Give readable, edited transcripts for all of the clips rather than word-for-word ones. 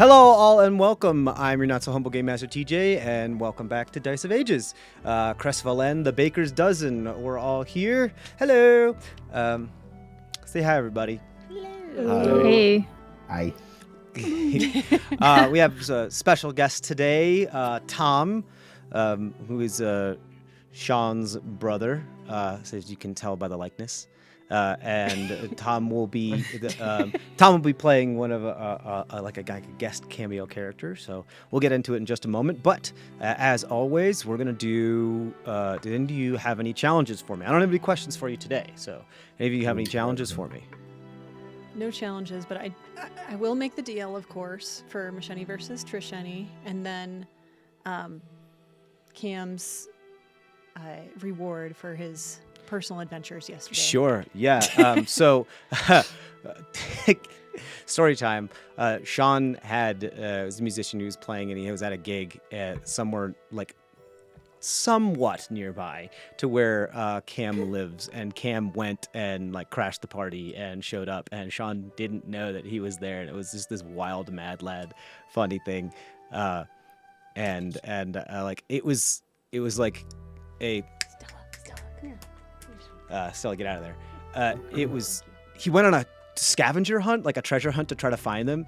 Hello, all, and welcome. I'm your not so humble game master TJ, and welcome back to Dice of Ages. CrestVahllen, the Baker's Dozen, we're all here. Hello. Say hi, everybody. Hello. Hey. Hi. We have a special guest today, Tom, who is Sean's brother, as you can tell by the likeness. And Tom will be playing one of a guest cameo character. So we'll get into it in just a moment. But as always, we're gonna do. Do you have any challenges for me? I don't have any questions for you today. So maybe you have any challenges for me. No challenges, but I will make the deal, of course, for Masheni versus Trisheni, and then Cam's reward for his personal adventures yesterday. Sure, yeah. Story time. Sean was a musician who was playing, and he was at a gig somewhere somewhat nearby to where Cam lives, and Cam went and crashed the party and showed up, and Sean didn't know that he was there, and it was just this wild, mad lad, funny thing, it was like a. Stella, get out of there. He went on a scavenger hunt, like a treasure hunt, to try to find them.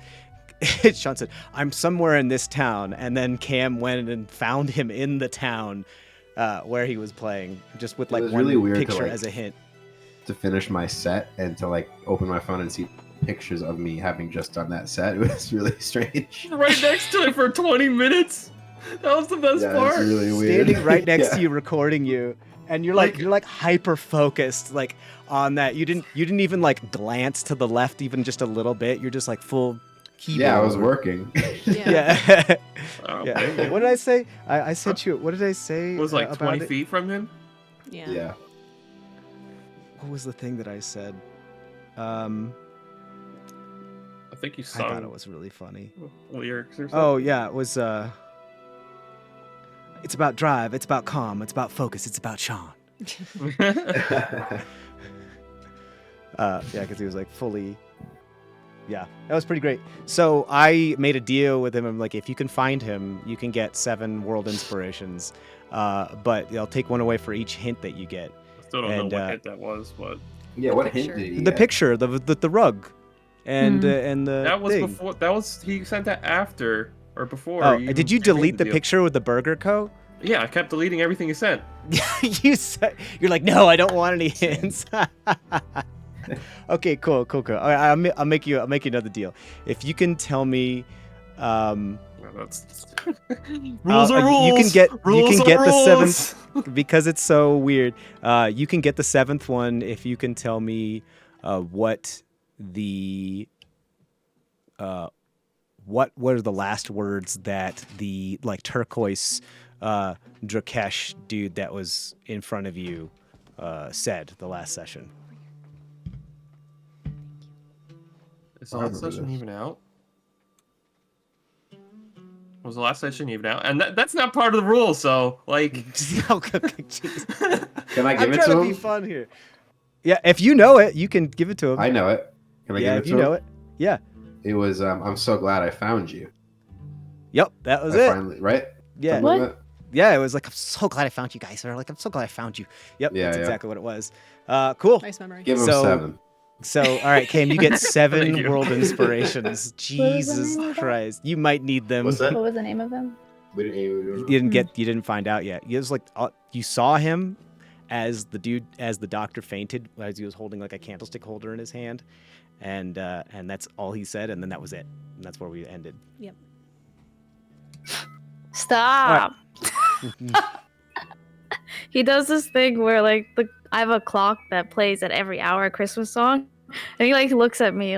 Sean said, "I'm somewhere in this town," and then Cam went and found him in the town where he was playing, just with one really picture as a hint. To finish my set and to open my phone and see pictures of me having just done that set, it was really strange. Right next to it for 20 minutes. That was the best part. It's really weird. Standing right next to you, recording you. And you're hyper focused on that. You didn't even glance to the left even just a little bit. You're just full keyboard. Yeah, I was working. Yeah. Oh, yeah. What did I say? I sent you. What did I say? It was 20 feet from him. Yeah. What was the thing that I said? I think you saw. I thought it was really funny. Lyrics or something. Oh yeah, it was. It's about drive. It's about calm. It's about focus. It's about Sean. Yeah, because he was fully. Yeah, that was pretty great. So I made a deal with him. I'm like, if you can find him, you can get 7 world inspirations, but I'll take one away for each hint that you get. I still don't know what hint that was, but Yeah, what hint did he The get? picture, the rug, and the that was thing. before. That was he sent that after or before. Oh, did you delete the deal. picture with the Burger Co? Yeah, I kept deleting everything he sent. You're like, no, I don't want any hints. Okay, cool. I'll make you another deal. If you can tell me, Well, that's rules are rules. You can get rules. the 7th because it's so weird. You can get the 7th one if you can tell me what are the last words that the turquoise Drakesh dude that was in front of you said the last session. Is the last session even out? Was the last session even out? And that's not part of the rule, so Okay, Can I give I'm it trying to to him? be fun here. Yeah, if you know it, you can give it to him. I know it. Can I give it if to you him? know it. Yeah. It was, I'm so glad I found you. Yep, that was I it. Finally, right? Yeah. Something like that? Yeah, it was I'm so glad I found you guys. Or I'm so glad I found you. Yep, Yeah, that's yeah. exactly what it was. Cool. Nice memory. Give him So- 7. So, all right, Cam, you get Thank 7 you. world inspirations. the Jesus name of that? Christ, you might need them. What's that? What was the name of him? We didn't You didn't find out yet. It was you saw him as the doctor fainted as he was holding a candlestick holder in his hand, and that's all he said, and then that was it. And that's where we ended. Yep. Stop. He does this thing where I have a clock that plays at every hour a Christmas song, and he looks at me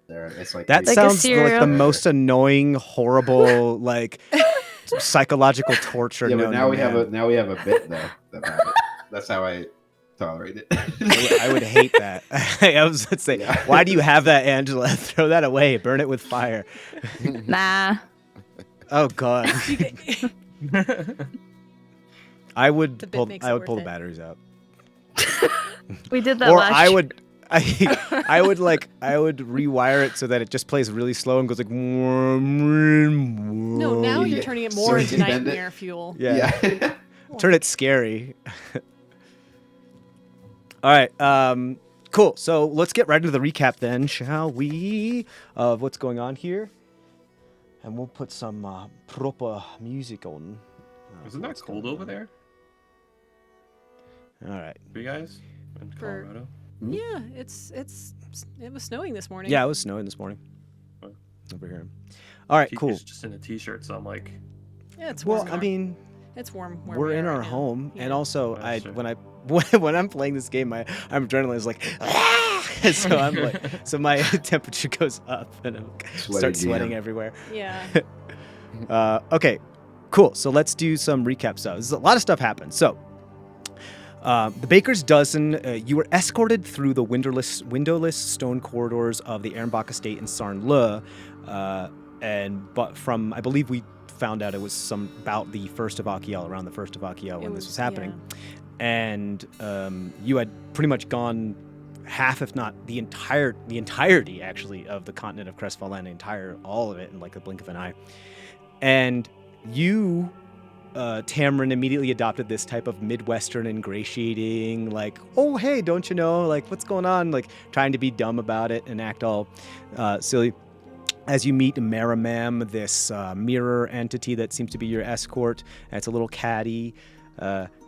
There, it's like That Like a sounds like cereal. the most annoying, horrible, psychological torture. Yeah, but known now to we have man. a bit though. About it. That's how I tolerate it. I would hate that. I was going to say, Yeah. why do you have that, Angela? Throw that away. Burn it with fire. nah. Oh God. I would The bit pull. makes I it would pull the worth it. batteries out. We did that Or last I year. would. I would rewire it so that it just plays really slow and goes like. No, now you're turning it more So into you bend it? nightmare fuel. Yeah. Turn it scary. All right. Cool. So let's get right into the recap then, shall we? Of what's going on here, and we'll put some proper music on. Isn't that cold over there? All right. For you guys in For- Colorado? Yeah, it was snowing this morning. Yeah, it was snowing this morning Oh. over here. All right. Cool. He's just in a t-shirt, so I'm like, Yeah, it's warm. Well, I mean, it's warm. Where we're we in are our right now. home, Yeah. and also That's true. when I'm playing this game, my adrenaline is like, so I'm like, so my temperature goes up, and I start sweating GM. everywhere. Yeah. Okay, cool. So let's do some recap stuff. A lot of stuff happened. So, the Baker's Dozen, you were escorted through the windowless stone corridors of the Ehrenbach estate in Sarnle, but from, I believe we found out it was about the 1st of Achiel, around the 1st of Achiel when this was happening. And you had pretty much gone half, if not the entirety, actually, of the continent of CrestVahllen, all of it in like the blink of an eye. And you, Tamrin, immediately adopted this type of Midwestern ingratiating, like, oh, hey, don't you know, like, what's going on? Like, trying to be dumb about it and act all silly. As you meet Maramam, this mirror entity that seems to be your escort, and it's a little caddy.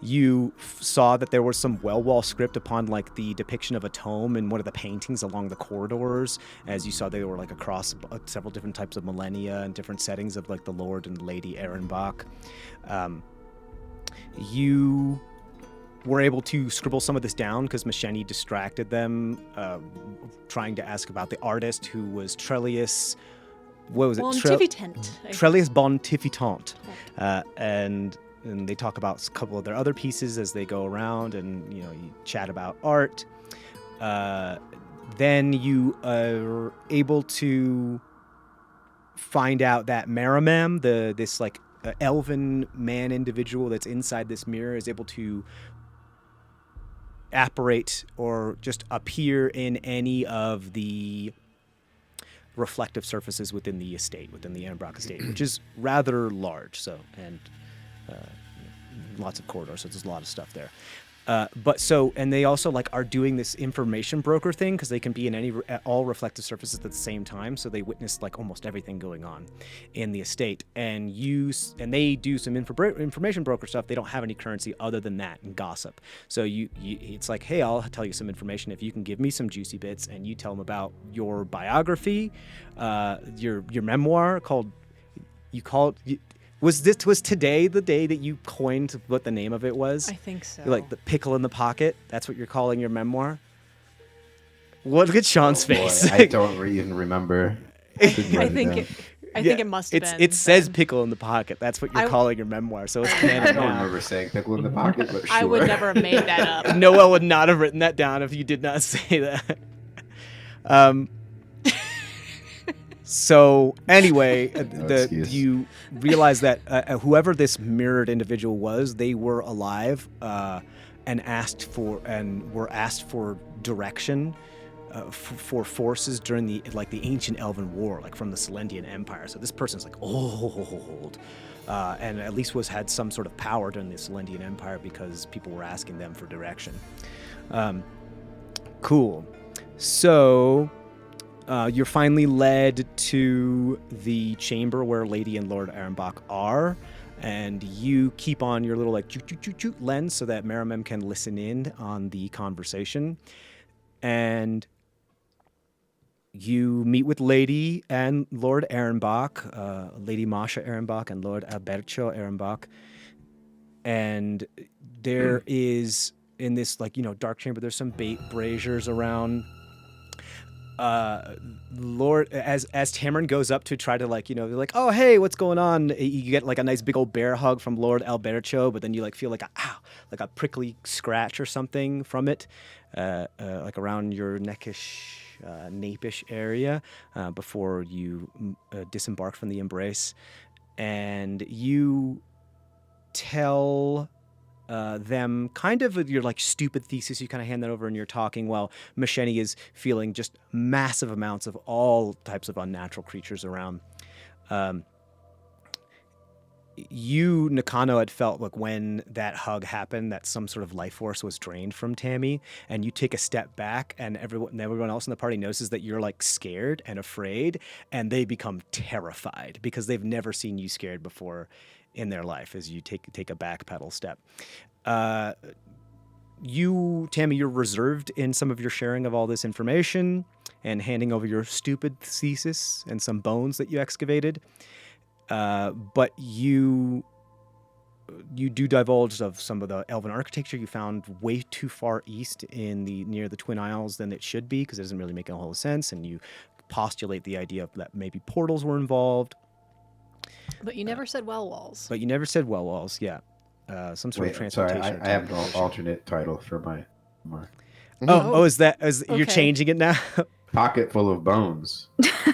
You saw that there was some well-wall script upon like the depiction of a tome in one of the paintings along the corridors. As you saw, they were like across several different types of millennia and different settings of like the Lord and Lady Ehrenbach. You were able to scribble some of this down because Masheni distracted them, trying to ask about the artist who was Trellius. What was it? Pontifitant. Trellius Pontifitant. And they talk about a couple of their other pieces as they go around, and you chat about art. Then you are able to find out that Maramam, this like elven man individual that's inside this mirror, is able to apparate or just appear in any of the reflective surfaces within the estate, within the Ehrenbach estate, which is rather large. And lots of corridors, so there's a lot of stuff there. And they also like are doing this information broker thing because they can be in all reflective surfaces at the same time, so they witness like almost everything going on in the estate. And they do some information broker stuff. They don't have any currency other than that and gossip. So it's like, hey, I'll tell you some information if you can give me some juicy bits, and you tell them about your biography, your memoir called. Was today the day that you coined what the name of it was? I think so. Like the pickle in the pocket. That's what you're calling your memoir. Look at Sean's face. I don't even remember. I think it must have been. It says then. pickle in the pocket. That's what you're calling your memoir. So it's I canon don't now. remember saying pickle in the pocket, but sure. I would never have made that up. Noah would not have written that down if you did not say that. So anyway, excuse. you realize that whoever this mirrored individual was, they were alive and were asked for direction for forces during the ancient Elven War, like from the Celendian Empire. So this person's like old, and at least had some sort of power during the Celendian Empire because people were asking them for direction. Cool. So. You're finally led to the chamber where Lady and Lord Ehrenbach are, and you keep on your little like choo lens so that Maramem can listen in on the conversation. And you meet with Lady and Lord Ehrenbach, Lady Masha Ehrenbach and Lord Alberto Ehrenbach, and there is in this dark chamber. There's some braziers around. Lord, as Tamrin goes up to try to they're like, oh hey, what's going on? You get like a nice big old bear hug from Lord Alberto, but then you feel like a prickly scratch or something from it, like around your neckish, napish area, before you disembark from the embrace, and you tell them kind of with your like stupid thesis. You kind of hand that over and you're talking while Masheni is feeling just massive amounts of all types of unnatural creatures around. You, Nakano, had felt like when that hug happened that some sort of life force was drained from Tammy, and you take a step back and everyone else in the party notices that you're like scared and afraid, and they become terrified because they've never seen you scared before in their life as you take a backpedal step. Tammy, you're reserved in some of your sharing of all this information and handing over your stupid thesis and some bones that you excavated. But you do divulge of some of the elven architecture you found way too far east near the Twin Isles than it should be, because it doesn't really make a whole sense. And you postulate the idea of that maybe portals were involved. But you never said well walls. Yeah. Some sort of transportation. Sorry, I have an alternate title for my mark. You're changing it now? Pocket full of bones.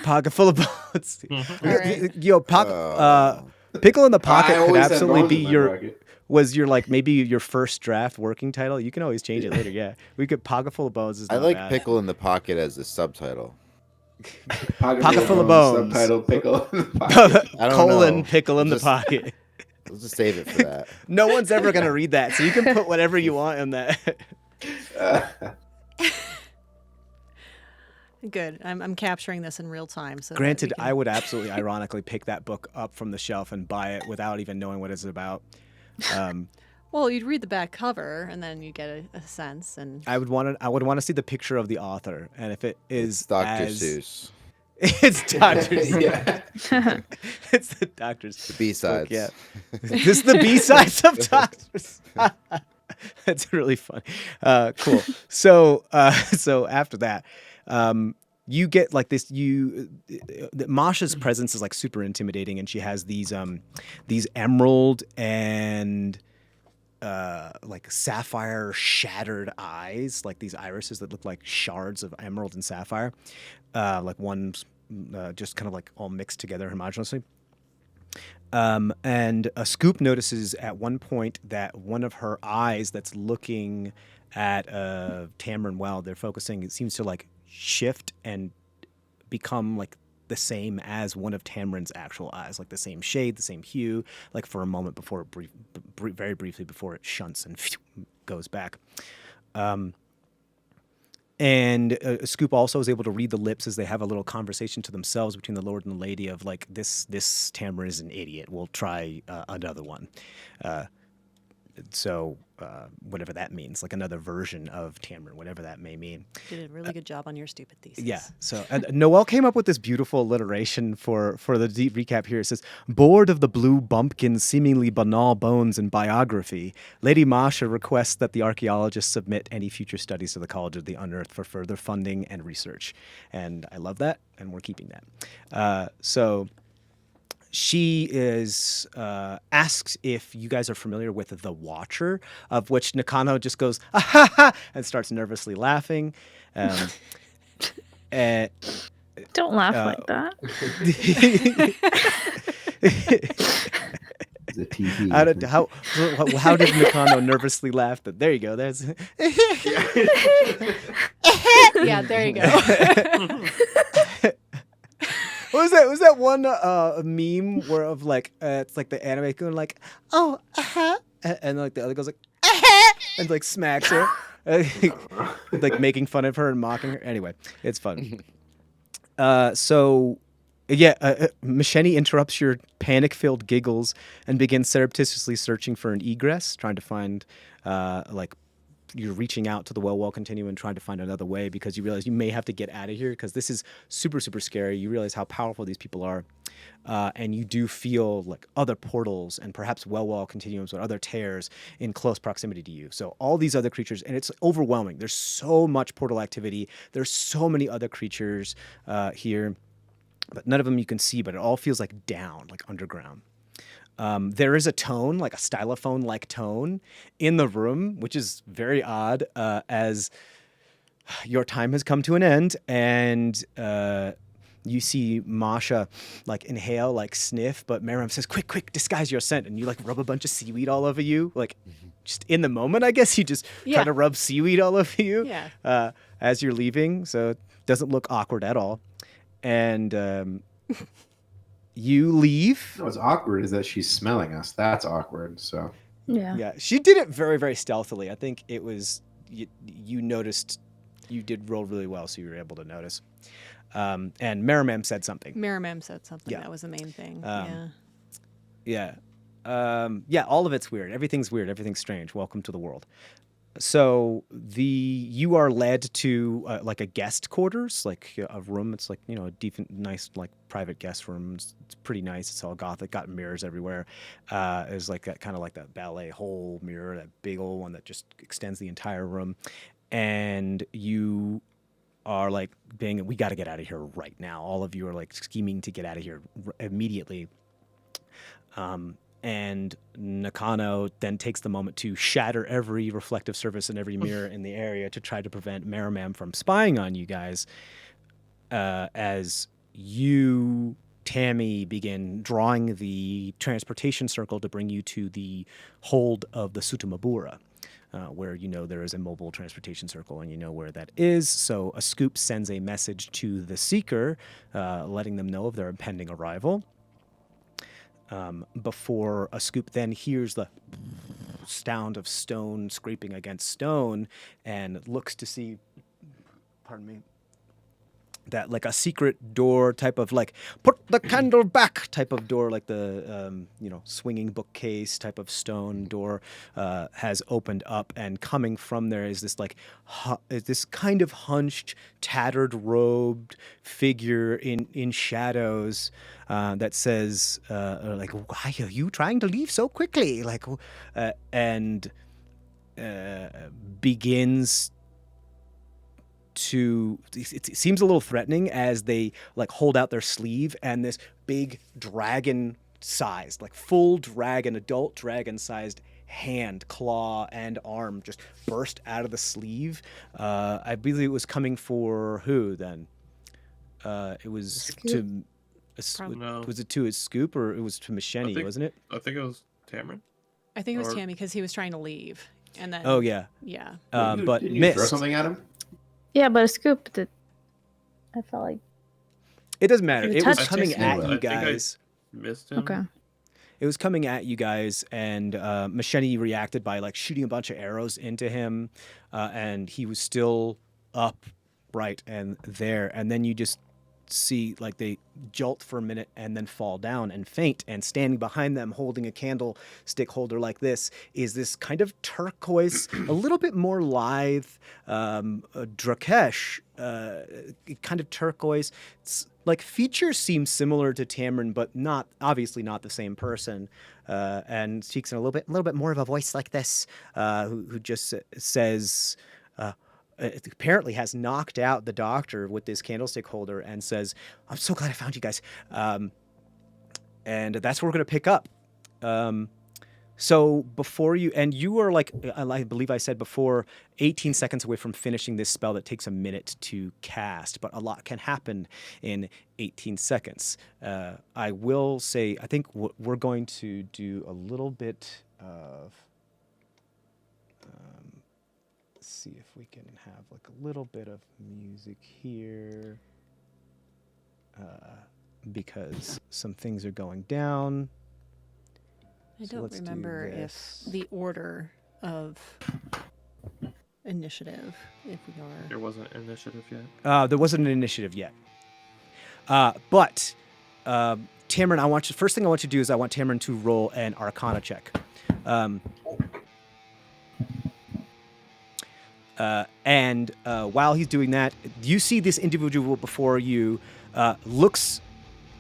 Pocket full of bones. Right. Yo, Pickle in the Pocket could absolutely be your like maybe your first draft working title. You can always change it later. Yeah, we could Pocket full of bones. Is I not like bad. Pickle in the Pocket as the subtitle. Pocket full of bones. Subtitle Pickle in the Pocket. I don't know. Pickle in the Pocket. Let's just save it for that. No one's ever gonna read that, so you can put whatever you want in that. Good. I'm capturing this in real time. So Granted, I would absolutely ironically pick that book up from the shelf and buy it without even knowing what it's about. Well, you'd read the back cover and then you get a sense. And I would want to see the picture of the author, and if it is Dr. Seuss. It's Dr. Seuss. Yeah. It's the Doctor's. The B-sides. Yeah. This is the B-sides of Doctor's. That's really funny. Cool. So after that, you get like this. Masha's presence is like super intimidating, and she has these emerald and like sapphire shattered eyes, like these irises that look like shards of emerald and sapphire, like one's just kind of like all mixed together homogeneously. And Scoop notices at one point that one of her eyes that's looking at Tamron Well, they're focusing, it seems to like shift and become like the same as one of Tamron's actual eyes, like the same shade, the same hue, like for a moment before it very briefly before it shunts and goes back. And Scoop also is able to read the lips as they have a little conversation to themselves between the Lord and the Lady of like, this Tamron is an idiot. We'll try another one. So whatever that means, like another version of Tamron, whatever that may mean. you did a really good job on your stupid thesis. Yeah. So Noelle came up with this beautiful alliteration for the deep recap here. It says, bored of the blue bumpkin's seemingly banal bones and biography, Lady Masha requests that the archaeologists submit any future studies to the College of the Unearthed for further funding and research. And I love that, and we're keeping that. So she is asks if you guys are familiar with the Watcher, of which Nakano just goes, ah, ha, ha, and starts nervously laughing. And, Don't laugh like that. The TV. How did Nakano nervously laugh? But there you go. There's. Yeah, there you go. What was that? Was that one meme where of like it's like the anime going like, oh, and like the other goes like, and like smacks her, like making fun of her and mocking her. Anyway, it's fun. Masheni interrupts your panic-filled giggles and begins surreptitiously searching for an egress, trying to find you're reaching out to the well continuum and trying to find another way because you realize you may have to get out of here because this is super, super scary. You realize how powerful these people are. And you do feel like other portals and perhaps well continuums or other tears in close proximity to you. So all these other creatures, and it's overwhelming. There's so much portal activity. There's so many other creatures here, but none of them you can see, but it all feels like down, like underground. There is a tone, like a stylophone-like tone in the room, which is very odd as your time has come to an end and You see Masha like inhale, like sniff, but Merrim says, quick, disguise your scent. And you like rub a bunch of seaweed all over you. Like just in the moment, I guess you just try Yeah. to rub seaweed all over you Yeah. as you're leaving. So it doesn't look awkward at all. And you leave. What's awkward is that she's smelling us. That's awkward. So Yeah. Yeah, she did it very, very stealthily. I think it was, you noticed, you did roll really well, so you were able to notice. And Merimem said something. Merimem said something. Yeah. That was the main thing. Yeah. Yeah, all of it's weird. Everything's weird. Everything's strange. Welcome to the world. So you are led to like a guest quarters, like a room. It's like, a decent, nice, like private guest room. It's pretty nice. It's all gothic. Got mirrors everywhere. There's like that kind of like that ballet hole mirror, that big old one that just extends the entire room. And you are like we got to get out of here right now. All of you are like scheming to get out of here immediately. And Nakano then takes the moment to shatter every reflective surface and every mirror in the area to try to prevent Merimam from spying on you guys. As you, Tammy, begin drawing the transportation circle to bring you to the hold of the Sutamabura, where there is a mobile transportation circle and you know where that is. So a scoop sends a message to the Seeker, letting them know of their impending arrival. Before a scoop then hears the sound of stone scraping against stone and looks to see, that like a secret door type of like, put the candle back type of door, like the, swinging bookcase type of stone door has opened up, and coming from there is this like, this kind of hunched, tattered robed figure in shadows that says, like, why are you trying to leave so quickly? Like, and begins to, it seems a little threatening as they like hold out their sleeve, and this big dragon sized, like full dragon, adult dragon sized hand, claw, and arm just burst out of the sleeve. I believe it was coming for who then? It was to, No. was it to his scoop, or it was to Macheni, wasn't it? I think it was Tamron. I think it was Or- Tammy because he was trying to leave. And then. Oh yeah. Yeah. But did you throw missed. something at him? Yeah, but a scoop did. I felt like. It doesn't matter. You It was touched coming it. at I you think I- guys. Missed him. Okay. It was coming at you guys, and Macheni reacted by like shooting a bunch of arrows into him, and he was still upright and there. And then you just see like they jolt for a minute and then fall down and faint. And standing behind them, holding a candlestick holder like this, is this kind of turquoise, a little bit more lithe, Drakesh, kind of turquoise. It's, like, features seem similar to Tamron, but obviously not the same person. And speaks in a little bit more of a voice like this, who just says, apparently has knocked out the doctor with this candlestick holder and says, "I'm so glad I found you guys." And that's where we're going to pick up. So before you are like, I believe I said before, 18 seconds away from finishing this spell that takes a minute to cast, but a lot can happen in 18 seconds. I will say, I think we're going to do a little bit of, let's see if we can have like a little bit of music here, because some things are going down. I So don't let's do remember if this. the order of initiative, if we are. There wasn't initiative yet. There wasn't an initiative yet. But Tamron, first thing I want you to do is I want Tamron to roll an Arcana check. And while he's doing that, you see this individual before you looks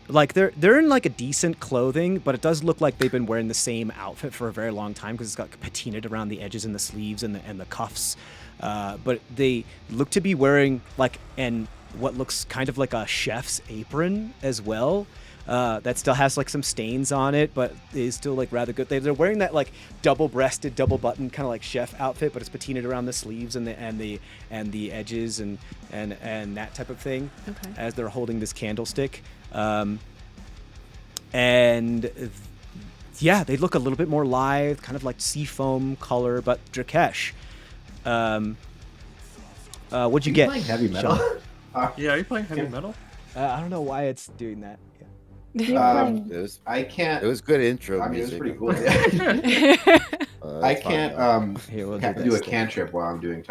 like they're in like a decent clothing, but it does look like they've been wearing the same outfit for a very long time because it's got patinaed around the edges and the sleeves and the cuffs. But they look to be wearing like what looks kind of like a chef's apron as well. that still has like some stains on it, but is still like rather good. They're wearing that like double-breasted, double-button kind of like chef outfit, but it's patinaed around the sleeves and the edges and that type of thing. Okay. As they're holding this candlestick, yeah, they look a little bit more lithe, kind of like seafoam color. But Drakesh, what'd you get? Playing heavy metal. Yeah, are you playing heavy metal? I don't know why it's doing that. It was I can't. it was good intro I mean, it was music. pretty cool. Yeah. I That's fine, can't though. Here, we'll do this a thing. cantrip while I'm doing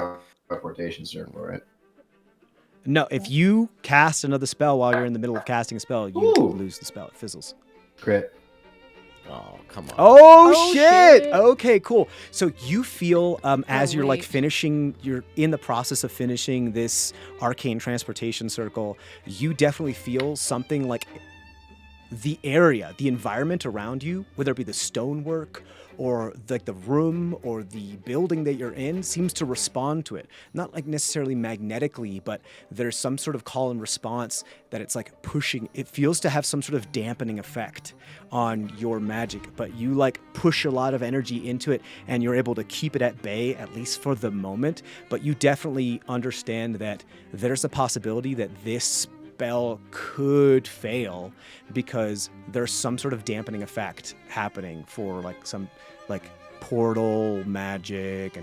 teleportation circle, right? No, if you cast another spell while you're in the middle of casting a spell, you Ooh. lose the spell. It fizzles. Crit. Oh, come on. Oh, shit! shit. Okay, cool. So you feel as Oh, you're like wait. finishing, you're in the process of finishing this arcane transportation circle, you definitely feel something like the area, the environment around you, whether it be the stonework or like the room or the building that you're in, seems to respond to it. Not like necessarily magnetically, but there's some sort of call and response that it's like pushing. It feels to have some sort of dampening effect on your magic, but you like push a lot of energy into it and you're able to keep it at bay, at least for the moment. But you definitely understand that there's a possibility that this spell could fail because there's some sort of dampening effect happening for like some like portal magic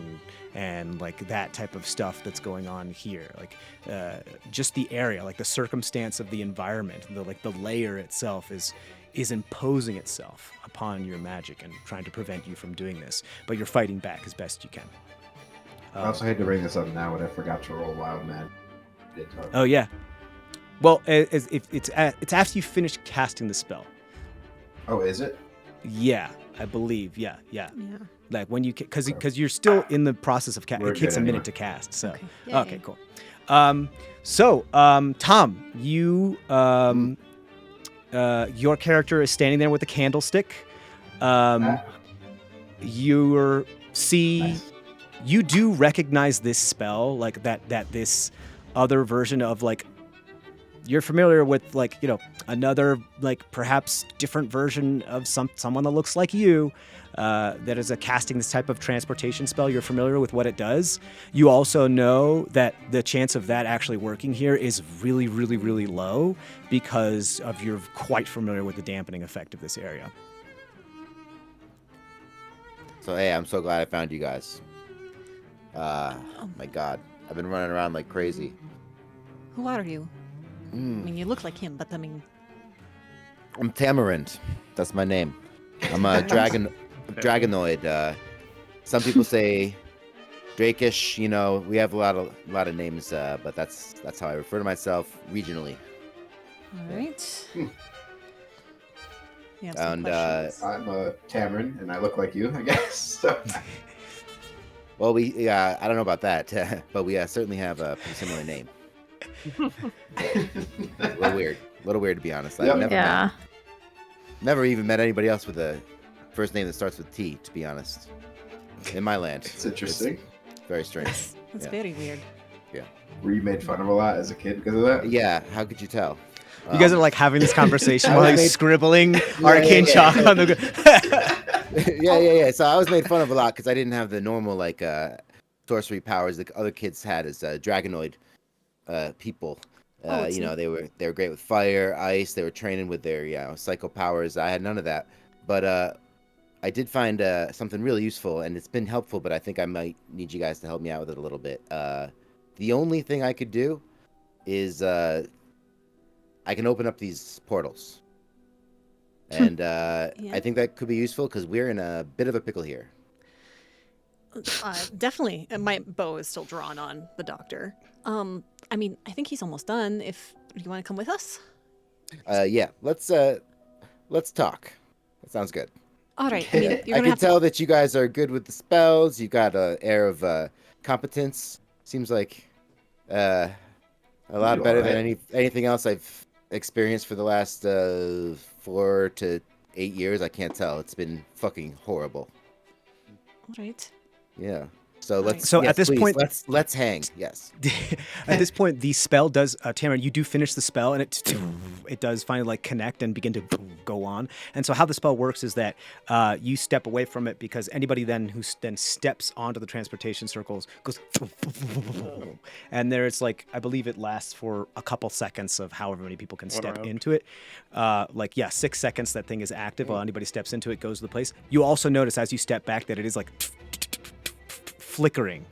and like that type of stuff that's going on here, like just the area, like the circumstance of the environment, the layer itself is imposing itself upon your magic and trying to prevent you from doing this, but you're fighting back as best you can. I also hate to bring this up now, but I forgot to roll Wild Man. Oh yeah. Well, it's after you finish casting the spell. Oh, is it? Yeah, I believe. Yeah. Yeah. Like when you, because you're still in the process of We're it takes good a minute anyway. to cast. So Okay. okay, Yay. cool. Tom, you your character is standing there with a candlestick. You see. Nice. You do recognize this spell, like that this other version of like you're familiar with, like, you know, another like perhaps different version of someone that looks like you that is casting this type of transportation spell. You're familiar with what it does. You also know that the chance of that actually working here is really, really, really low because of you're quite familiar with the dampening effect of this area. So hey, I'm so glad I found you guys. My God, I've been running around like crazy. Who are you? I mean, you look like him, but I mean, I'm Tamarind. That's my name. I'm a dragonoid. Some people say Drakish. You know, we have a lot of names, but that's how I refer to myself regionally. all right. You have And, some questions? I'm a Tamarin, and I look like you, I guess. So. Well, I don't know about that, but we certainly have a pretty similar name. A little weird to be honest. Yep. I've never even met anybody else with a first name that starts with T, to be honest. In my land. It's interesting. It's very strange. That's yeah. very weird. Were you made fun of a lot as a kid because of that? Yeah, how could you tell? You guys are like having this conversation I while was he's made- scribbling arcane yeah. chalk on the. yeah. So I was made fun of a lot because I didn't have the normal like sorcery powers that other kids had as dragonoid people. it's You know, they were great with fire, ice. They were training with their psycho powers. I had none of that, but I did find something really useful, and it's been helpful. But I think I might need you guys to help me out with it a little bit. The only thing I could do is I can open up these portals. And I think that could be useful because we're in a bit of a pickle here. Definitely. And my bow is still drawn on the doctor. I mean, I think he's almost done. If you want to come with us. Yeah, let's talk. That sounds good. All right. I mean, you're I gonna can have tell that you guys are good with the spells. You've got an air of competence. Seems like a lot You better alright? than anything else I've experienced for the last 4 to 8 years. I can't tell. It's been fucking horrible. All right. Yeah. So let's. So yes, at this please, point- let's hang. Yes. At this point, the spell does, Tamara, you do finish the spell, and it does finally like connect and begin to go on. And so how the spell works is that you step away from it because anybody then who then steps onto the transportation circles goes, and there's like, I believe it lasts for a couple seconds of however many people can step into it. 6 seconds that thing is active while anybody steps into it, goes to the place. You also notice as you step back that it is like flickering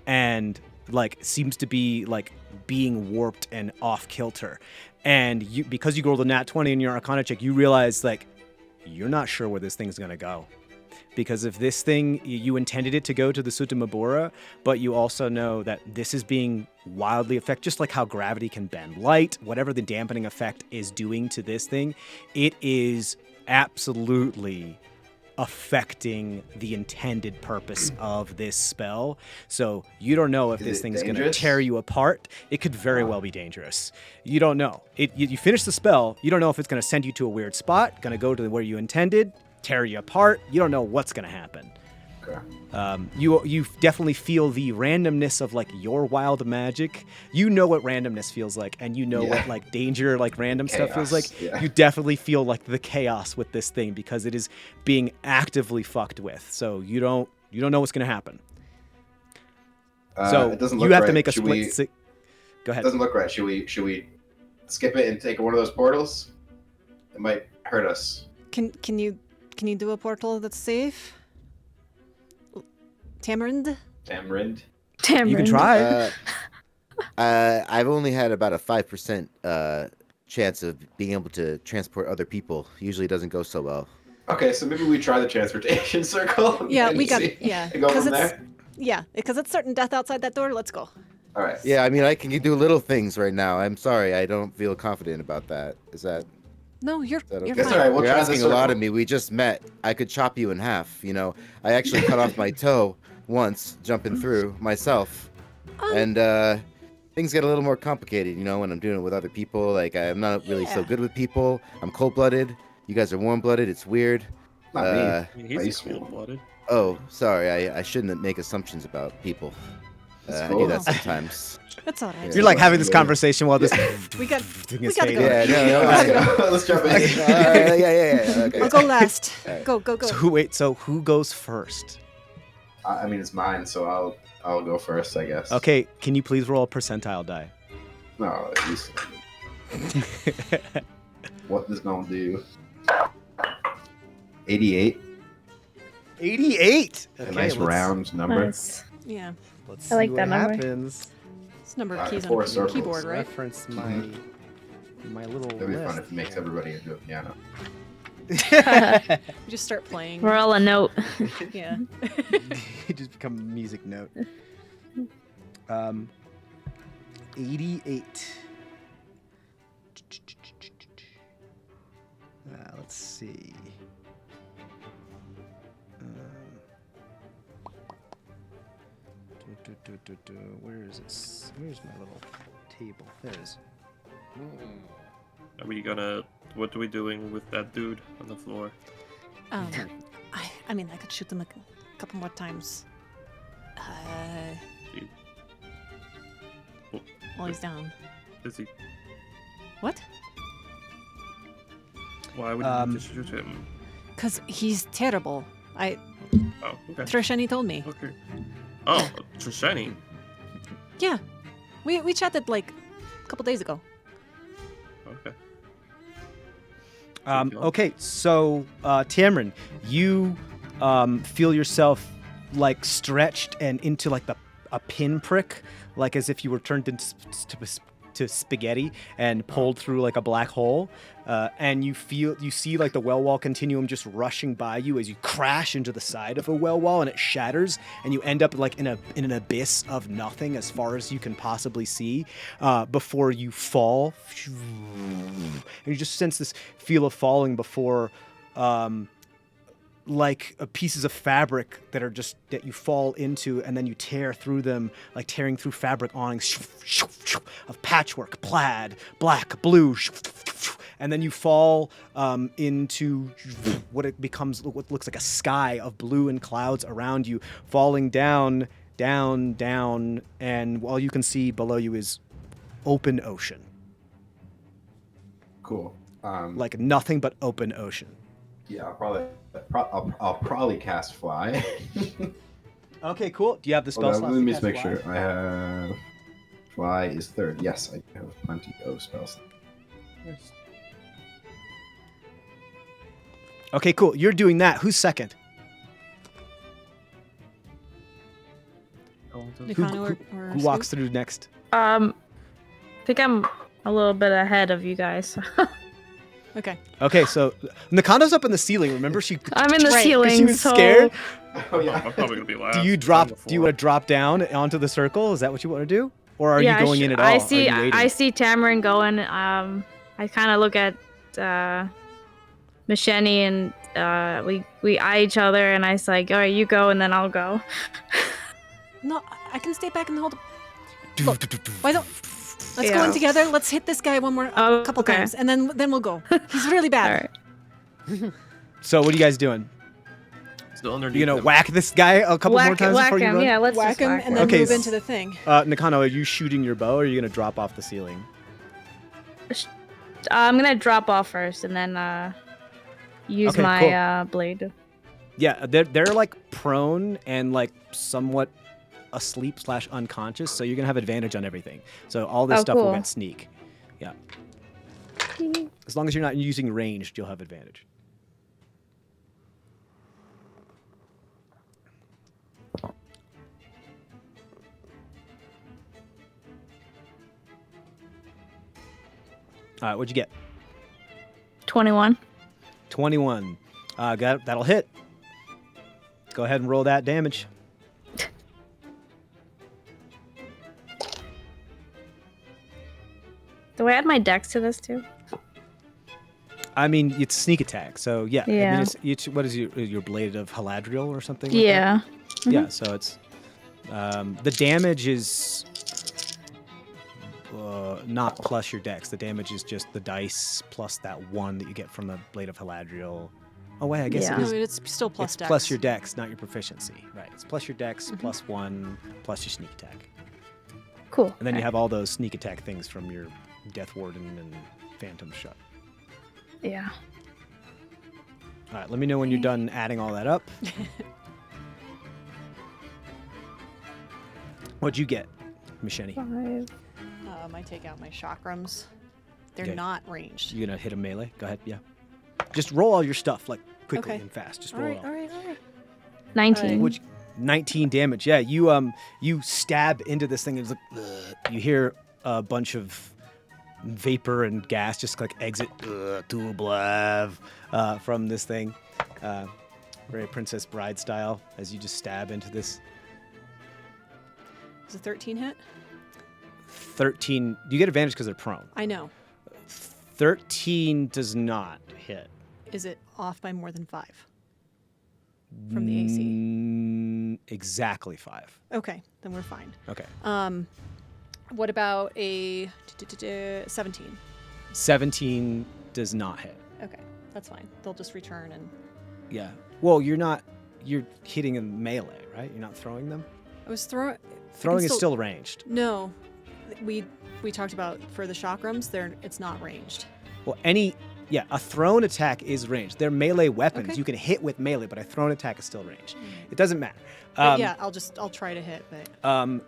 and like seems to be like being warped and off kilter. And you, because you rolled a nat 20 in your Arcana check, you realize like you're not sure where this thing's gonna go. Because if this thing, you intended it to go to the Sutamabura, but you also know that this is being wildly affected, just like how gravity can bend light, whatever the dampening effect is doing to this thing, it is absolutely affecting the intended purpose of this spell. So you don't know if this thing's going to tear you apart. It could very well be dangerous. You don't know. You finish the spell, you don't know if it's going to send you to a weird spot, going to go to where you intended, tear you apart. You don't know what's going to happen. Okay. You definitely feel the randomness of like your wild magic. You know what randomness feels like, and you know what like danger, like random stuff feels like. Yeah. You definitely feel like the chaos with this thing because it is being actively fucked with. So you don't know what's gonna happen. So it doesn't you look have right. to make a Should split. Go It ahead. doesn't look right. Should we skip it and take one of those portals? It might hurt us. Can you do a portal that's safe? Tamarind? Tamarind. You can try. I've only had about a 5% chance of being able to transport other people. Usually it doesn't go so well. Okay, so maybe we try the transportation circle. Yeah, and we got see- yeah. and go from it's there. because it's certain death outside that door. Let's go. All right. Yeah, I mean, I can do little things right now. I'm sorry, I don't feel confident about that. Is that No, you're that okay? That's fine. all right. We'll You're try asking the a lot circle. of me. We just met. I could chop you in half. You know, I actually cut off my toe once jumping through myself, and things get a little more complicated. You know, when I'm doing it with other people. Like I'm not really so Yeah. good with people. I'm cold-blooded. You guys are warm-blooded. It's weird. Not me. I mean, I he's used to be- cold-blooded. Oh, sorry. I shouldn't make assumptions about people. It's I cool. do that sometimes. That's all right. You're like having this Yeah. conversation while this We got. thing we is gotta go. fading. Yeah, no, Let's no. go. Let's jump in. Yeah. Okay. I'll go last. Alright. Go. So who goes first? I mean, it's mine, so I'll go first, I guess. Okay, can you please roll a percentile die? No, at least what this gonna do? 88. 88. Okay, A nice round number. Nice. Yeah. Let's I like see that what number. happens. It's number of Alright, keys 4 on the circles. keyboard, right? Reference my little It'd be fun list if it makes everybody into a piano. We just start playing. We're all a note. Yeah. You just become a music note. 88. Let's see. Where is this? Where's my little table? There it is. Are we gonna? What are we doing with that dude on the floor? I mean, I could shoot them a couple more times. Dude. While he's down. Is he? What? Why would you just shoot him? Because he's terrible. Oh, okay. Trishani told me. Okay. Oh, Trishani. Yeah. We chatted like a couple days ago. Okay. Okay, so Tamron, you feel yourself like stretched and into like a pinprick, like as if you were turned into to spaghetti and pulled through like a black hole, and you see like the well wall continuum just rushing by you as you crash into the side of a well wall and it shatters and you end up like in an abyss of nothing as far as you can possibly see before you fall, and you just sense this feel of falling before like pieces of fabric that you fall into, and then you tear through them, like tearing through fabric awnings of patchwork, plaid, black, blue, and then you fall into what looks like a sky of blue and clouds around you, falling down, and all you can see below you is open ocean. Cool. like nothing but open ocean. Yeah, I'll probably cast fly. Okay, cool. Do you have the spell Hold on, slots let to me cast just make fly? sure. I have fly is third. Yes, I have plenty of spells. Okay, cool. You're doing that. Who's second? Nakano or Who walks through next? I think I'm a little bit ahead of you guys. Okay. Okay, so Nakano's up in the ceiling. Remember, I'm in the Right, 'cause ceiling, she was so scared. Oh yeah. I'm probably gonna be last. Do you It's on the Do you floor. want to drop down onto the circle? Is that what you want to do, or are yeah, you going in at all? I see. Are you waiting? I see Tamarin going. I kind of look at Macheni and we eye each other, and I say, "All right, you go, and then I'll go." No, I can stay back and hold. Look, why don't? Let's go in Yeah. together. Let's hit this guy a couple okay. times, and then we'll go. He's really All bad. right. So what are you guys doing? Still underneath. You gonna him. whack this guy a couple more times whack before you him. run? Yeah, let's Whack just him whack and then Okay, move s- into the thing. Nakano, are you shooting your bow, or are you gonna drop off the ceiling? I'm gonna drop off first, and then use Okay, my blade. Yeah, they're like prone and like somewhat asleep / unconscious, so you're gonna have advantage on everything. So all this Oh, stuff will cool. get sneak. Yeah. As long as you're not using ranged, you'll have advantage. All right, what'd you get? 21. 21. That'll hit. Go ahead and roll that damage. Do I add my dex to this too? I mean, it's sneak attack, so yeah. I Yeah. mean, it's what is your blade of Haladriel or something? like Yeah. that? Yeah. So it's the damage is not plus your dex. The damage is just the dice plus that one that you get from the blade of Haladriel. Oh wait, I guess Yeah. it No, is. it's still plus It's dex. plus your dex, not your proficiency. Right. It's plus your dex Mhm. plus one plus your sneak attack. Cool. And then you have all those sneak attack things from your Death Warden and Phantom Shot. Yeah. All right, let me know when you're done adding all that up. What'd you get, Macheni? 5. I take out my chakrams. They're Okay. not ranged. You gonna hit a melee? Go ahead, yeah. Just roll all your stuff like quickly Okay. and fast. Just All roll right, it all all. right, all right. 19. What'd you- 19 damage. Yeah, you stab into this thing. And it's like ugh. You hear a bunch of vapor and gas just like exit to blav from this thing. Very Princess Bride style as you just stab into this. Is a 13 hit? 13. You get advantage because they're prone. I know. 13 does not hit. Is it off by more than 5 from the AC? Exactly 5. Okay, then we're fine. Okay. What about a 17? 17 does not hit. Okay, that's fine. They'll just return and Yeah. Well, you're hitting in melee, right? You're not throwing them? I was throwing. Throwing is still ranged. No, we talked about for the chakrams. It's not ranged. Well, a thrown attack is ranged. They're melee weapons. Okay. You can hit with melee, but a thrown attack is still ranged. It doesn't matter. But yeah, I'll try to hit. But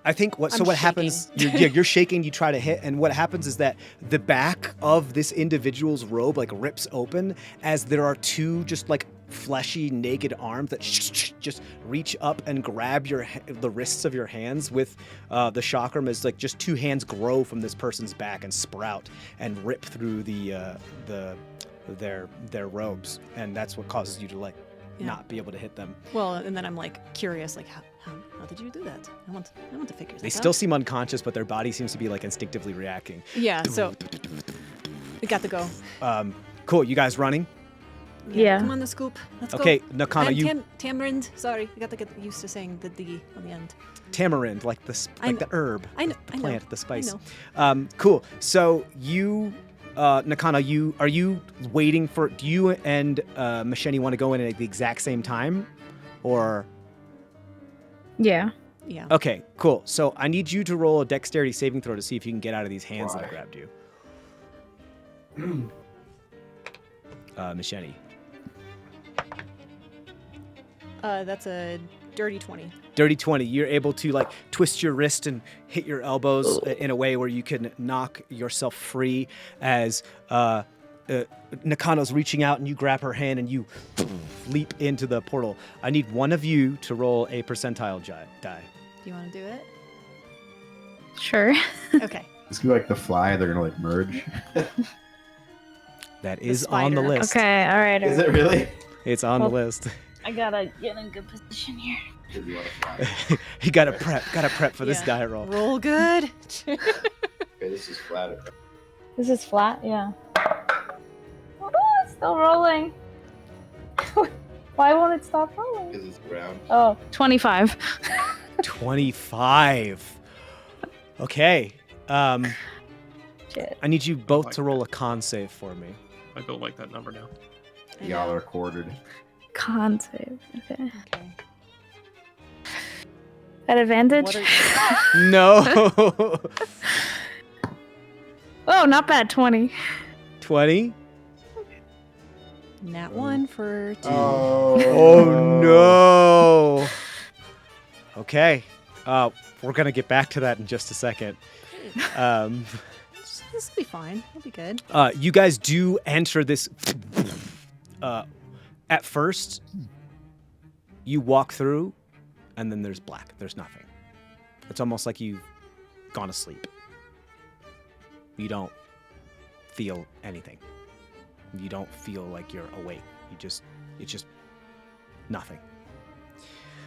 I think what I'm happens, you're shaking, you try to hit, and what happens is that the back of this individual's robe like rips open as there are two just like fleshy naked arms that just reach up and grab the wrists of your hands with the chakram as like just two hands grow from this person's back and sprout and rip through their robes, and that's what causes you to like not be able to hit them. well, and then I'm like curious, like how did you do that? I want to figure that They out. still seem unconscious, but their body seems to be like instinctively reacting. Yeah. So we got to go. Cool. You guys running? Yeah. Come on, the scoop. Let's go. Okay, Nakano, you Tamarind. Sorry, I got to get used to saying the D on the end. tamarind, like the herb, I know. the plant, the spice. I know. Cool. So you, Nakano, are you waiting for? Do you and Macheni want to go in at the exact same time, or? Yeah. Yeah. Okay, cool. So I need you to roll a dexterity saving throw to see if you can get out of these hands that Why? grabbed you. Misheni. That's a dirty 20. Dirty 20. You're able to like twist your wrist and hit your elbows in a way where you can knock yourself free as Nakano's reaching out and you grab her hand and you leap into the portal. I need one of you to roll a percentile die. Do you want to do it? Sure. Okay. It's gonna be like the fly. They're gonna like merge. That is on the spider. list. Okay, all right. Is it really? It's on the Well- list. I gotta get in a good position here. You gotta prep for this die roll. Roll good. Okay, this is flat. This is flat, yeah. Oh, it's still rolling. Why won't it stop rolling? Because it's round. Oh, 25. 25. Okay. Shit. I need you both to roll a con save for me. I don't like that number now. Y'all are quartered. Con save. Okay. Okay. At advantage? What are No. Oh, not bad. 20. 20. Nat 1 for 2. Oh no. Okay. We're gonna get back to that in just a second. This will be fine. It'll be good. You guys do enter this. At first, you walk through, and then there's black. There's nothing. It's almost like you've gone to sleep. You don't feel anything. You don't feel like you're awake. It's just nothing.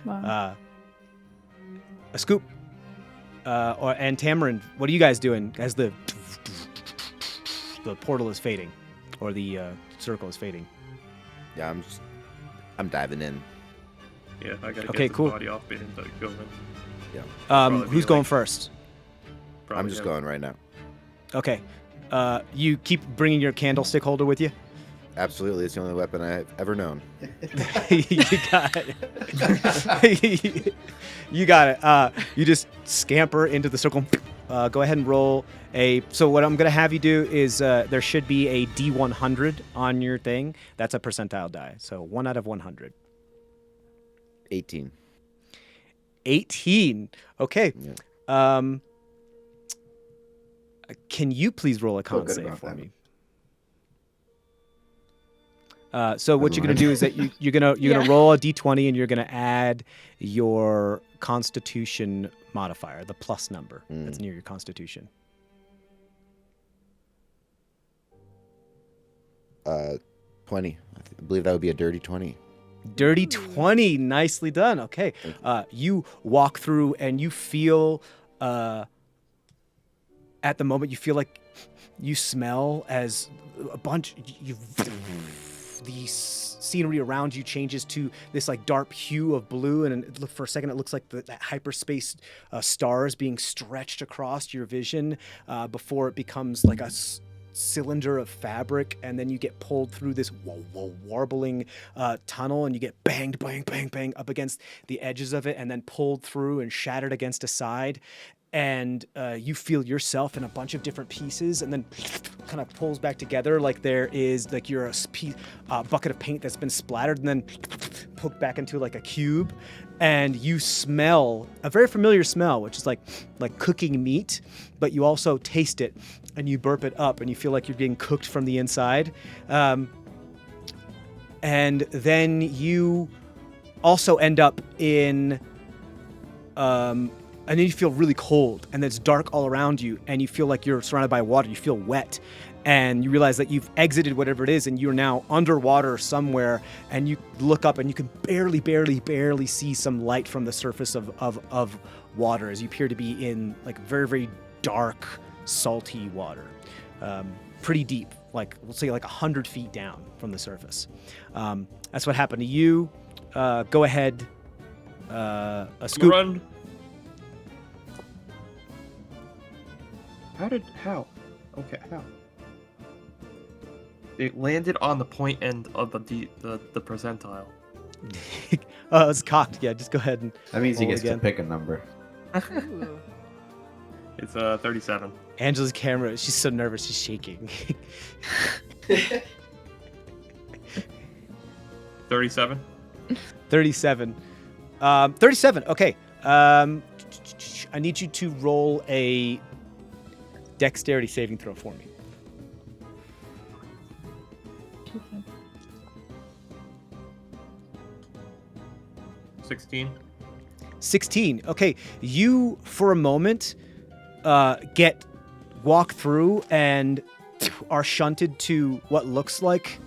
Wow. A scoop. And Tamarin, what are you guys doing as the portal is fading, or the circle is fading? Yeah, I'm diving in. Yeah, I gotta Okay, get cool. the body off it and go in. Yeah. Probably Who's be going like- first? Probably I'm just him. going right now. Okay. You keep bringing your candlestick holder with you? Absolutely, it's the only weapon I've ever known. You got it. You got it. You just scamper into the circle. Go ahead and roll a... So what I'm going to have you do is there should be a D100 on your thing. That's a percentile die. So 1 out of 100. 18. 18. Okay. Yeah. Can you please roll a con good save about for that. me? So what you're gonna do is that you're gonna Yeah. roll a d20 and you're gonna add your Constitution modifier, the plus number that's near your Constitution. 20. I believe that would be a dirty 20. Dirty 20, nicely done. Okay, you walk through and you feel, at the moment you feel like you smell as a bunch. The scenery around you changes to this like dark hue of blue, and for a second it looks like that hyperspace stars being stretched across your vision before it becomes like a cylinder of fabric, and then you get pulled through this warbling tunnel, and you get banged bang up against the edges of it, and then pulled through and shattered against a side. And you feel yourself in a bunch of different pieces, and then kind of pulls back together like there is like you're a bucket of paint that's been splattered and then poked back into like a cube. And you smell a very familiar smell, which is like cooking meat, but you also taste it and you burp it up and you feel like you're being cooked from the inside. And then you also end up in and then you feel really cold, and it's dark all around you, and you feel like you're surrounded by water. You feel wet, and you realize that you've exited whatever it is, and you're now underwater somewhere, and you look up, and you can barely see some light from the surface of water as you appear to be in like very, very dark, salty water. Pretty deep, like we'll say like 100 feet down from the surface. That's what happened to you. Go ahead. A scoop. Run. How? Okay, how? It landed on the point end of the percentile. Oh, it's cocked. Yeah, just go ahead and. That means he roll gets again. to pick a number. Ooh. It's 37. Angela's camera. She's so nervous. She's shaking. 37. 37. 37. Okay. I need you to roll a dexterity saving throw for me. 16. 16. Okay, you for a moment walk through and are shunted to what looks like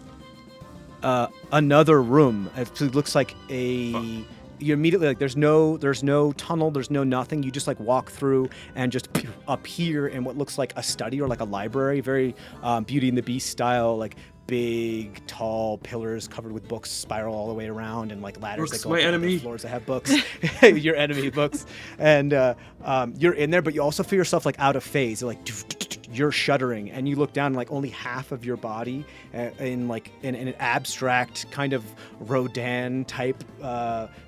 another room. It looks like you immediately like there's no tunnel, there's no nothing. You just like walk through and just appear in what looks like a study or like a library, very Beauty and the Beast style, like big, tall pillars covered with books spiral all the way around, and like ladders Books, that go my up enemy. the floors that have books. Your enemy books. And you're in there, but you also feel yourself like out of phase. You're like you're shuddering, and you look down, and like only half of your body in an abstract kind of Rodin type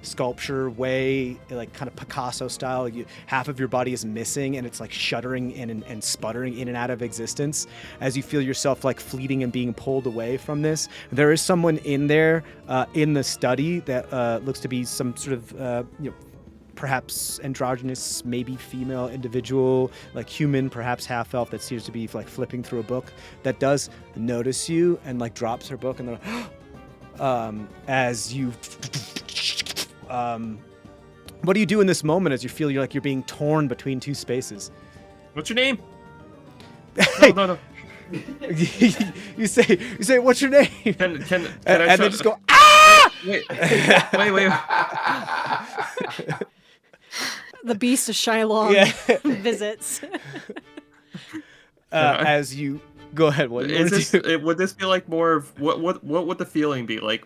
sculpture way, like kind of Picasso style. Half of your body is missing, and it's like shuddering and sputtering in and out of existence as you feel yourself like fleeting and being pulled away from this. There is someone in there in the study that looks to be some sort of perhaps androgynous, maybe female individual, like human, perhaps half elf, that seems to be like flipping through a book, that does notice you and like drops her book, and they're as you what do you do in this moment as you feel you're being torn between two spaces? What's your name? No. you say what's your name? Can I and then just go ah! Wait. The Beast of Shylong visits. As you go ahead, would this be like more of what would the feeling be like?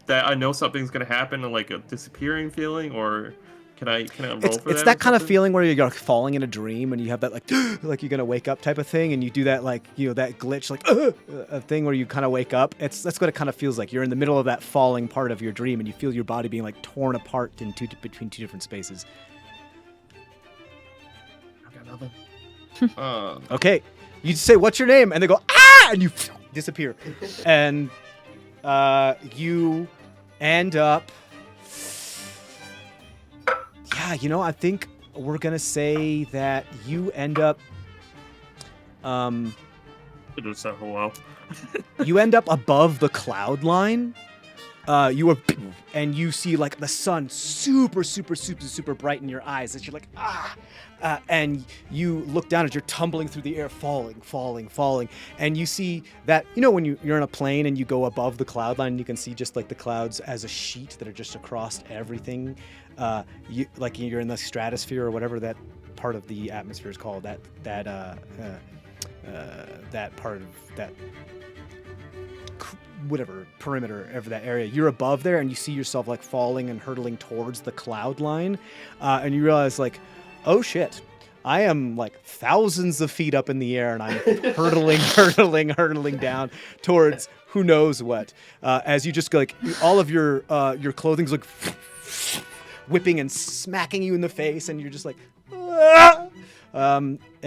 That I know something's gonna happen, and like a disappearing feeling, or can I roll for that? It's that kind of feeling where you're falling in a dream, and you have that like like you're gonna wake up type of thing, and you do that like that glitch like a thing where you kind of wake up. That's what it kind of feels like. You're in the middle of that falling part of your dream, and you feel your body being like torn apart between two different spaces. Okay, you just say what's your name, and they go ah, and you disappear, and you end up. Yeah, I think we're gonna say that you end up. It does sound a while. You end up above the cloud line. And you see like the sun super bright in your eyes as you're like and you look down as you're tumbling through the air, falling, and you see that when you're in a plane and you go above the cloud line, you can see just like the clouds as a sheet that are just across everything. You're in the stratosphere or whatever that part of the atmosphere is called. That part of that. Whatever perimeter of that area, you're above there, and you see yourself like falling and hurtling towards the cloud line, and you realize like, oh shit, I am like thousands of feet up in the air, and I'm hurtling down towards who knows what. As you just go, like all of your clothing's like whipping and smacking you in the face, and you're just like. Ah!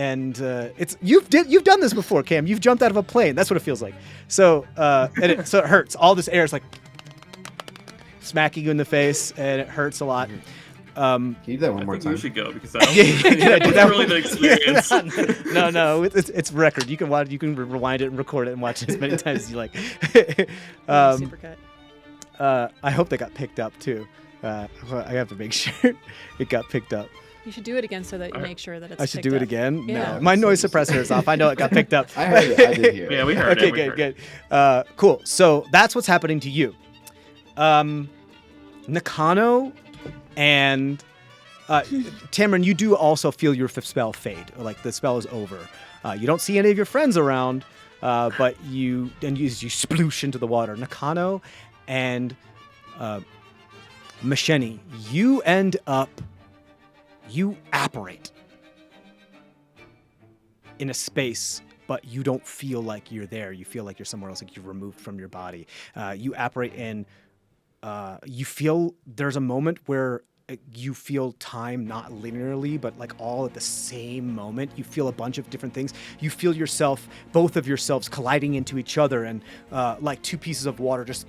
It's you've done this before, Cam. You've jumped out of a plane. That's what it feels like. So it hurts. All this air is like smacking you in the face, and it hurts a lot. Can you do that one more time? You should go because that's really the experience. No, it's record. You can rewind it and record it and watch it as many times as you like. Supercut. I hope that got picked up too. I have to make sure it got picked up. You should do it again so that you make sure that it's I should picked do it up. again? Yeah. No. My noise suppressor is off. I know it got picked up. I heard it. I did hear it. Yeah, we heard it. Okay, good. Cool. So that's what's happening to you. Nakano and Tamron, you do also feel your fifth spell fade. Like the spell is over. You don't see any of your friends around, but you sploosh into the water. Nakano and Masheni, you end up. You apparate in a space, but you don't feel like you're there. You feel like you're somewhere else, like you're removed from your body. You apparate in, you feel there's a moment where you feel time not linearly, but like all at the same moment. You feel a bunch of different things. You feel both of yourselves colliding into each other, and like two pieces of water just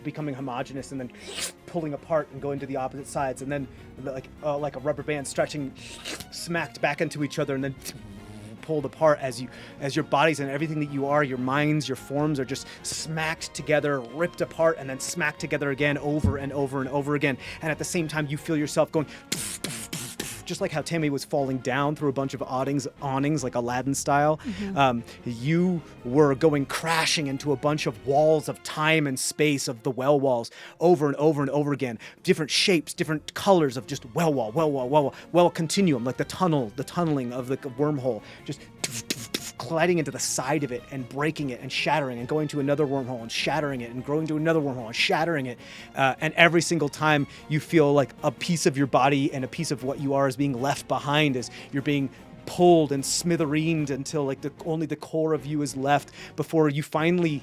becoming homogeneous and then pulling apart and going to the opposite sides, and then like a rubber band stretching, smacked back into each other, and then pulled apart as your bodies and everything that you are, your minds, your forms are just smacked together, ripped apart, and then smacked together again over and over and over again. And at the same time, you feel yourself going, just like how Tammy was falling down through a bunch of awnings like Aladdin style. You were going crashing into a bunch of walls of time and space of the well walls over and over and over again. Different shapes, different colors of just well continuum, like the tunneling of the wormhole, just colliding into the side of it and breaking it and shattering and going to another wormhole and shattering it and going to another wormhole and shattering it. And every single time you feel like a piece of your body and a piece of what you are is being left behind as you're being pulled and smithereened until like only the core of you is left before you finally,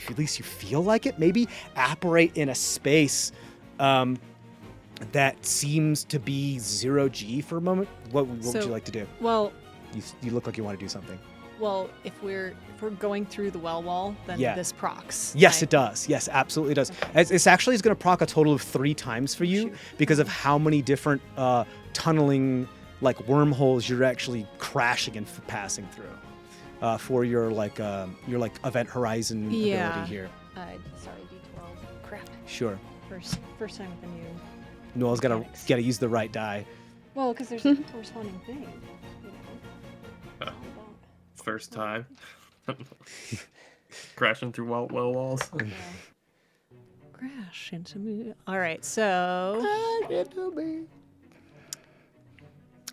at least you feel like it, maybe apparate in a space that seems to be 0G for a moment. What would you like to do? Well, you look like you want to do something. Well, if we're going through the well wall, then this procs. Yes, right? it does. Yes, absolutely does. It's actually going to proc a total of 3 times for you because of how many different tunneling like wormholes you're actually crashing and passing through for your event horizon ability here. Sorry, D12. Crap. Sure. First time with a new. Noel's got to use the right die. Well, because there's a corresponding thing. You know. First time. Crashing through well walls. Okay. Crash into me. All right, so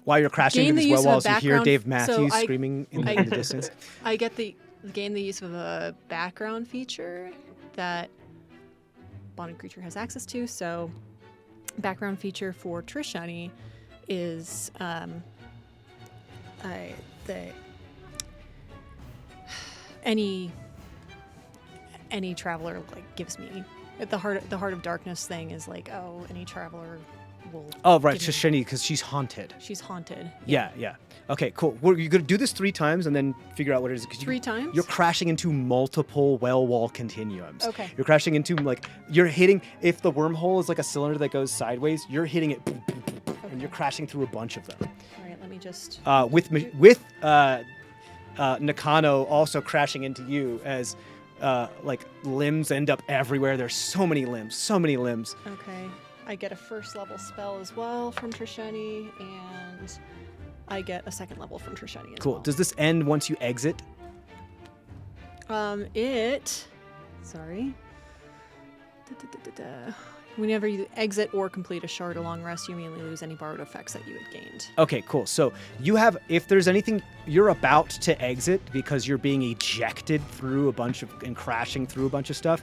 while you're crashing into these well walls, you hear Dave Matthews so screaming in the distance. I gain the use of a background feature that bonded creature has access to. So, background feature for Trishani is any traveler like gives me the heart of darkness thing is like, oh, any traveler will. Oh right, Trishani, because she's haunted. She's haunted. Yeah. Okay, cool. You're gonna do this 3 times and then figure out what it is. 3 times? You're crashing into multiple well wall continuums. Okay. You're crashing into you're hitting. If the wormhole is like a cylinder that goes sideways, you're hitting it, and you're crashing through a bunch of them. All right, let me just. With Nakano also crashing into you as limbs end up everywhere. There's so many limbs. Okay. I get a first level spell as well from Trishani, and I get a second level from Trishani as well. Cool. Does this end once you exit? Sorry. Whenever you exit or complete a shard a long rest, you immediately lose any borrowed effects that you had gained. Okay, cool. So you have, if there's anything you're about to exit because you're being ejected through and crashing through a bunch of stuff,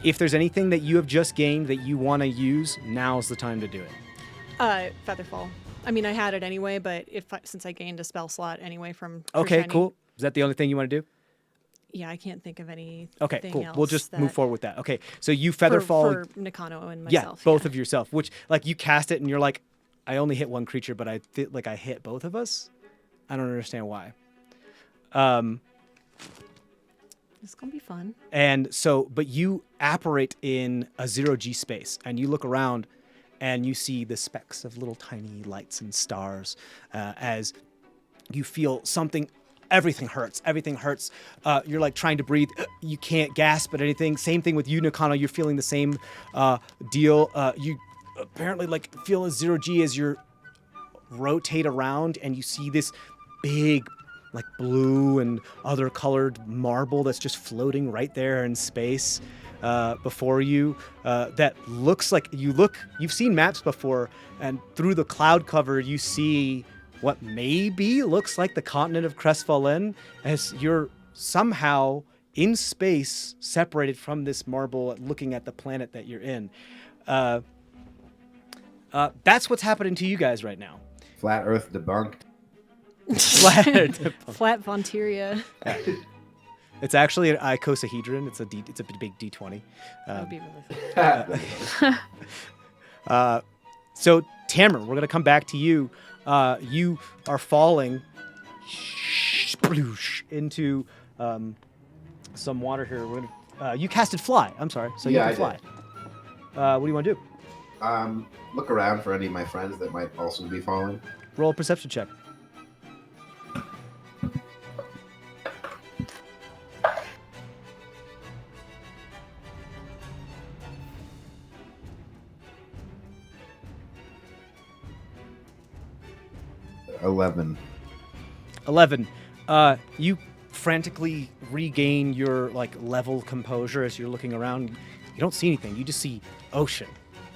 if there's anything that you have just gained that you want to use, now's the time to do it. Featherfall. I mean, I had it anyway, but since I gained a spell slot anyway from Okay, Trishani, cool. Is that the only thing you want to do? Yeah, I can't think of anything. Okay, cool. We'll just move forward with that. Okay, so you Featherfall. For Nakano and myself. Yeah, both of yourself. Which, you cast it and you're like, I only hit one creature, but I hit both of us? I don't understand why. It's going to be fun. And so, but you apparate in a 0G space, and you look around and you see the specks of little tiny lights and stars as you feel something. Everything hurts. You're trying to breathe. You can't gasp at anything. Same thing with you, Nakano. You're feeling the same deal. You apparently feel a 0G as you rotate around and you see this big blue and other colored marble that's just floating right there in space before you. That looks like you've seen maps before, and through the cloud cover you see what maybe looks like the continent of CrestVahllen as you're somehow in space separated from this marble looking at the planet that you're in. That's what's happening to you guys right now. Flat Earth debunked. Flat Vonteria. It's actually an icosahedron. It's a big D20. That would be really fun. So Tamara, we're going to come back to you. You are falling into some water here. We're going to You casted fly. I'm sorry. So Yeah, you can I fly. What do you want to do? Look around for any of my friends that might also be falling. Roll a perception check. $11. 11. You frantically regain your level composure as you're looking around. You don't see anything. You just see ocean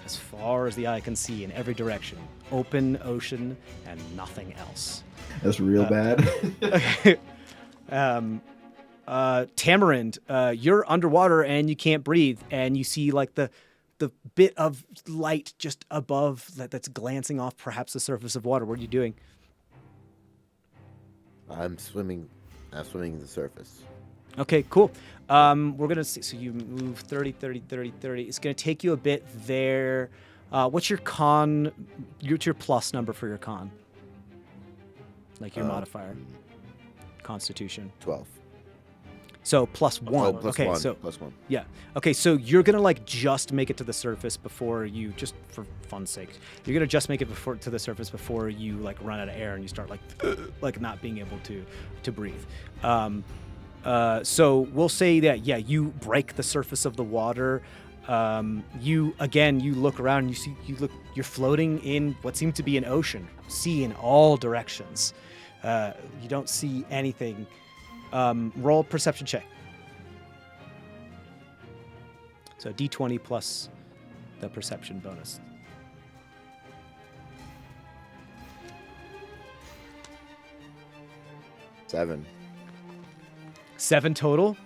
as far as the eye can see in every direction. Open ocean and nothing else. That's real bad. Okay. Tamarind, you're underwater and you can't breathe, and you see the bit of light just above that's glancing off perhaps the surface of water. What are you doing? I'm swimming the surface. Okay, cool. We're going to see. So you move 30, 30, 30, 30. It's going to take you a bit there. What's your con? What's your plus number for your con? Your modifier. Constitution. 12. So plus 1. Oh, plus okay, 1. so Plus 1. yeah. Okay, so you're going to just make it to the surface before you, just for fun's sake, you're going to just make it to the surface before you run out of air and you start not being able to breathe. So we'll say that, yeah, you break the surface of the water. You look around and you're floating in what seems to be an ocean, sea in all directions. You don't see anything. Roll perception check. So D20 plus the perception bonus. 7. 7 total.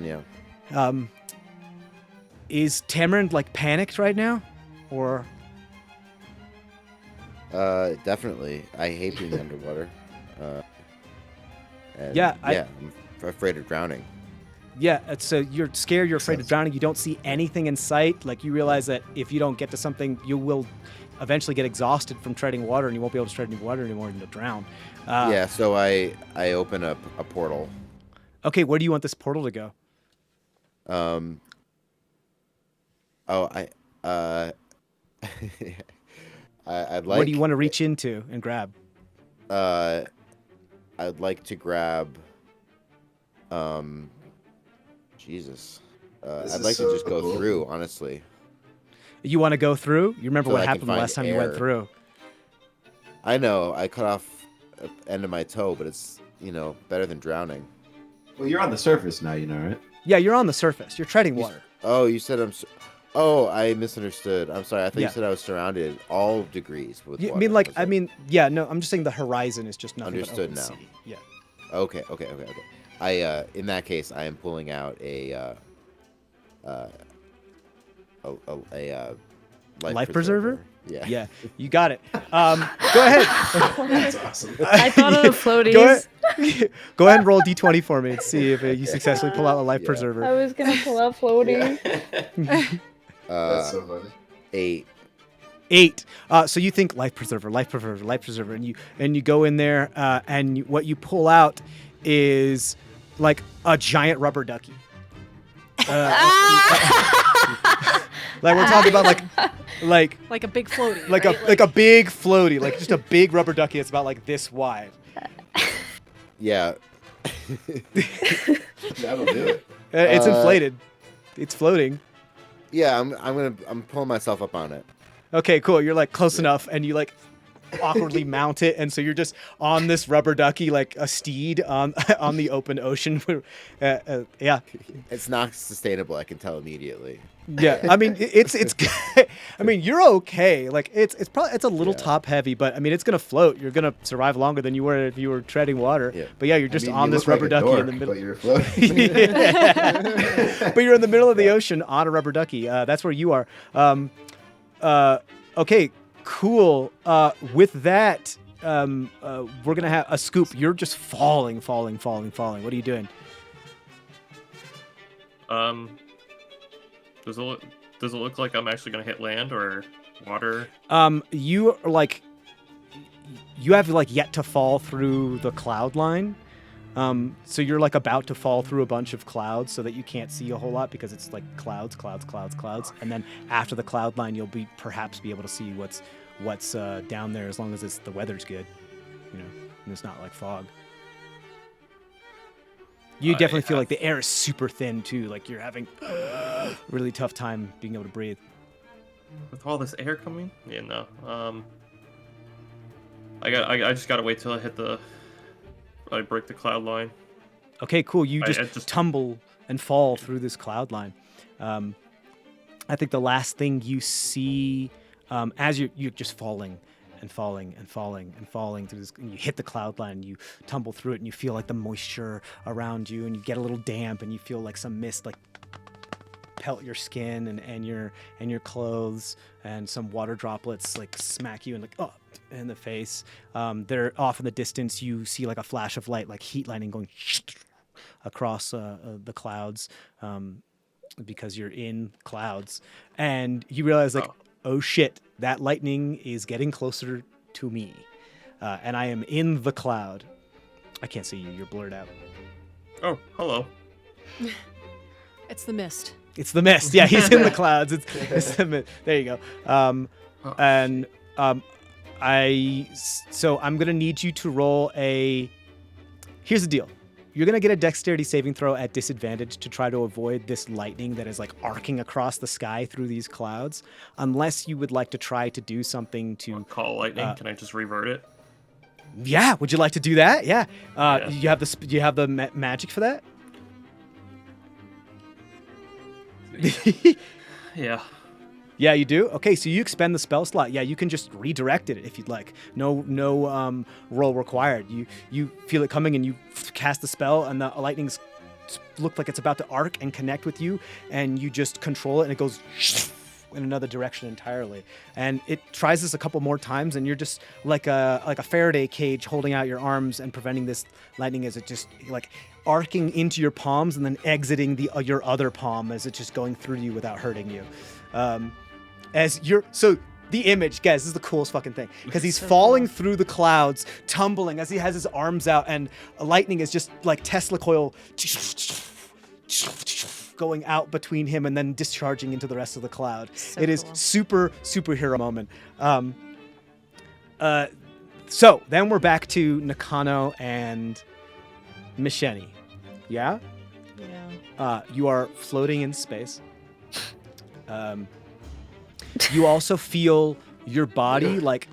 Yeah. Is Tamarind panicked right now, or? Definitely. I hate being underwater. And Yeah, I'm afraid of drowning. Yeah, so you're scared, you're afraid of drowning, you don't see anything in sight. You realize that if you don't get to something, you will eventually get exhausted from treading water, and you won't be able to tread any water anymore and you'll drown. Yeah, so I open up a portal. Okay, where do you want this portal to go? I'd like. Where do you want to reach into and grab? I'd like to grab. Jesus. I'd like to just go through, honestly. You want to go through? You remember So what I can happened the find last time you went air. through? I know. I cut off the end of my toe, but it's better than drowning. Well, you're on the surface now, right? Yeah, you're on the surface. You're treading water. Oh, you said Oh, I misunderstood. I'm sorry. I thought Yeah. you said I was surrounded all degrees with You, water. yeah, no, I'm just saying the horizon is just nothing Understood but open now. sea. Yeah. Okay. I in that case, I am pulling out a Life preserver? Yeah. Yeah, you got it. Go ahead. That's awesome. I thought of floaties. Go ahead and roll D20 for me and see if you successfully pull out a life Yeah. preserver. I was gonna pull out floaties. That's so funny. 8. 8. So you think life preserver, and you go in there, and what you pull out is a giant rubber ducky. We're talking about like a big floaty. like right? a big floaty, just a big rubber ducky that's about this wide. Yeah. That'll do it. It's inflated. It's floating. Yeah, I'm pulling myself up on it. Okay, cool. You're close enough, and you awkwardly mount it, and so you're just on this rubber ducky like a steed on the open ocean. Yeah, It's not sustainable. I can tell immediately. yeah. I mean, it's. I mean, you're okay. It's probably a little top heavy, but I mean, it's gonna float. You're gonna survive longer than you were if you were treading water. Yeah. But yeah, you're just on you this look rubber like a ducky in dork, the middle. But you're floating. Yeah. But you're in the middle of the ocean on a rubber ducky. That's where you are. Okay, cool. With that, we're gonna have a scoop. You're just falling. What are you doing? Does it look like I'm actually gonna hit land or water? You are you have yet to fall through the cloud line. So you're like about to fall through a bunch of clouds so that you can't see a whole lot because it's like clouds, and then after the cloud line, you'll perhaps be able to see what's down there as long as the weather's good, and it's not like fog. You definitely feel like the air is super thin too, like you're having a really tough time being able to breathe. With all this air coming? Yeah, no. I just gotta wait till I break the cloud line. Okay, cool. You just tumble and fall through this cloud line. I think the last thing you see as you're just falling and falling through this, and you hit the cloud line, and you tumble through it, and you feel like the moisture around you, and you get a little damp, and you feel like some mist like pelt your skin and your clothes, and some water droplets like smack you in the face. They're off in the distance. You see like a flash of light, like heat lightning going across the clouds, because you're in clouds, and you realize like, oh shit, that lightning is getting closer to me, and I am in the cloud. I can't see you. You're blurred out. Oh, hello. It's the mist. It's the mist. Yeah, he's in the clouds. It's the mist. There you go. So I'm gonna need you to roll a. Here's the deal. You're gonna get a dexterity saving throw at disadvantage to try to avoid this lightning that is like arcing across the sky through these clouds, unless you would like to try to do something to call lightning. Can I just revert it? Yeah. Would you like to do that? Yeah. Yeah. You have the magic for that. Yeah. Yeah, you do? Okay, so you expend the spell slot. Yeah, you can just redirect it if you'd like. No roll required. You feel it coming and you cast the spell, and the lightning's look like it's about to arc and connect with you, and you just control it, and it goes in another direction entirely. And it tries this a couple more times, and you're just like a Faraday cage holding out your arms and preventing this lightning as it just like arcing into your palms and then exiting your other palm as it's just going through you without hurting you. The image, guys, this is the coolest fucking thing, because he's falling through the clouds, tumbling as he has his arms out, and lightning is just like Tesla coil going out between him and then discharging into the rest of the cloud. It is super superhero moment. So then we're back to Nakano and Misheni. Yeah? Yeah. You are floating in space. You also feel your body like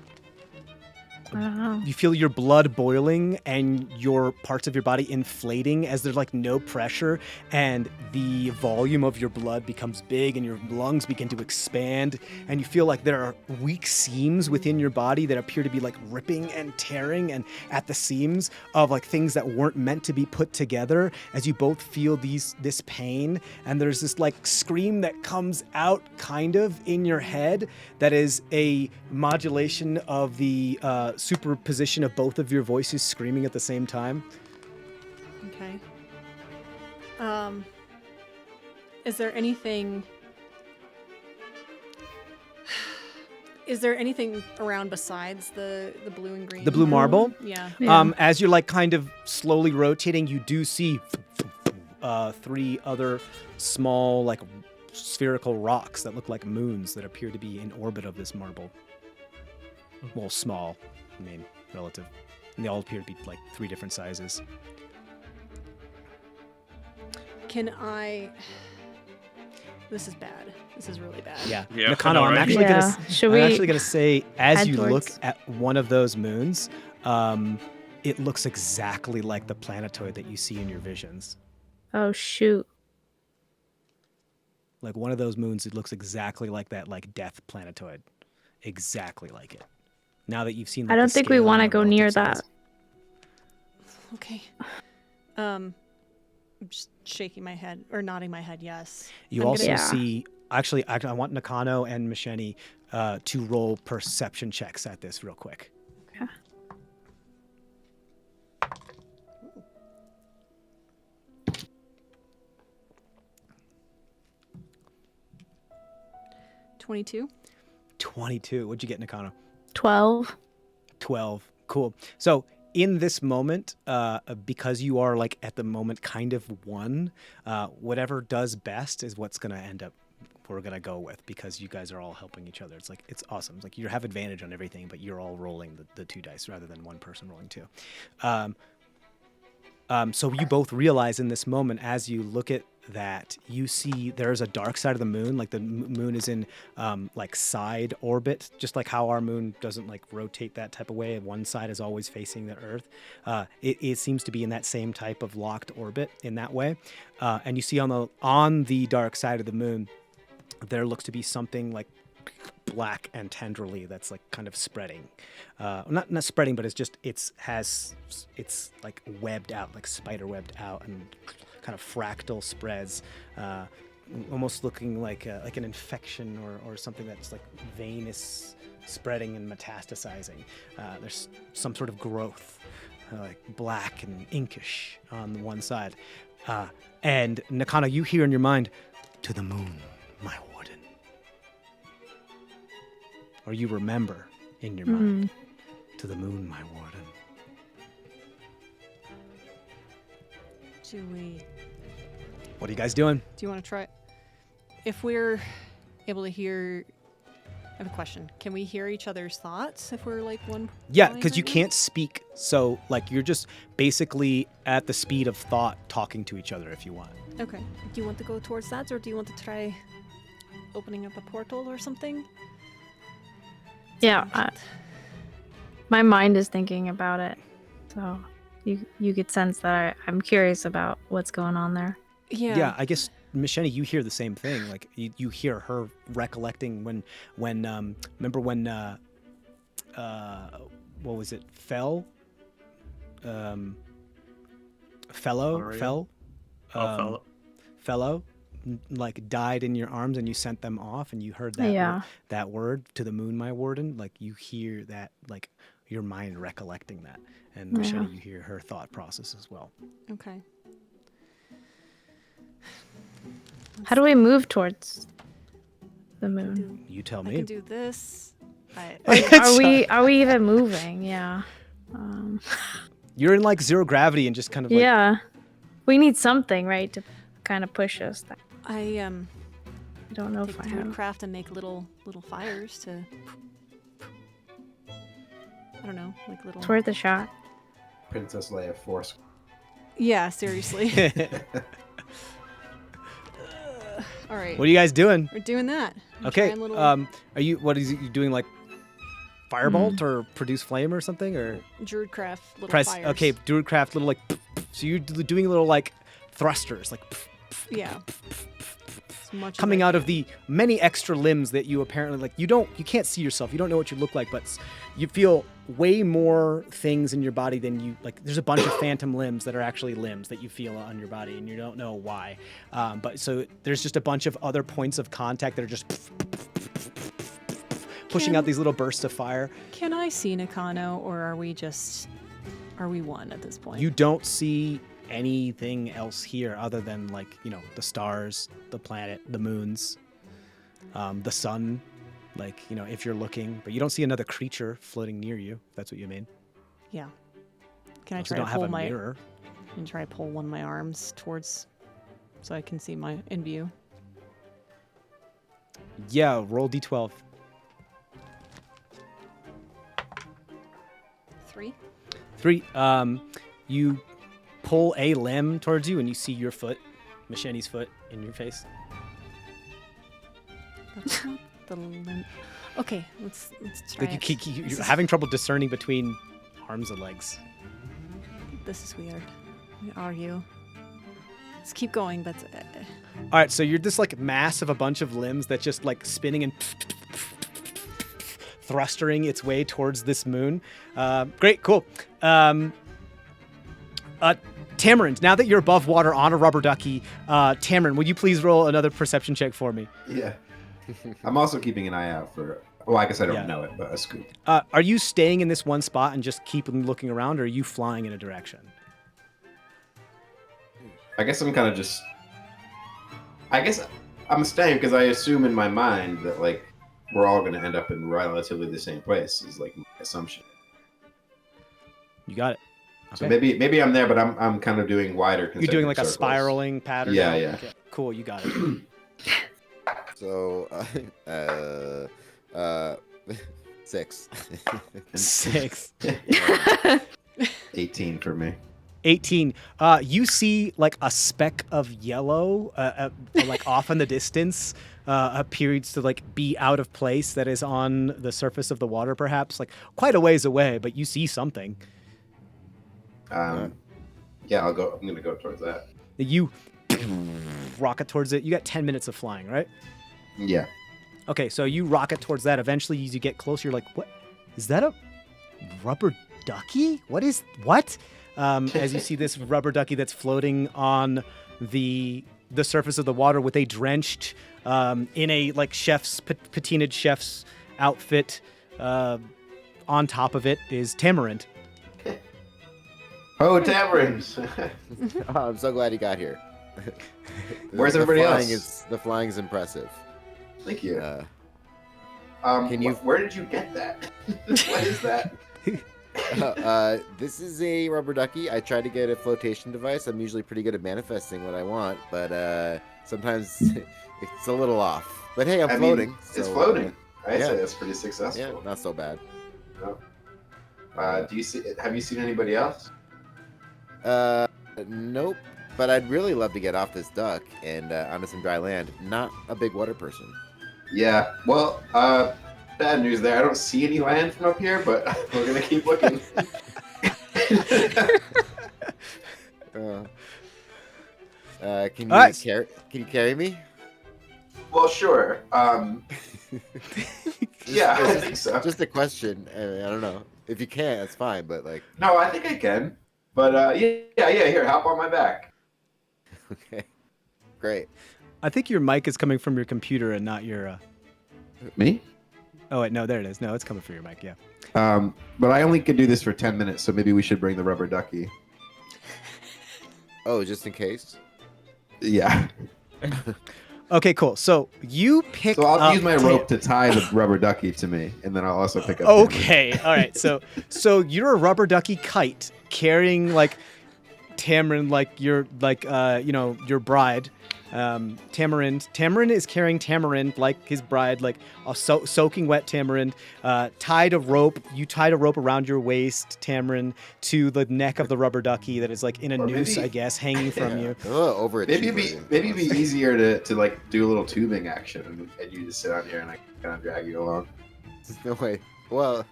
you feel your blood boiling and your parts of your body inflating as there's like no pressure, and the volume of your blood becomes big and your lungs begin to expand, and you feel like there are weak seams within your body that appear to be like ripping and tearing and at the seams of like things that weren't meant to be put together, as you both feel this pain, and there's this like scream that comes out kind of in your head that is a modulation of the superposition of both of your voices screaming at the same time. Okay. Is there anything around besides the blue and green? The blue marble? Yeah. As you're like kind of slowly rotating, you do see 3 other small like spherical rocks that look like moons that appear to be in orbit of this marble. Well, small, I mean, relative. And they all appear to be like 3 different sizes. This is bad. This is really bad. Yeah. Yeah, Nakano, I know, I'm right? actually Yeah. gonna say, as head you towards- look at one of those moons, it looks exactly like the planetoid that you see in your visions. Oh shoot. Like one of those moons, it looks exactly like that, like death planetoid. Exactly like it. Now that you've seen, like, I don't the think we scale want to and go relative near size. that. Okay. I'm just shaking my head or nodding my head. Yes. You I'm also gonna- see. Actually, I want Nakano and Misheni to roll perception checks at this real quick. Okay. $22. 22. What'd you get, Nakano? 12. 12. Cool. So in this moment, because you are like at the moment kind of one, whatever does best is what's going to end up. We're going to go with, because you guys are all helping each other. It's like, it's awesome. It's like you have advantage on everything, but you're all rolling the 2 dice rather than one person rolling 2. So you both realize in this moment, as you look at that, you see there's a dark side of the moon. Like the moon is in like side orbit, just like how our moon doesn't like rotate that type of way. One side is always facing the Earth. It seems to be in that same type of locked orbit in that way. And you see on the dark side of the moon, there looks to be something like black and tendrily that's like kind of spreading, not spreading, but it's like webbed out, like spider webbed out, and kind of fractal spreads, almost looking like an infection or something that's like venous spreading and metastasizing. There's some sort of growth, like black and inkish on the one side, and Nakano, you hear in your mind, "To the moon, my warden." Or you remember in your mind, "To the moon, my warden." What are you guys doing? Do you want to try? If we're able to hear, I have a question. Can we hear each other's thoughts if we're like one? Yeah, line because you right now? can't speak. So like you're just basically at the speed of thought talking to each other if you want. Okay. Do you want to go towards that, or do you want to try opening up a portal or something? Yeah, my mind is thinking about it, so you could sense that I'm curious about what's going on there. Yeah, I guess Misheni, you hear the same thing. Like you hear her recollecting when remember when what was it? Fellow, like died in your arms, and you sent them off, and you heard that that word, "To the moon, my warden." Like you hear that, like your mind recollecting that, and Misheni, you hear her thought process as well. Okay. How do we move towards the moon? You tell I me. can do this. Are we even moving? Yeah. You're in like zero gravity and just kind of like. Yeah. We need something, right, to kind of push us. I don't know take if I have. craft and make little fires to. I don't know, like little. It's worth a shot. Princess Leia Force. Yeah, seriously. All right. What are you guys doing? We're doing that. I'm Okay. trying little Are you? What is it? You doing like firebolt or produce flame or something or? Druidcraft little Press. fires. Okay, Druidcraft little like. So you're doing little like thrusters like. Yeah. As much as Coming I out of can. the many extra limbs that you apparently like. You can't see yourself. You don't know what you look like, but you feel way more things in your body than you like. There's a bunch of phantom limbs that are actually limbs that you feel on your body, and you don't know why. But so there's just a bunch of other points of contact that are just pushing out these little bursts of fire. Can I see Nakano, or are we one at this point? You don't see anything else here other than like, the stars, the planet, the moons, the sun, like, if you're looking, but you don't see another creature floating near you, if that's what you mean. Yeah. Can I Also try to don't have pull a my mirror. and try to pull one of my arms towards so I can see my in view? Yeah, roll d12. 3. 3. You pull a limb towards you, and you see your foot, Misheni's foot, in your face. That's not the limb. Okay, let's try Like it. you're having trouble discerning between arms and legs. This is weird. We argue. Let's keep going, but All right, so you're this like mass of a bunch of limbs that just like spinning and thrustering its way towards this moon. Great, cool. Tamarin, now that you're above water on a rubber ducky, Tamarin, would you please roll another perception check for me? Yeah. I'm also keeping an eye out for. Well, I guess I don't Yeah. know it, but a scoop. Are you staying in this one spot and just keep looking around, or are you flying in a direction? I guess I'm kind of just. I guess I'm staying because I assume in my mind that like we're all going to end up in relatively the same place. Is like my assumption. You got it. So Okay. maybe I'm there, but I'm kind of doing wider. You're doing like a circles. spiraling pattern. Yeah, now? yeah. Okay, cool, you got it. So, 6. 6. 18 for me. 18. You see like a speck of yellow, like off in the distance, appears to like be out of place. That is on the surface of the water, perhaps like quite a ways away. But you see something. Yeah, I'm gonna go towards that. You rocket towards it. You got 10 minutes of flying, right? Yeah. Okay, so you rocket towards that. Eventually, as you get closer, you're like, "What? Is that a rubber ducky? What? As you see this rubber ducky that's floating on the surface of the water with a drenched, in a like patinaed chef's outfit. On top of it is Tamarind. Oh, taverns! Oh, I'm so glad he got here. Where's everybody else? The flying is impressive. Thank you. Can you? Where did you get that? What is that? This is a rubber ducky. I tried to get a flotation device. I'm usually pretty good at manifesting what I want, but sometimes it's a little off. But hey, I'm floating. It's so, floating. I'd yeah. say that's pretty successful. Yeah, not so bad. No. Have you seen anybody else? Nope. But I'd really love to get off this duck and onto some dry land. Not a big water person. Yeah. Well, bad news there. I don't see any land from up here, but we're gonna keep looking. Can Alright. Can you carry me? Well, sure. Yeah, I think so. Just a question. I don't know. If you can't, that's fine. But like, No, I think I can. But yeah. Here, hop on my back. okay, great. I think your mic is coming from your computer and not your. Me? Oh wait, no, there it is. No, it's coming from your mic. Yeah. But I only could do this for 10 minutes, so maybe we should bring the rubber ducky. Oh, just in case. Yeah. Okay, cool. So you pick. So I'll up use my rope to tie the rubber ducky to me, and then I'll also pick up. Okay, all right. So you're a rubber ducky kite carrying like Tamarind, like your your bride. Tamarind is carrying Tamarind like his bride, like a soaking wet Tamarind. Tied a rope. You tied a rope around your waist, Tamarind, to the neck of the rubber ducky that is like in a Or noose, maybe- I guess, hanging from you. Over it. Maybe it'd be easier to like do a little tubing action, and you just sit on here and I kind of drag you along. No way. Well,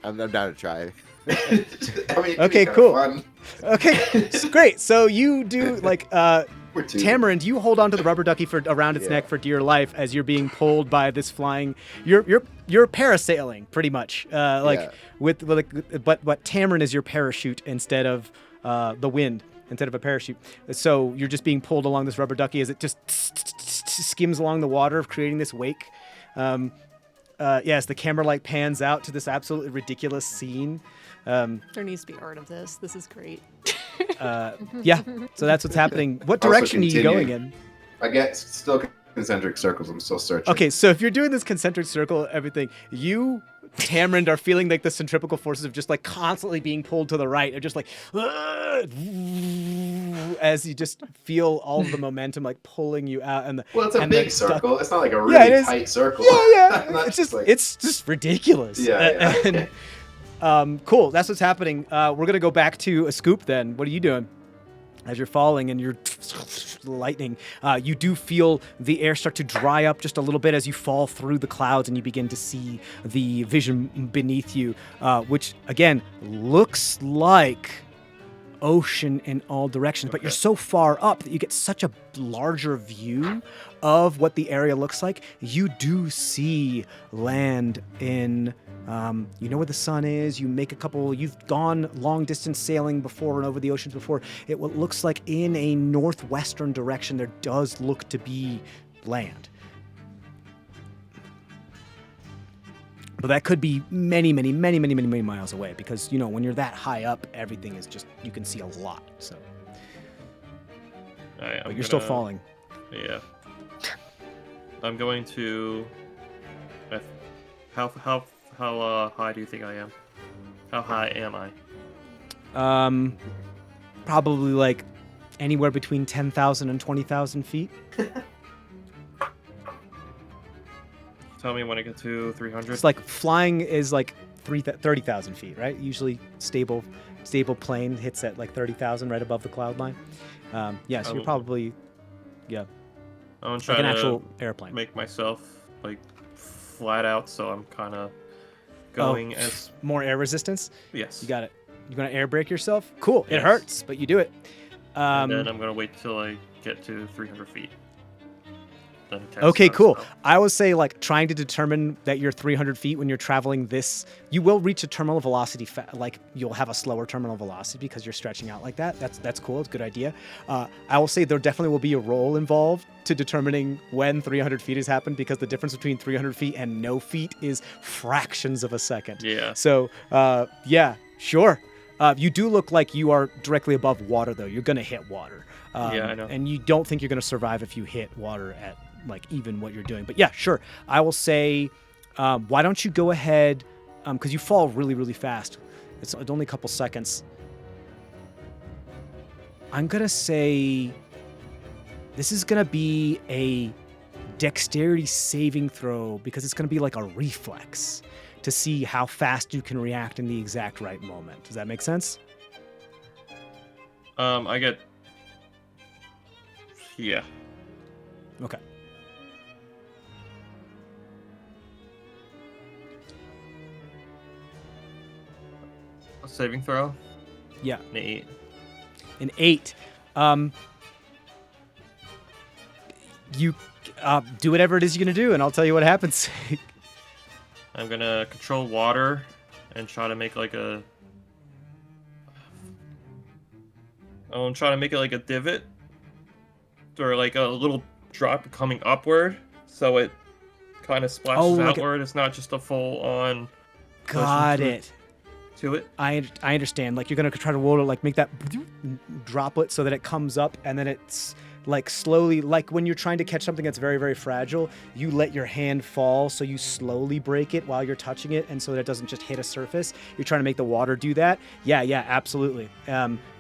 I'm down to try. I mean, it'd be Okay, kinda cool. fun. Okay, great. So you do like We're tubing. Tamarind, you hold onto the rubber ducky for around its Yeah. neck for dear life as you're being pulled by this flying. You're parasailing pretty much, Yeah. but Tamarind is your parachute instead of the wind, instead of a parachute. So you're just being pulled along this rubber ducky as it just skims along the water, creating this wake. As the camera like pans out to this absolutely ridiculous scene. There needs to be art of this. This is great. Yeah, so that's what's happening. What Also direction are you going continuing. in? I get still concentric circles. I'm still searching. Okay, so if you're doing this concentric circle, everything, you, Tamarind, are feeling like the centripetal forces of just like constantly being pulled to the right, or just like, as you just feel all of the momentum like pulling you out. And Well, it's a and big the duck- circle. It's not like a Yeah, really it is. tight circle. Yeah. Not It's just like- it's just ridiculous. Yeah. And, cool. That's what's happening. We're gonna go back to a scoop then. What are you doing? As you're falling and you're lightning, you do feel the air start to dry up just a little bit as you fall through the clouds and you begin to see the vision beneath you, which again looks like ocean in all directions, but you're so far up that you get such a larger view of what the area looks like. You do see land in, you know where the sun is. You've gone long distance sailing before and over the oceans before. What looks like in a northwestern direction, there does look to be land. But that could be many miles away because, when you're that high up, everything is just, you can see a lot. So, but you're still falling. Yeah. I'm going to. How high do you think I am? How high am I? Probably like anywhere between 10,000 and 20,000 feet. Tell me when I get to 300. It's like flying is like 30,000 feet, right? Usually stable plane hits at like 30,000 right above the cloud line. Yeah, so you're probably, yeah, I'm like trying an to actual airplane. make myself like flat out, so I'm kind of going as More air resistance? yes. You got it. You're going to air brake yourself? Cool. It Yes. hurts, but you do it. And then I'm gonna wait till I get to 300 feet. Then test Okay, that cool. stuff. I would say like trying to determine that you're 300 feet when you're traveling this, you will reach a terminal velocity, like you'll have a slower terminal velocity because you're stretching out like that. That's cool. It's a good idea. I will say there definitely will be a roll involved to determining when 300 feet has happened because the difference between 300 feet and no feet is fractions of a second. Yeah. So, yeah, sure. You do look like you are directly above water, though. You're going to hit water. Yeah, I know. And you don't think you're going to survive if you hit water at, like, even what you're doing. But yeah, sure. I will say, why don't you go ahead, because you fall really, really fast. It's only a couple seconds. I'm going to say this is going to be a dexterity saving throw because it's going to be like a reflex to see how fast you can react in the exact right moment. Does that make sense? I get. Yeah. Okay. A saving throw. Yeah. An 8. An 8. You do whatever it is you're going to do, and I'll tell you what happens. I'm gonna control water and try to make like a. I'm trying to make it like a divot or like a little drop coming upward, so it kind of splashes like outward. It's not just a full-on. Got it. To it. I understand. Like, you're going to try to roll it, like, make that droplet so that it comes up, and then it's, like, slowly, like when you're trying to catch something that's very, very fragile, you let your hand fall, so you slowly break it while you're touching it, and so that it doesn't just hit a surface. You're trying to make the water do that. Yeah, absolutely.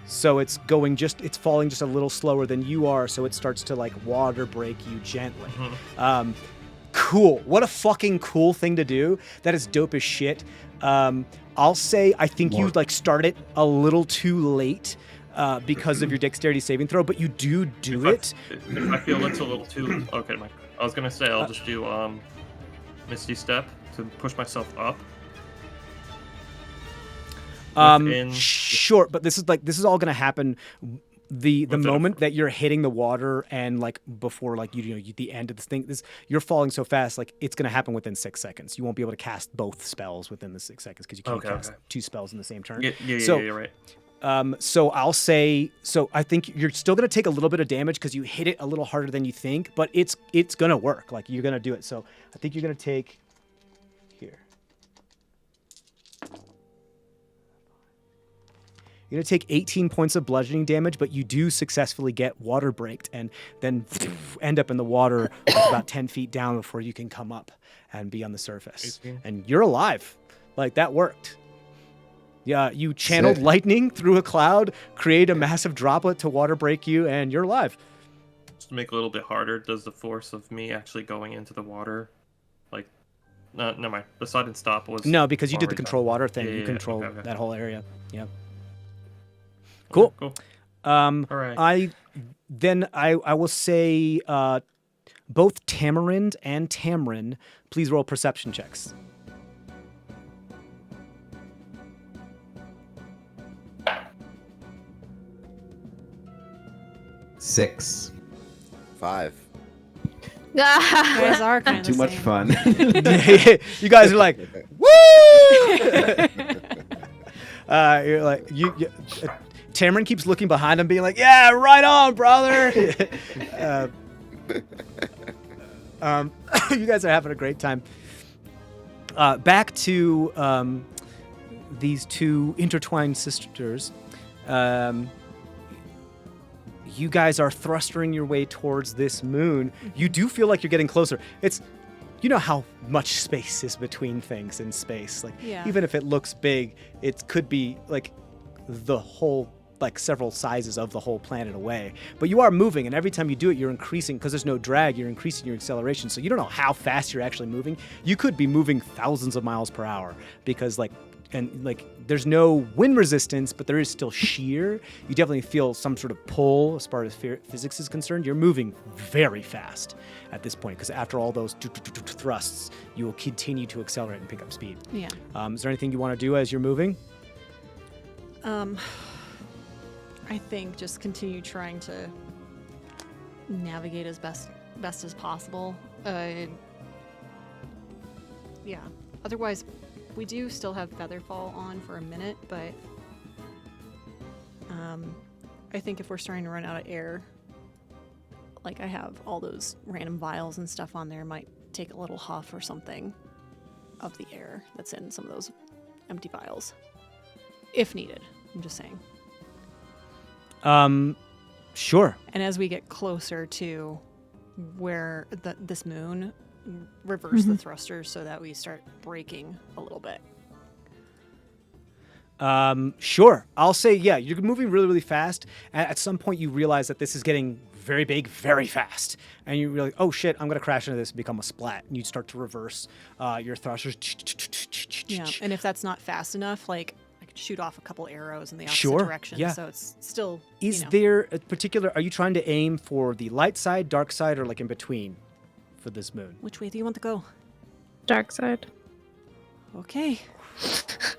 So it's falling just a little slower than you are, so it starts to, like, water break you gently. Mm-hmm. Cool. What a fucking cool thing to do. That is dope as shit. I'll say I think you like started a little too late because of your dexterity saving throw, but you do it. If I feel it's a little too. Okay, Mike. I was gonna say I'll just do Misty Step to push myself up. Sure, but this is all gonna happen. The moment that you're hitting the water and like before like the end of this thing, you're falling so fast, like it's gonna happen within 6 seconds. You won't be able to cast both spells within the 6 seconds because you can't cast two spells in the same turn. Yeah, you're right. So I'll say, I think you're still gonna take a little bit of damage because you hit it a little harder than you think, but it's gonna work. Like you're gonna do it. So I think you're gonna take here. You're going to take 18 points of bludgeoning damage, but you do successfully get water braked and then end up in the water like about 10 feet down before you can come up and be on the surface. 18. And you're alive. Like, that worked. Yeah, you channeled Sick. lightning through a cloud, create a massive droplet to water break you, and you're alive. Just to make it a little bit harder, does the force of me actually going into the water, like, no, never mind. The sudden stop was No, because you did the already control done. water thing. Yeah, You yeah, control okay. that whole area. Yep. Cool. Cool. All right. I will say both Tamarind and Tamrin, please roll perception checks. Six. 5. You guys are kind of Too much fun. You guys are like, woo! You're like, Tamarind keeps looking behind him, being like, yeah, right on, brother. You guys are having a great time. Back to these two intertwined sisters. You guys are thrusting your way towards this moon. You do feel like you're getting closer. You know how much space is between things in space. Like, Yeah. even if it looks big, it could be like the whole, like several sizes of the whole planet away. But you are moving, and every time you do it, you're increasing, because there's no drag, you're increasing your acceleration. So you don't know how fast you're actually moving. You could be moving thousands of miles per hour because there's no wind resistance, but there is still shear. You definitely feel some sort of pull as far as physics is concerned. You're moving very fast at this point, because after all those thrusts, you will continue to accelerate and pick up speed. Yeah. Is there anything you want to do as you're moving? I think just continue trying to navigate as best as possible. Yeah. Otherwise, we do still have Featherfall on for a minute, but I think if we're starting to run out of air, like I have all those random vials and stuff on there, might take a little huff or something of the air that's in some of those empty vials, if needed. I'm just saying. Sure. And as we get closer to where this moon, reverse the thrusters so that we start braking a little bit. Sure. I'll say, yeah, you're moving really, really fast. And at some point you realize that this is getting very big, very fast. And you realize, oh shit, I'm going to crash into this and become a splat. And you start to reverse your thrusters. Yeah. And if that's not fast enough, like I could shoot off a couple arrows in the opposite Sure, direction. yeah. So it's still, Is there a particular, are you trying to aim for the light side, dark side, or like in between for this moon? Which way do you want to go? Dark side. Okay.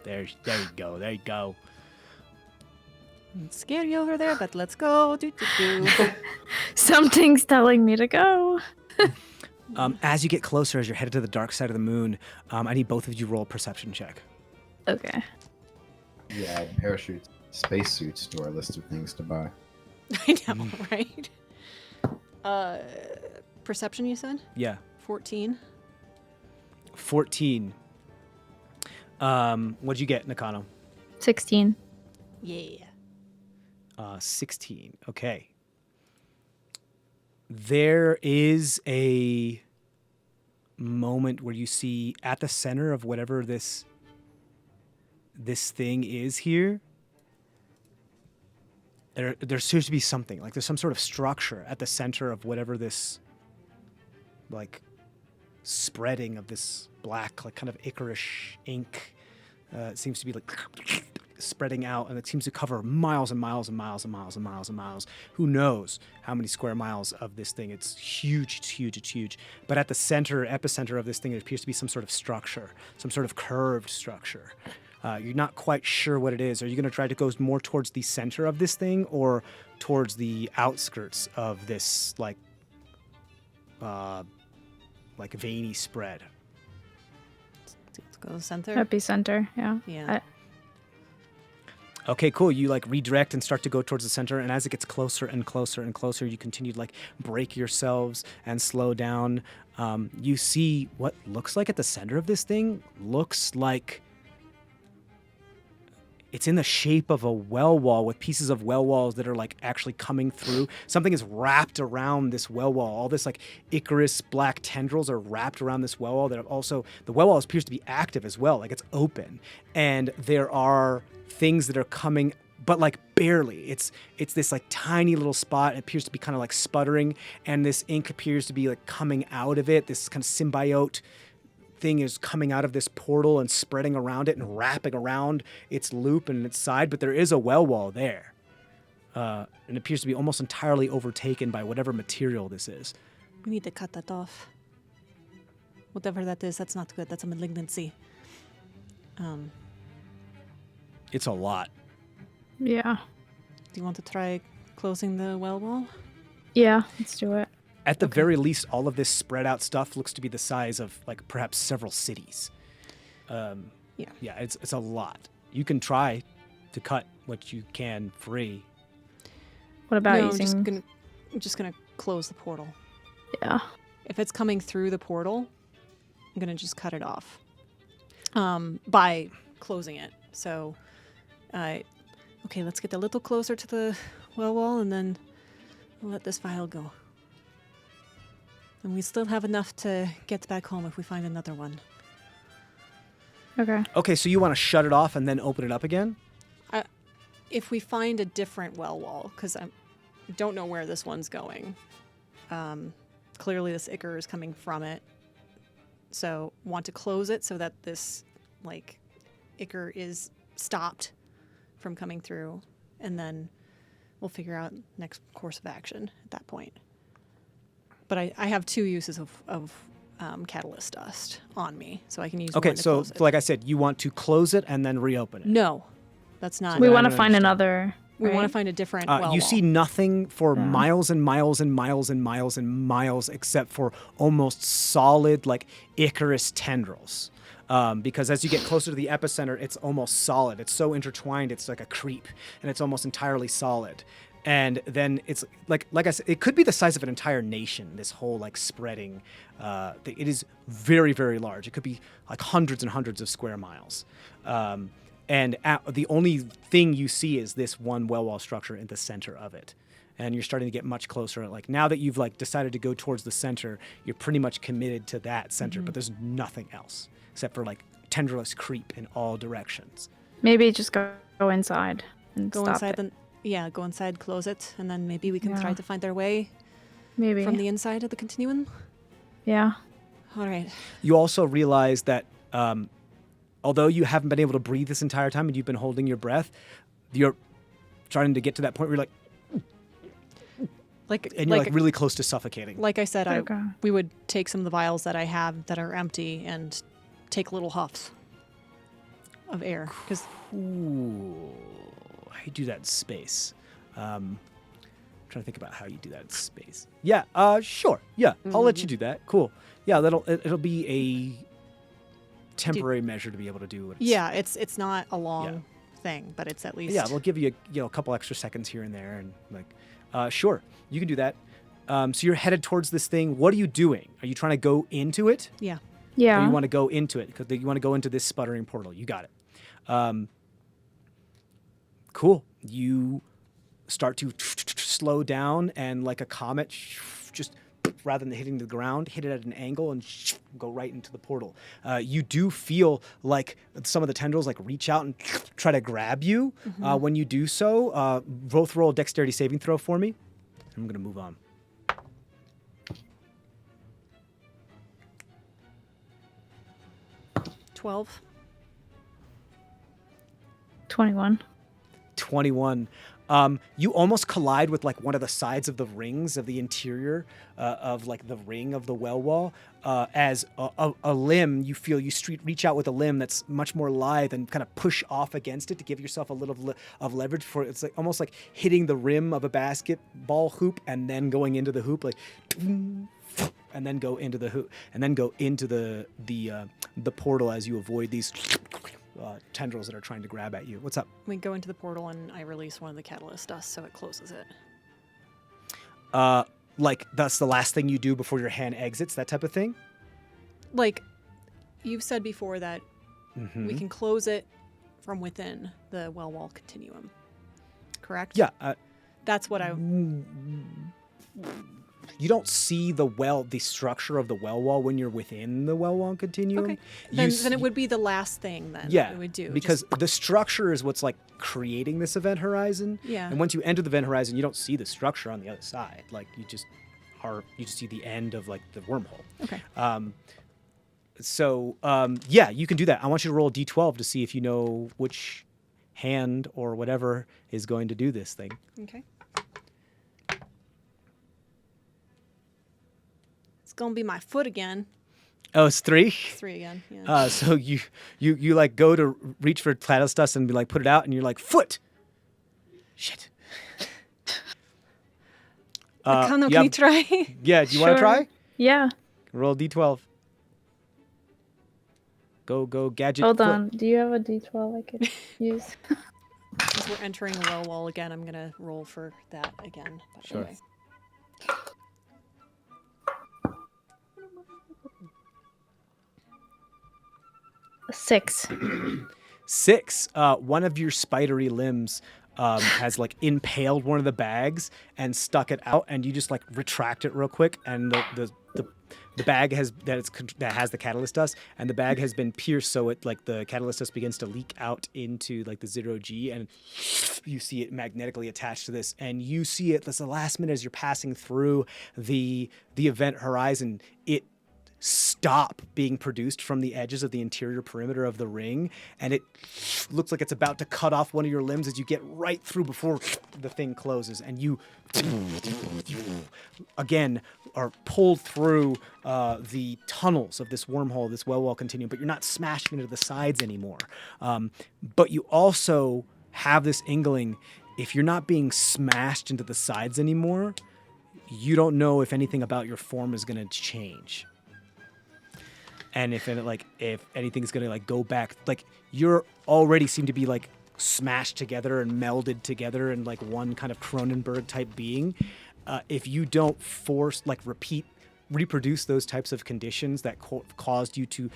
There you go. There you go. It's scary over there, but let's go. Something's telling me to go. As you get closer, as you're headed to the dark side of the moon, I need both of you roll a perception check. Okay. Yeah, parachutes, spacesuits to our list of things to buy. I know, right? Perception, you said? Yeah. 14. 14. What'd you get, Nakano? 16. Yeah. 16. Okay. There is a moment where you see at the center of whatever this thing is here, there seems to be something, like there's some sort of structure at the center of whatever this, like, spreading of this black, like kind of ichorish ink. It seems to be like spreading out, and it seems to cover miles and miles and miles and miles and miles and miles. Who knows how many square miles of this thing? It's huge, it's huge, it's huge. But at the center, epicenter of this thing, there appears to be some sort of structure, some sort of curved structure. You're not quite sure what it is. Are you going to try to go more towards the center of this thing or towards the outskirts of this, like veiny spread? Let's go to the center. Epicenter, yeah. Yeah. Okay, cool. You like redirect and start to go towards the center, and as it gets closer and closer and closer, you continue to like brake yourselves and slow down. You see what looks like at the center of this thing looks like it's in the shape of a well wall with pieces of well walls that are like actually coming through. Something is wrapped around this well wall. All this like Icarus black tendrils are wrapped around this well wall that have also, the well wall appears to be active as well, like it's open. And there are things that are coming, but like barely. It's this like tiny little spot. It appears to be kind of like sputtering, and this ink appears to be like coming out of it. This kind of symbiote thing is coming out of this portal and spreading around it and wrapping around its loop and its side, but there is a well wall there. And it appears to be almost entirely overtaken by whatever material this is. We need to cut that off. Whatever that is, that's not good. That's a malignancy. It's a lot. Yeah. Do you want to try closing the well wall? Yeah, let's do it. At the very least, all of this spread out stuff looks to be the size of like perhaps several cities. Yeah, it's a lot. You can try to cut what you can free. What about No, using... I'm just gonna close the portal. Yeah. If it's coming through the portal, I'm gonna just cut it off. By closing it. So, okay, let's get a little closer to the well wall, and then we'll let this vial go. And we still have enough to get back home if we find another one. Okay. Okay, so you want to shut it off and then open it up again? if we find a different well wall, because I don't know where this one's going. Clearly, this ichor is coming from it. So, want to close it so that this, like, ichor is stopped from coming through, and then we'll figure out next course of action at that point. But I have 2 uses of catalyst dust on me, so I can use. Okay, one to so close it. like I said, you want to close it and then reopen it. No, that's not. We I want to don't find understand. another. We want to right? find a different. You well see wall. nothing for Yeah. miles and miles and miles and miles and miles except for almost solid, like, Icarus tendrils. Because as you get closer to the epicenter, it's almost solid. It's so intertwined, it's like a creep, and it's almost entirely solid. And then it's like I said, it could be the size of an entire nation. This whole like spreading, it is very, very large. It could be like hundreds and hundreds of square miles. And the only thing you see is this one well wall structure in the center of it. And you're starting to get much closer. Like now that you've like decided to go towards the center, you're pretty much committed to that center. But there's nothing else except for like tendrillous creep in all directions. Maybe just go inside and Go stop inside. it. Go inside, close it, and then maybe we can Yeah. try to find our way Maybe. from the inside of the continuum. Yeah. All right. You also realize that although you haven't been able to breathe this entire time and you've been holding your breath, you're starting to get to that point where you're like, and you're like really close to suffocating. Like I said, Okay. we would take some of the vials that I have that are empty and take little huffs of air. Because Ooh, how you do that in space? Trying to think about how you do that in space. Yeah, sure. Yeah, I'll let you do that. Cool. Yeah, it'll be a temporary measure to be able to do what it's, it's not a long thing, but it's at least. Yeah, we'll give you a couple extra seconds here and there, and like, sure, you can do that. So you're headed towards this thing. What are you doing? Are you trying to go into it? Yeah. Or Yeah. you want to go into it because you want to go into this sputtering portal? You got it. Cool. You start to slow down, and like a comet, just rather than hitting the ground, hit it at an angle and go right into the portal. You do feel like some of the tendrils like reach out and try to grab you. When you do so, both roll a dexterity saving throw for me. I'm going to move on. $12. 21. 21. You almost collide with like one of the sides of the rings of the interior of like the ring of the well wall. As a limb, you feel you reach out with a limb that's much more lithe and kind of push off against it to give yourself a little of leverage for it. It's like almost like hitting the rim of a basketball hoop and then going into the hoop, like, and then go into the hoop and then go into the portal as you avoid these tendrils that are trying to grab at you. What's up? We go into the portal and I release one of the catalyst dust so it closes it. Like that's the last thing you do before your hand exits, that type of thing? Like, you've said before that Mm-hmm. we can close it from within the well wall continuum. Correct? Yeah. That's what I. You don't see the structure of the well wall when you're within the well wall continuum. Okay. You Then it would be the last thing then Yeah, that we would do. because the structure is what's like creating this event horizon. Yeah. And once you enter the event horizon, you don't see the structure on the other side. Like you just see the end of like the wormhole. Okay. Yeah, you can do that. I want you to roll a d12 to see if you know which hand or whatever is going to do this thing. Okay. It's gonna be my foot again. Oh, it's 3? It's 3 again. Yeah. So you like go to reach for catalyst dust and be like put it out and you're like foot. Shit. Can you we try? Yeah, do you want to Sure. try? Yeah. Roll d12. Go gadget. Hold foot. on. Do you have a D12 I could use? Since we're entering the well wall again, I'm gonna roll for that again. But Sure. anyway. 6. 6. One of your spidery limbs has like impaled one of the bags and stuck it out, and you just like retract it real quick, and the the bag has the catalyst dust, and the bag has been pierced, so it like the catalyst dust begins to leak out into like the 0G, and you see it magnetically attached to this, and you see it. That's the last minute as you're passing through the event horizon. It stop being produced from the edges of the interior perimeter of the ring, and it looks like it's about to cut off one of your limbs as you get right through before the thing closes, and you again are pulled through the tunnels of this wormhole, this well continuum, but you're not smashed into the sides anymore. But you also have this inkling, if you're not being smashed into the sides anymore, you don't know if anything about your form is going to change. And if anything's gonna like go back, like you're already seem to be like smashed together and melded together in like one kind of Cronenberg type being. If you don't reproduce those types of conditions that caused you to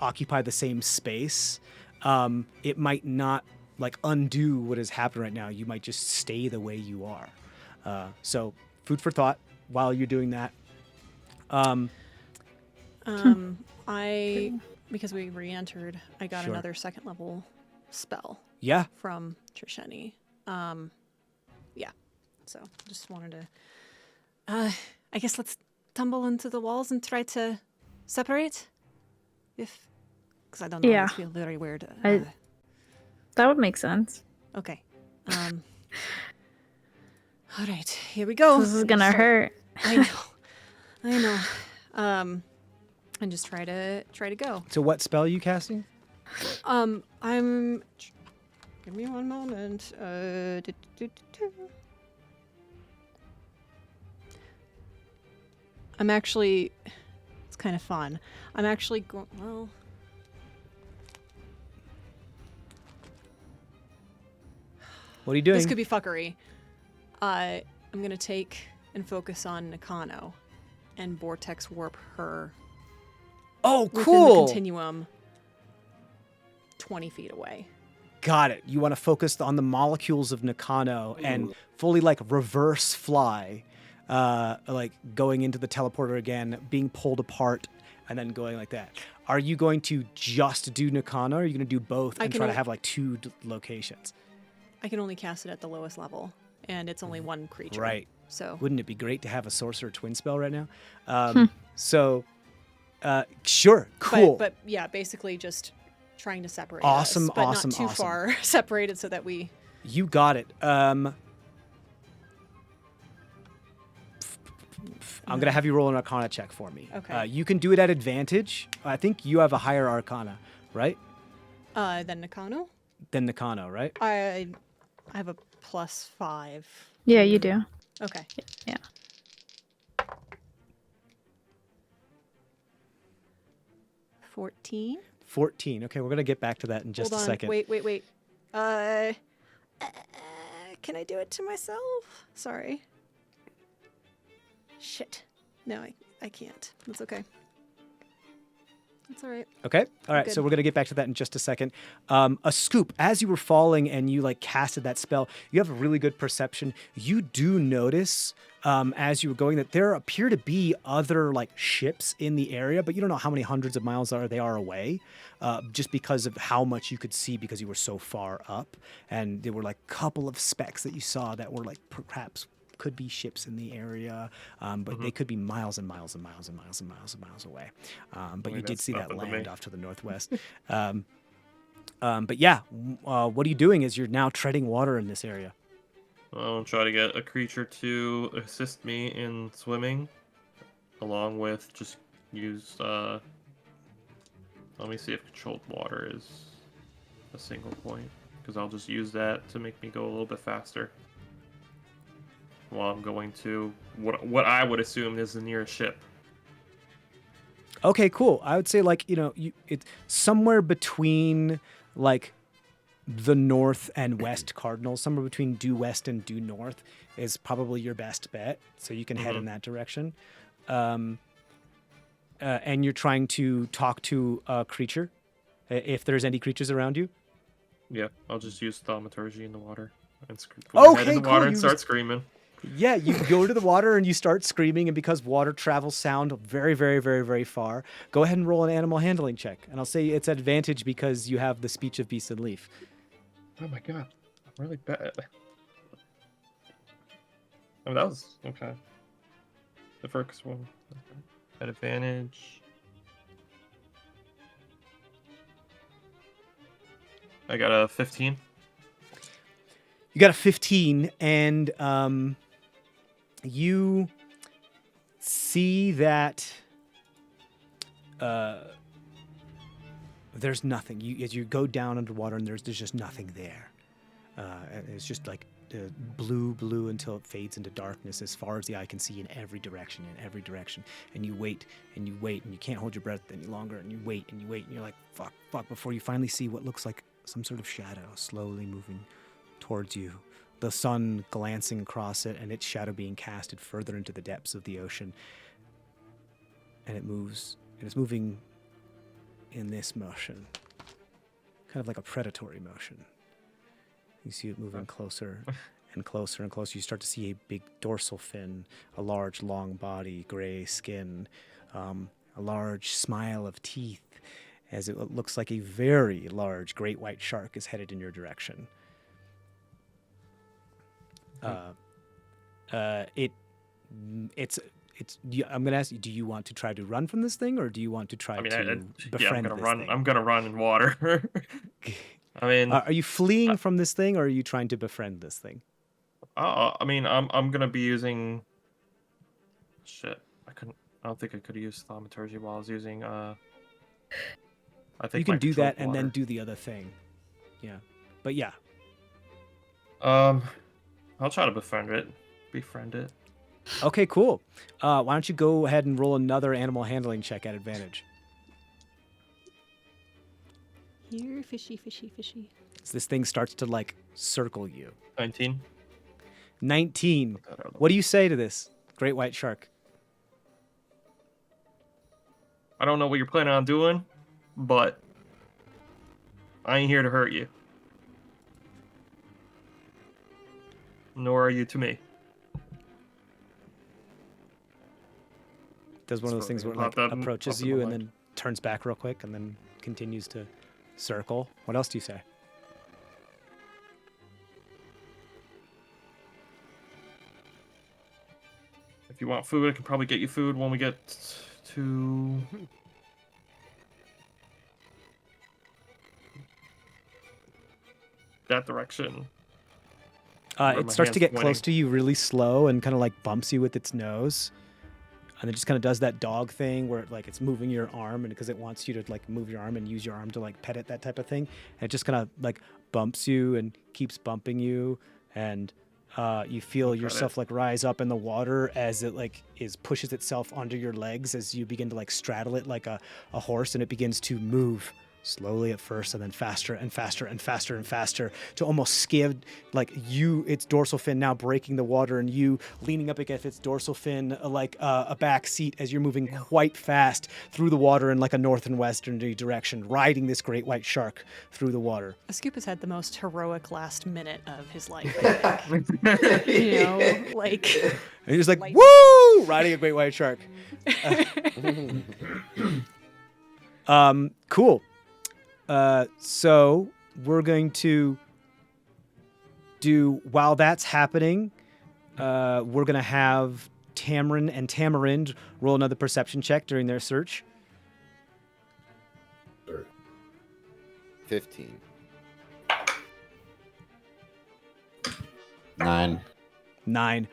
occupy the same space, it might not like undo what has happened right now. You might just stay the way you are. So food for thought while you're doing that. Because we re-entered, I got Sure. another 2nd level spell Yeah. from Trisheni. Yeah. So just wanted to, I guess let's tumble into the walls and try to separate. Because I don't know, Yeah. I feel very weird. That would make sense. Okay. All right, here we go. This is gonna hurt. I know. And just try to go. So what spell are you casting? I'm. Give me one moment. I'm actually. It's kind of fun. I'm actually going. Well. What are you doing? This could be fuckery. I'm gonna take and focus on Nakano, and vortex warp her. Oh, Within the cool. continuum, 20 feet away. Got it. You want to focus on the molecules of Nakano and fully like reverse fly, like going into the teleporter again, being pulled apart, and then going like that. Are you going to just do Nakano, or are you going to do both and try to have like 2 locations? I can only cast it at the lowest level, and it's only one creature. Right. So. Wouldn't it be great to have a sorcerer twin spell right now? Sure. Cool. But yeah, basically just trying to separate Awesome, us, but awesome, not too awesome. far separated so that we. You got it. I'm going to have you roll an Arcana check for me. Okay. You can do it at advantage. I think you have a higher Arcana, right? Then Nakano. Than Nakano, right? I have a +5. Yeah, you do. Okay. Yeah. 14. 14. Okay, we're going to get back to that in just Hold a on. second. Wait. Can I do it to myself? Sorry. Shit. No, I can't. That's okay. That's all right. Okay. All right. Good. So we're going to get back to that in just a second. A scoop. As you were falling and you like casted that spell, you have a really good perception. You do notice as you were going that there appear to be other like ships in the area, but you don't know how many hundreds of miles they are away, just because of how much you could see because you were so far up. And there were like a couple of specks that you saw that were like perhaps could be ships in the area, but they could be miles and miles and miles and miles and miles and miles away. But you did that's see that nothing to land me. off to the northwest. But yeah, what are you doing as you're now treading water in this area? I'll try to get a creature to assist me in swimming, along with just use. Let me see if controlled water is a single point, because I'll just use that to make me go a little bit faster. While I'm going to what I would assume is the nearest ship. Okay, cool. I would say like, it's somewhere between like the north and west cardinals, somewhere between due west and due north is probably your best bet. So you can head in that direction. And you're trying to talk to a creature, if there's any creatures around you. Yeah, I'll just use thaumaturgy in the water and put my head Okay, in the water cool. and start screaming. Yeah, you go to the water and you start screaming, and because water travels sound very, very, very, very far, go ahead and roll an animal handling check. And I'll say it's advantage because you have the speech of beast and leaf. Oh my god, I'm really bad. Oh, that was okay. The first one at advantage. I got a 15. You got a 15, and you see that there's nothing. As you go down underwater, and there's just nothing there. It's just like blue until it fades into darkness as far as the eye can see in every direction. And you wait, and you wait, and you can't hold your breath any longer, and you wait, and you're like, fuck, before you finally see what looks like some sort of shadow slowly moving towards you. The sun glancing across it, and its shadow being casted further into the depths of the ocean. And it moves, and it's moving in this motion, kind of like a predatory motion. You see it moving closer and closer and closer. You start to see a big dorsal fin, a large, long body, gray skin, a large smile of teeth, as it looks like a very large great white shark is headed in your direction. I'm gonna ask you, do you want to try to run from this thing, or do you want to try to befriend I'm gonna this run. thing? I'm gonna run in water. I mean, are you fleeing from this thing, or are you trying to befriend this thing? I mean, I'm gonna be using. Shit, I don't think I could use thaumaturgy while I was using. I think you can my do that control and then water. do the other thing. Yeah, but yeah. I'll try to befriend it. Okay, cool. Why don't you go ahead and roll another animal handling check at advantage? Here, fishy. So this thing starts to like circle you. 19. 19. What do you say to this great white shark? I don't know what you're planning on doing, but I ain't here to hurt you. Nor are you to me. Does one of those things where it like approaches you and then turns back real quick and then continues to circle. What else do you say? If you want food, I can probably get you food when we get to... that direction. It starts to get close to you really slow and kind of like bumps you with its nose. And it just kind of does that dog thing where like it's moving your arm, and because it wants you to like move your arm and use your arm to like pet it, that type of thing. And it just kind of like bumps you and keeps bumping you, and you feel yourself like rise up in the water as it like pushes itself onto your legs as you begin to like straddle it like a horse, and it begins to move slowly at first, and then faster and faster and faster and faster to almost skid like its dorsal fin now breaking the water, and you leaning up against its dorsal fin like a back seat as you're moving quite fast through the water in like a north and westerly direction, riding this great white shark through the water. Scoop has had the most heroic last minute of his life, I think. You know, like... And he was like, woo! Riding a great white shark. Cool. So we're going to do, while that's happening, we're going to have Tamarin and Tamarind roll another perception check during their search. 15. 9. 9.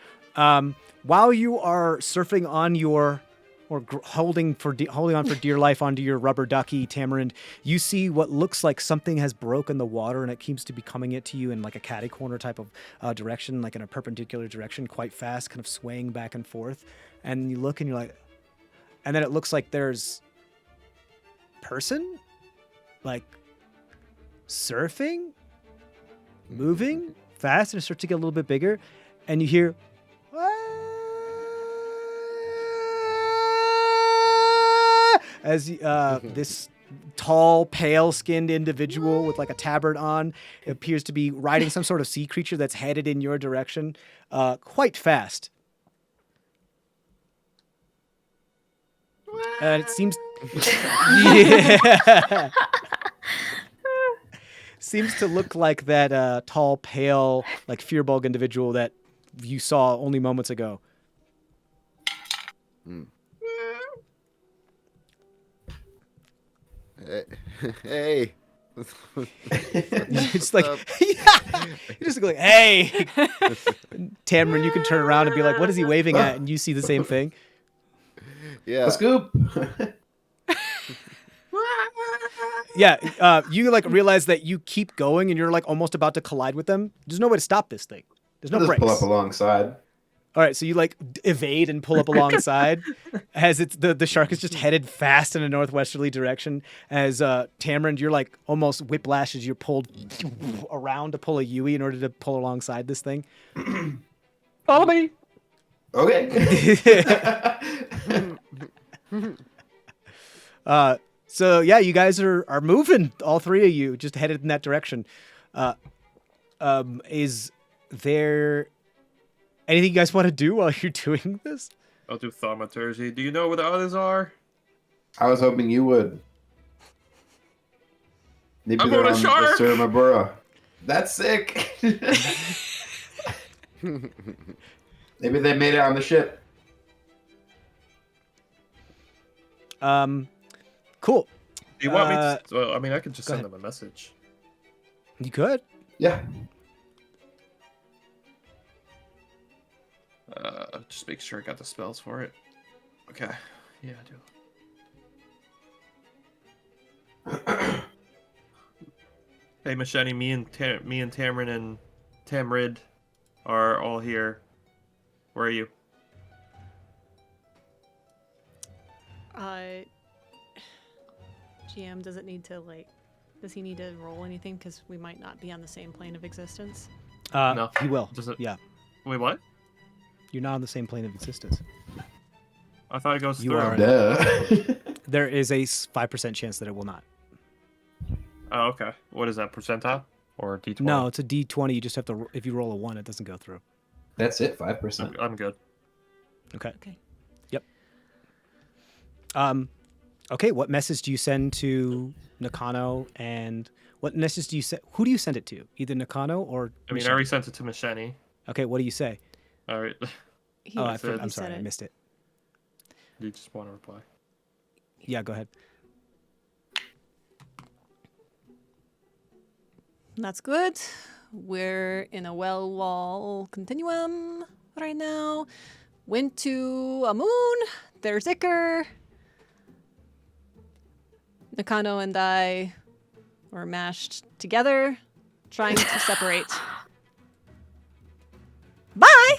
While you are surfing on your, or holding on for dear life onto your rubber ducky, Tamarind, you see what looks like something has broken the water, and it seems to be coming at you in like a catty corner type of direction, like in a perpendicular direction, quite fast, kind of swaying back and forth. And you look and you're like, and then it looks like there's person, like surfing, moving fast, and it starts to get a little bit bigger, and you hear, as this tall, pale-skinned individual with like a tabard on. It appears to be riding some sort of sea creature that's headed in your direction, quite fast. And it seems, yeah. Seems to look like that tall, pale, like Fearbulg individual that you saw only moments ago. Hey. It's like, yeah. You just go like, hey, Tamron. You can turn around and be like, what is he waving at? And you see the same thing. Yeah. A scoop. Yeah, you like realize that you keep going and you're like almost about to collide with them. There's no way to stop this thing. There's no Just brakes. pull up alongside. All right, so you like evade and pull up alongside as it's the shark is just headed fast in a northwesterly direction. As Tamron, you're like almost whiplash as you're pulled around to pull a Yui in order to pull alongside this thing. Follow me. Okay. So yeah, you guys are moving. All three of you just headed in that direction. Is there anything you guys want to do while you're doing this? I'll do thaumaturgy. Do you know where the others are? I was hoping you would. Maybe I'm they're on a on shark! the Suramabura. That's sick. Maybe they made it on the ship. Cool. Do you want me to? Well, I mean, I could just go send ahead. them a message. You could. Yeah. Just make sure I got the spells for it. Okay. Yeah, I do. Hey, Machete, me and Tamrin and Tamrid are all here. Where are you? GM, does he need to roll anything? Because we might not be on the same plane of existence. No. You will. Does it? Yeah. Wait, what? You're not on the same plane of existence. I thought it goes You through. are. Duh. There is a 5% chance that it will not. Oh, okay. What is that, percentile? Or D20? No, it's a D20. You just have to, if you roll a 1, it doesn't go through. That's it, 5%. I'm good. Okay. Okay. Yep. Okay, what message do you send to Nakano, and what message do you send? Who do you send it to? Either Nakano or I mean, I Michelle? already sent it to Machete. Okay, what do you say? All right. Oh, He said- I'm sorry, I missed it. You just want to reply. Yeah, go ahead. That's good. We're in a well wall continuum right now. Went to a moon. There's Iker. Nakano and I were mashed together, trying to separate. Bye!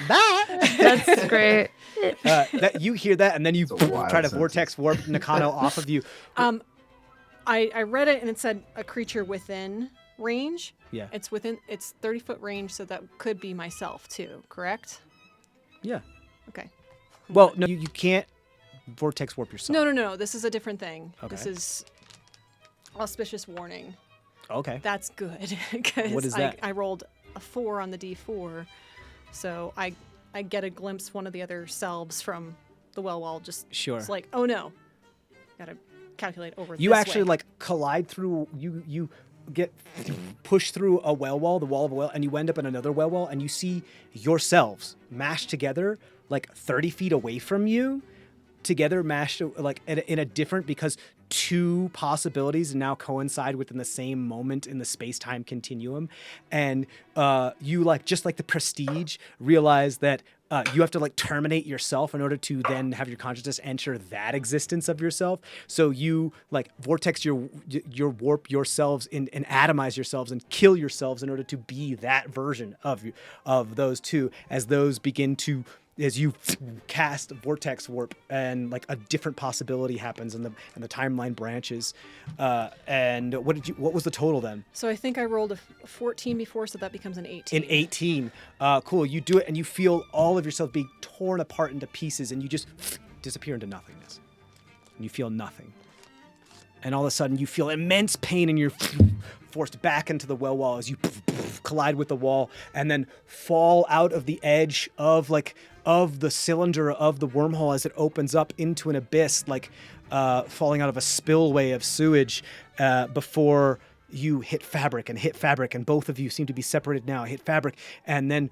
Bye! That's great. That you hear that, and then you It's a wild try to sentence. vortex warp Nakano off of you. I read it and it said a creature within range. Yeah. It's 30-foot range, so that could be myself too, correct? Yeah. Okay. Well, no, you can't vortex warp yourself. No. This is a different thing. This Okay. is auspicious warning. Okay. That's good because What is that? I rolled a 4 on the D4, so I get a glimpse one of the other selves from the well wall. Just Sure. It's like, oh no, gotta calculate over. You this actually way. like collide through. You get pushed through a well wall, the wall of a well, and you end up in another well wall, and you see yourselves mashed together, like 30 feet away from you, together mashed like in a different, because two possibilities now coincide within the same moment in the space-time continuum, and you like just like the Prestige realize that you have to like terminate yourself in order to then have your consciousness enter that existence of yourself. So you like vortex your warp yourselves and atomize yourselves and kill yourselves in order to be that version of you, of those two, as those begin to as you cast vortex warp, and like a different possibility happens, and the timeline branches. And what was the total then? So I think I rolled a 14 before, so that becomes an 18. An 18. Cool. You do it, and you feel all of yourself being torn apart into pieces, and you just disappear into nothingness. And you feel nothing. And all of a sudden, you feel immense pain, and you're forced back into the well wall as you collide with the wall, and then fall out of the edge of the cylinder of the wormhole as it opens up into an abyss, like falling out of a spillway of sewage before you hit fabric, and both of you seem to be separated now. Hit fabric, and then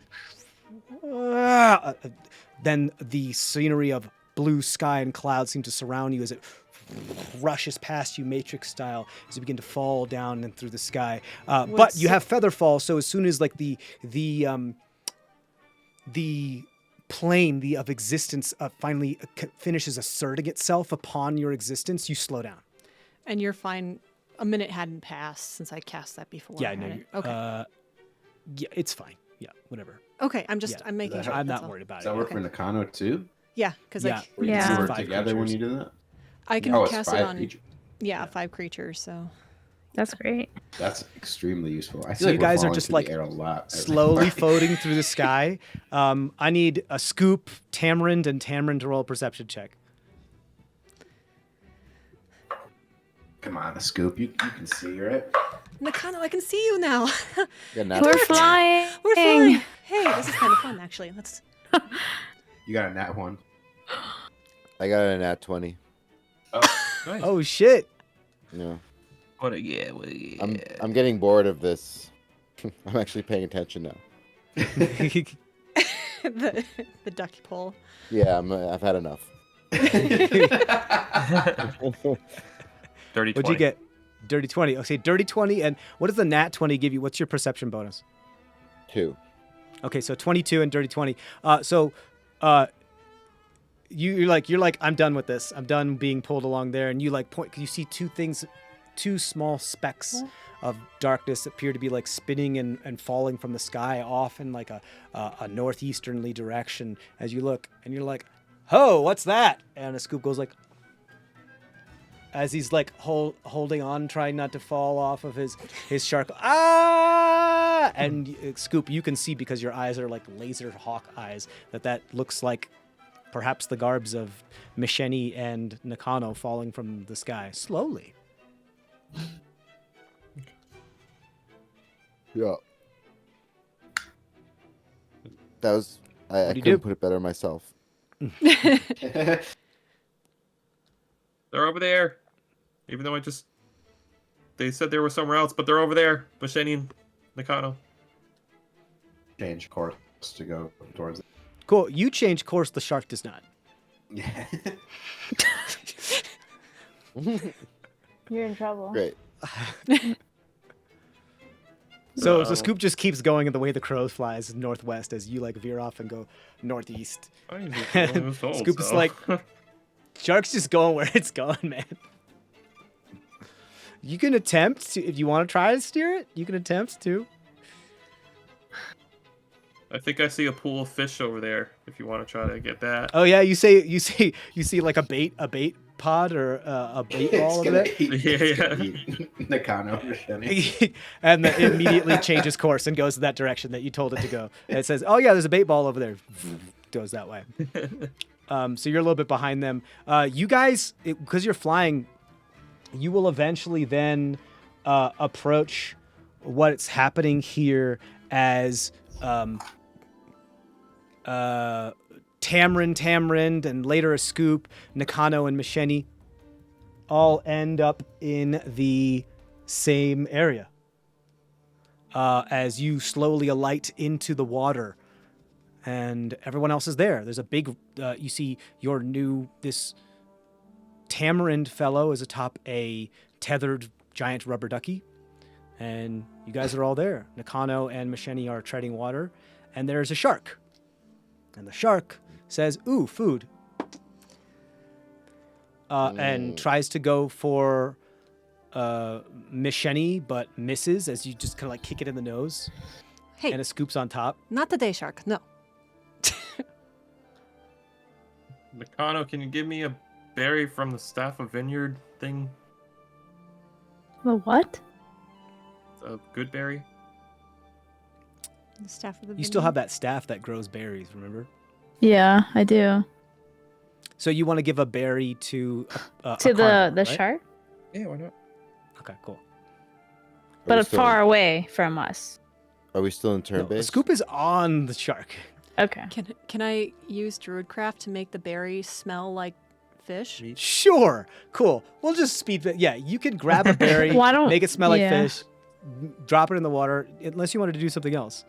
the scenery of blue sky and clouds seem to surround you as it rushes past you Matrix style as you begin to fall down and through the sky. But you have feather fall, so as soon as like the plane of existence finally finishes asserting itself upon your existence, you slow down. And you're fine. A minute hadn't passed since I cast that before. Yeah, no. Okay. Yeah, it's fine. Yeah, whatever. Okay, I'm making sure. I'm that's not all. worried about Does that it. work for Nakano too? Yeah, because Yeah. Were you Yeah. two were 5 together when creatures. you did that? I can Oh, it's cast 5 it on. each. Yeah, 5 creatures. So That's great. That's extremely useful. I feel So like you we're guys are falling just, through like, the air a lot. Slowly floating through the sky. I need a Scoop, Tamarind, and Tamarind to roll a perception check. Come on, the Scoop. You can see, right? Nakano, I can see you now. Got an We're apple. flying. We're flying. Hey, this is kind of fun actually. Let's. You got a nat 1. I got a nat 20. Oh, nice. Oh shit! Yeah. What a yeah. I'm getting bored of this. I'm actually paying attention now. the ducky pole. Yeah, I've had enough. Dirty 20. What'd you get? Dirty 20. Okay, dirty 20. And what does the nat 20 give you? What's your perception bonus? 2. Okay, so 22 and dirty 20. You're like, I'm done with this. I'm done being pulled along there. And you like point, you see two small specks of darkness appear to be like spinning and falling from the sky off in like a northeasternly direction as you look, and you're like, oh, what's that? And a Scoop goes like, as he's like holding on, trying not to fall off of his shark. Ah! And Scoop, you can see because your eyes are like laser hawk eyes that looks like perhaps the garbs of Misheni and Nakano falling from the sky slowly. Yeah. That was I do you couldn't do? put it better myself. They're over there. Even though they said they were somewhere else, but they're over there. Masheni and Nakano. Change course to go towards it. Cool. You change course. The shark does not. Yeah. You're in trouble. Great. So Scoop just keeps going in the way the crow flies northwest as you like veer off and go northeast. I was told, Scoop is so. like, shark's just going where it's going, man. You can attempt to, if you want to try to steer it, you can attempt to. I think I see a pool of fish over there. If you want to try to get that. Oh yeah, you see like a bait pod or a bait ball over there. Nakano. And it immediately changes course and goes that direction that you told it to go. And it says, "Oh yeah, there's a bait ball over there." Goes that way. So you're a little bit behind them. You guys, because you're flying, you will eventually then approach what's happening here as Tamarind, and later a Scoop, Nakano and Misheni all end up in the same area. As you slowly alight into the water, and everyone else is there. There's a big, you see this Tamarind fellow is atop a tethered giant rubber ducky, and you guys are all there. Nakano and Misheni are treading water, and there's a shark. And the shark says, "Ooh, food." And tries to go for Misheni, but misses as you just kind of like kick it in the nose. Hey, And it scoops on top. not the day shark. No. Nakano, can you give me a berry from the Staff of Vineyard thing? The what? A good berry? The staff of the You still vineyard? have that staff that grows berries, remember? Yeah, I do. So you want to give a berry to a To carnivore, the right? shark, Yeah, why not? Okay, cool. but far away from us. Are we still in turn No, the base? scoop is on the shark. Okay. Can I use Druidcraft to make the berry smell like fish? Sure, cool. We'll just speed it. Yeah, you can grab a berry, Why don't- make it smell like yeah. fish, drop it in the water, unless you wanted to do something else.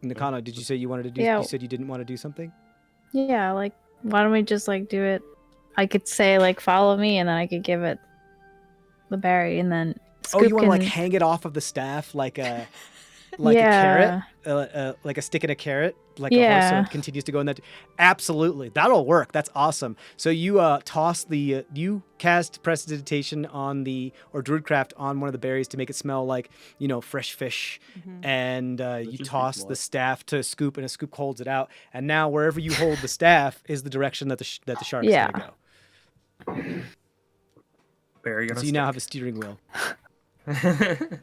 Nakano, did you say you wanted to do? Yeah. You said you didn't want to do something. Yeah, like why don't we just like do it? I could say like follow me, and then I could give it the berry, and then Scoop Oh, you want to like can- hang it off of the staff like a a carrot, like a stick in a carrot, like a horse, so Yeah. it continues to go in that. Absolutely, that'll work. That's awesome. So you toss the you cast prestidigitation on the or druidcraft on one of the berries to make it smell like fresh fish, and you just toss makes the more. staff to a Scoop, and a Scoop holds it out. And now wherever you hold the staff is the direction that the shark is Yeah. going to go. Berry So gonna you now have a steering wheel. stick.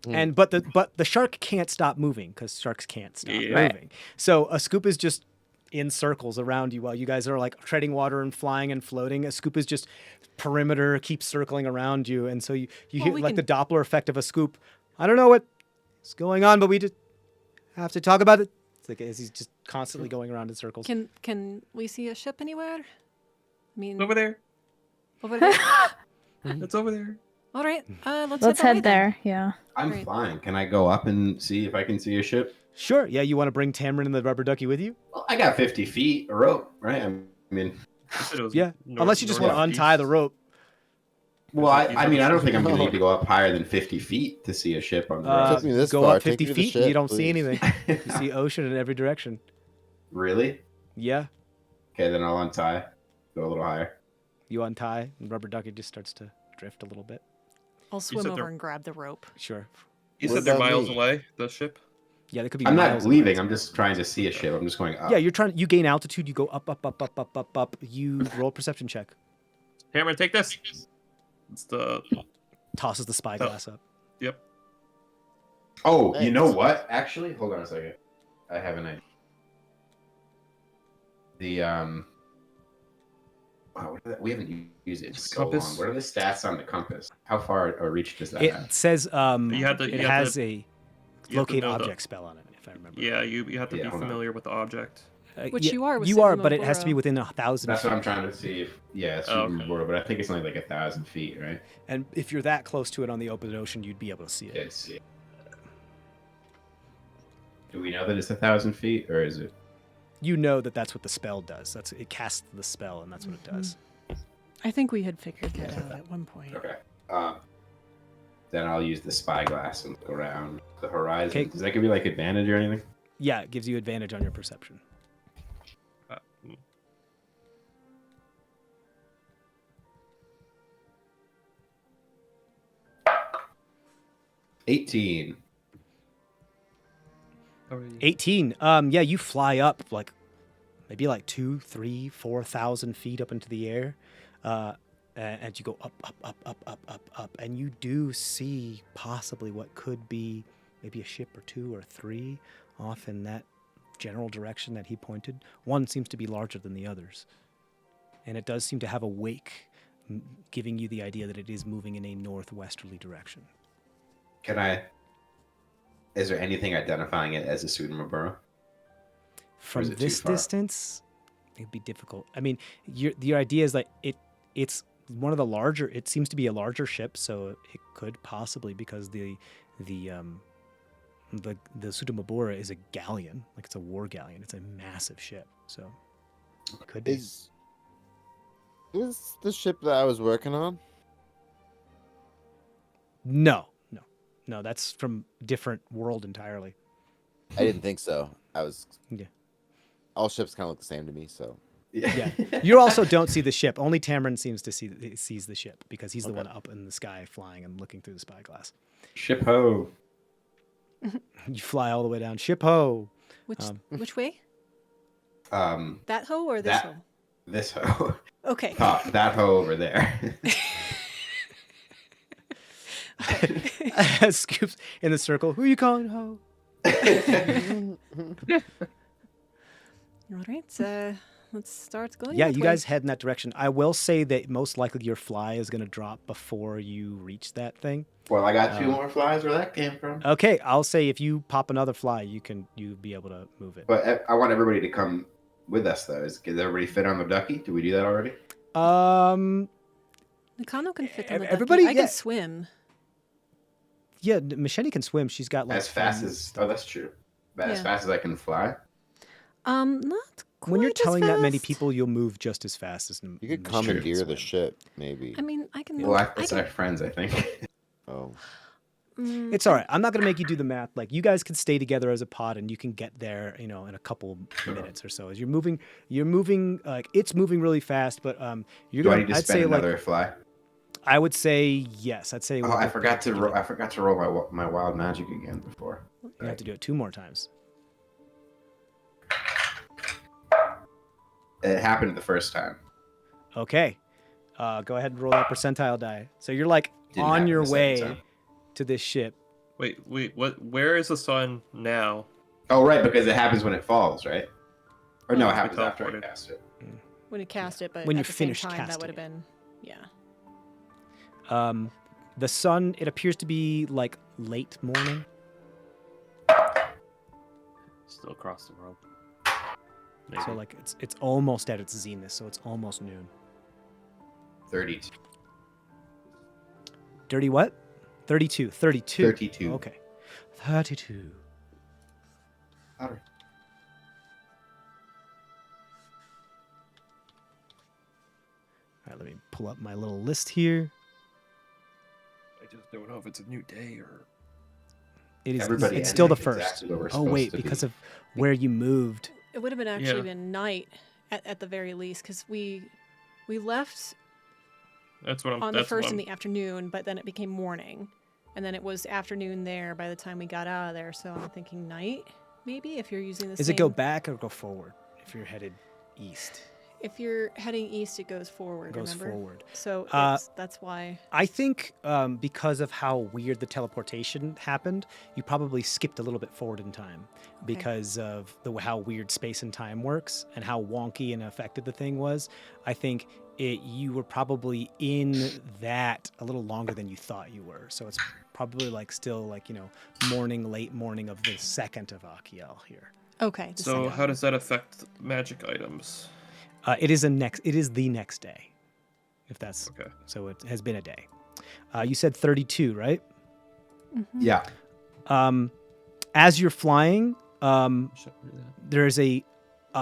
And but the shark can't stop moving because sharks can't stop Yeah. Right. moving. So a Scoop is just in circles around you while you guys are like treading water and flying and floating. A Scoop is just perimeter, keeps circling around you, and so you Well, hear we like can- the Doppler effect of a Scoop. I don't know what's going on, but we just have to talk about it. It's like as he's just constantly going around in circles. Can we see a ship anywhere? I mean, Over there. over there. It's over there. All right, let's Let's that way head then. there. Yeah. I'm Great. fine. Can I go up and see if I can see a ship? Sure, yeah. You want to bring Tamron and the rubber ducky with you? Well, I got 50 feet a rope, right? I mean, You said it was Yeah. north- Unless you just want to northeast. untie the rope. well, I mean, I don't think I'm going to need to go up higher than 50 feet to see a ship on the road. Took me this go far. up Take 50 me to the feet, and you ship, don't see please. anything. You see ocean in every direction. Really? Yeah. Okay, then I'll untie. Go a little higher. You untie, and rubber ducky just starts to drift a little bit. I'll swim said over they're- and grab the rope. Sure. You What said they're about miles me? away, the ship? Yeah, they could be. I'm not miles away. leaving. I'm just trying to see a ship. I'm just going up. Yeah, you're trying. You gain altitude. You go up, up, up, up, up, up, up. You roll a perception check. Cameron, take this. It's the Tosses the spyglass up. yep. Oh, you know Thanks. what? Actually, hold on a second. I have an idea. Wow, we haven't used it in so Compass? long. What are the stats on the compass? How far or reach does that It have? says You have to- it you have has to- a You have to locate know the- object spell on it, if I remember. Yeah, you have to Yeah, be hold on. familiar with the object. Which you are with You are, Sugimoboro. but it has to be within 1,000 That's what feet. I'm trying to see. If it's Oh, from okay. the border, but I think it's only like 1,000 feet, right? And if you're that close to it on the open ocean, you'd be able to see it. It's. Do we know that it's 1,000 feet, or is it? You know that that's what the spell does. That's it casts the spell, and that's what it does. I think we had figured that out at one point. Okay. Then I'll use the spyglass and look around the horizon. Okay. Does that give you like advantage or anything? Yeah, it gives you advantage on your perception. Uh, mm. 18. How are you? 18. Yeah, you fly up like maybe like 2, 3, 4,000 feet up into the air, and you go up, up, up, up, up, up, up, and you do see possibly what could be maybe a ship or 2 or 3 off in that general direction that he pointed. One seems to be larger than the others, and it does seem to have a wake, giving you the idea that it is moving in a northwesterly direction. Can I? Is there anything identifying it as a Sudamaburo? From is it too this far? distance, it'd be difficult. I mean, your idea is that it's one of the larger. It seems to be a larger ship, so it could possibly, because the Sudamabura is a galleon, like it's a war galleon. It's a massive ship, so it could be. Is the ship that I was working on? No. That's from different world entirely. I didn't think so. I was. Yeah. All ships kind of look the same to me, so. Yeah. You also don't see the ship. Only Tamron seems to sees the ship because he's the Okay. one up in the sky flying and looking through the spyglass. Ship ho. You fly all the way down. Ship ho. Which way? That hoe or this that- hoe? This hoe. Okay. That hoe over there. Scoops in the circle. Who you calling ho? All right. Let's start going. Yeah, that you way. guys head in that direction. I will say that most likely your fly is going to drop before you reach that thing. Well, I got 2 more flies where that came from. Okay, I'll say if you pop another fly, you be able to move it. But I want everybody to come with us, though. Does everybody fit on the ducky? Did we do that already? Nakano can fit on the everybody- ducky. I yeah. can swim. Yeah, Machete can swim. She's got like As fast as... Oh, that's true. But as Yeah. fast as I can fly? Not quite when you're as telling that many fast. people, you'll move just as fast as You could Machete can commandeer the swim. ship, maybe. I mean, I can. Well, I it's can our friends, I think. Oh. It's all right. I'm not gonna make you do the math. Like you guys can stay together as a pod, and you can get there, in a couple minutes or so. As you're moving, like it's moving really fast. But you're Do I gonna. need to I'd spend say another like fly? I would say yes. I'd say. Oh, we'll I get forgot to back roll. I forgot to roll my wild magic again before. You have to do it 2 more times. It happened the first time. Okay. Go ahead and roll that percentile die. So you're like Didn't on happen your the second way time. to this ship. Wait, what? Where is the sun now? Oh, right, because it happens when it falls, right? Or no, Oh, it happens we after I teleported. cast it. when you cast it, but When at you the same finish time, that casting would have it. been, yeah. The sun, it appears to be like late morning. Still across the world. So like it's almost at its zenith, so it's almost noon. 32. Dirty what? 32. 32. 32. Okay. 32. All right. All right, let me pull up my little list here. I just don't know if it's a new day or. It is. Everybody It's still the ended first. exactly where we're Oh supposed wait, to be. because of where you moved. It would have been actually Yeah. been night at the very least, because we left That's what I'm. on the that's first what in I'm, the afternoon, but then it became morning, and then it was afternoon there by the time we got out of there. So I'm thinking night, maybe if you're using the Does same. it go back or go forward if you're headed east? If you're heading east, it goes forward. It goes remember? forward. So that's why. I think because of how weird the teleportation happened, you probably skipped a little bit forward in time because of how weird space and time works and how wonky and affected the thing was. I think you were probably in that a little longer than you thought you were. So it's probably like still like, late morning of the 2nd of Achiel here. Okay. the So second how one. does that affect magic items? It is the next day. If that's Okay. so it has been a day. You said 32, right? Yeah. As you're flying, Should I do that? there's a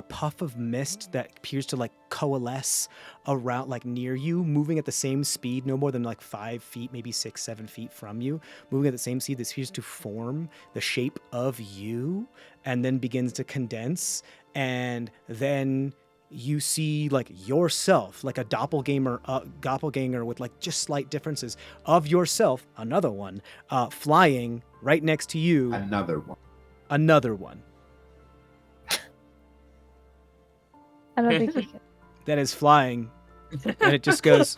puff of mist that appears to like coalesce around like near you, moving at the same speed, no more than like 5 feet, maybe 6, 7 feet from you, moving at the same speed. This appears to form the shape of you and then begins to condense. And then you see like yourself, like a doppelganger with like just slight differences of yourself, another one, flying right next to you, Another one. another one. I don't think you can. That is flying, and it just goes,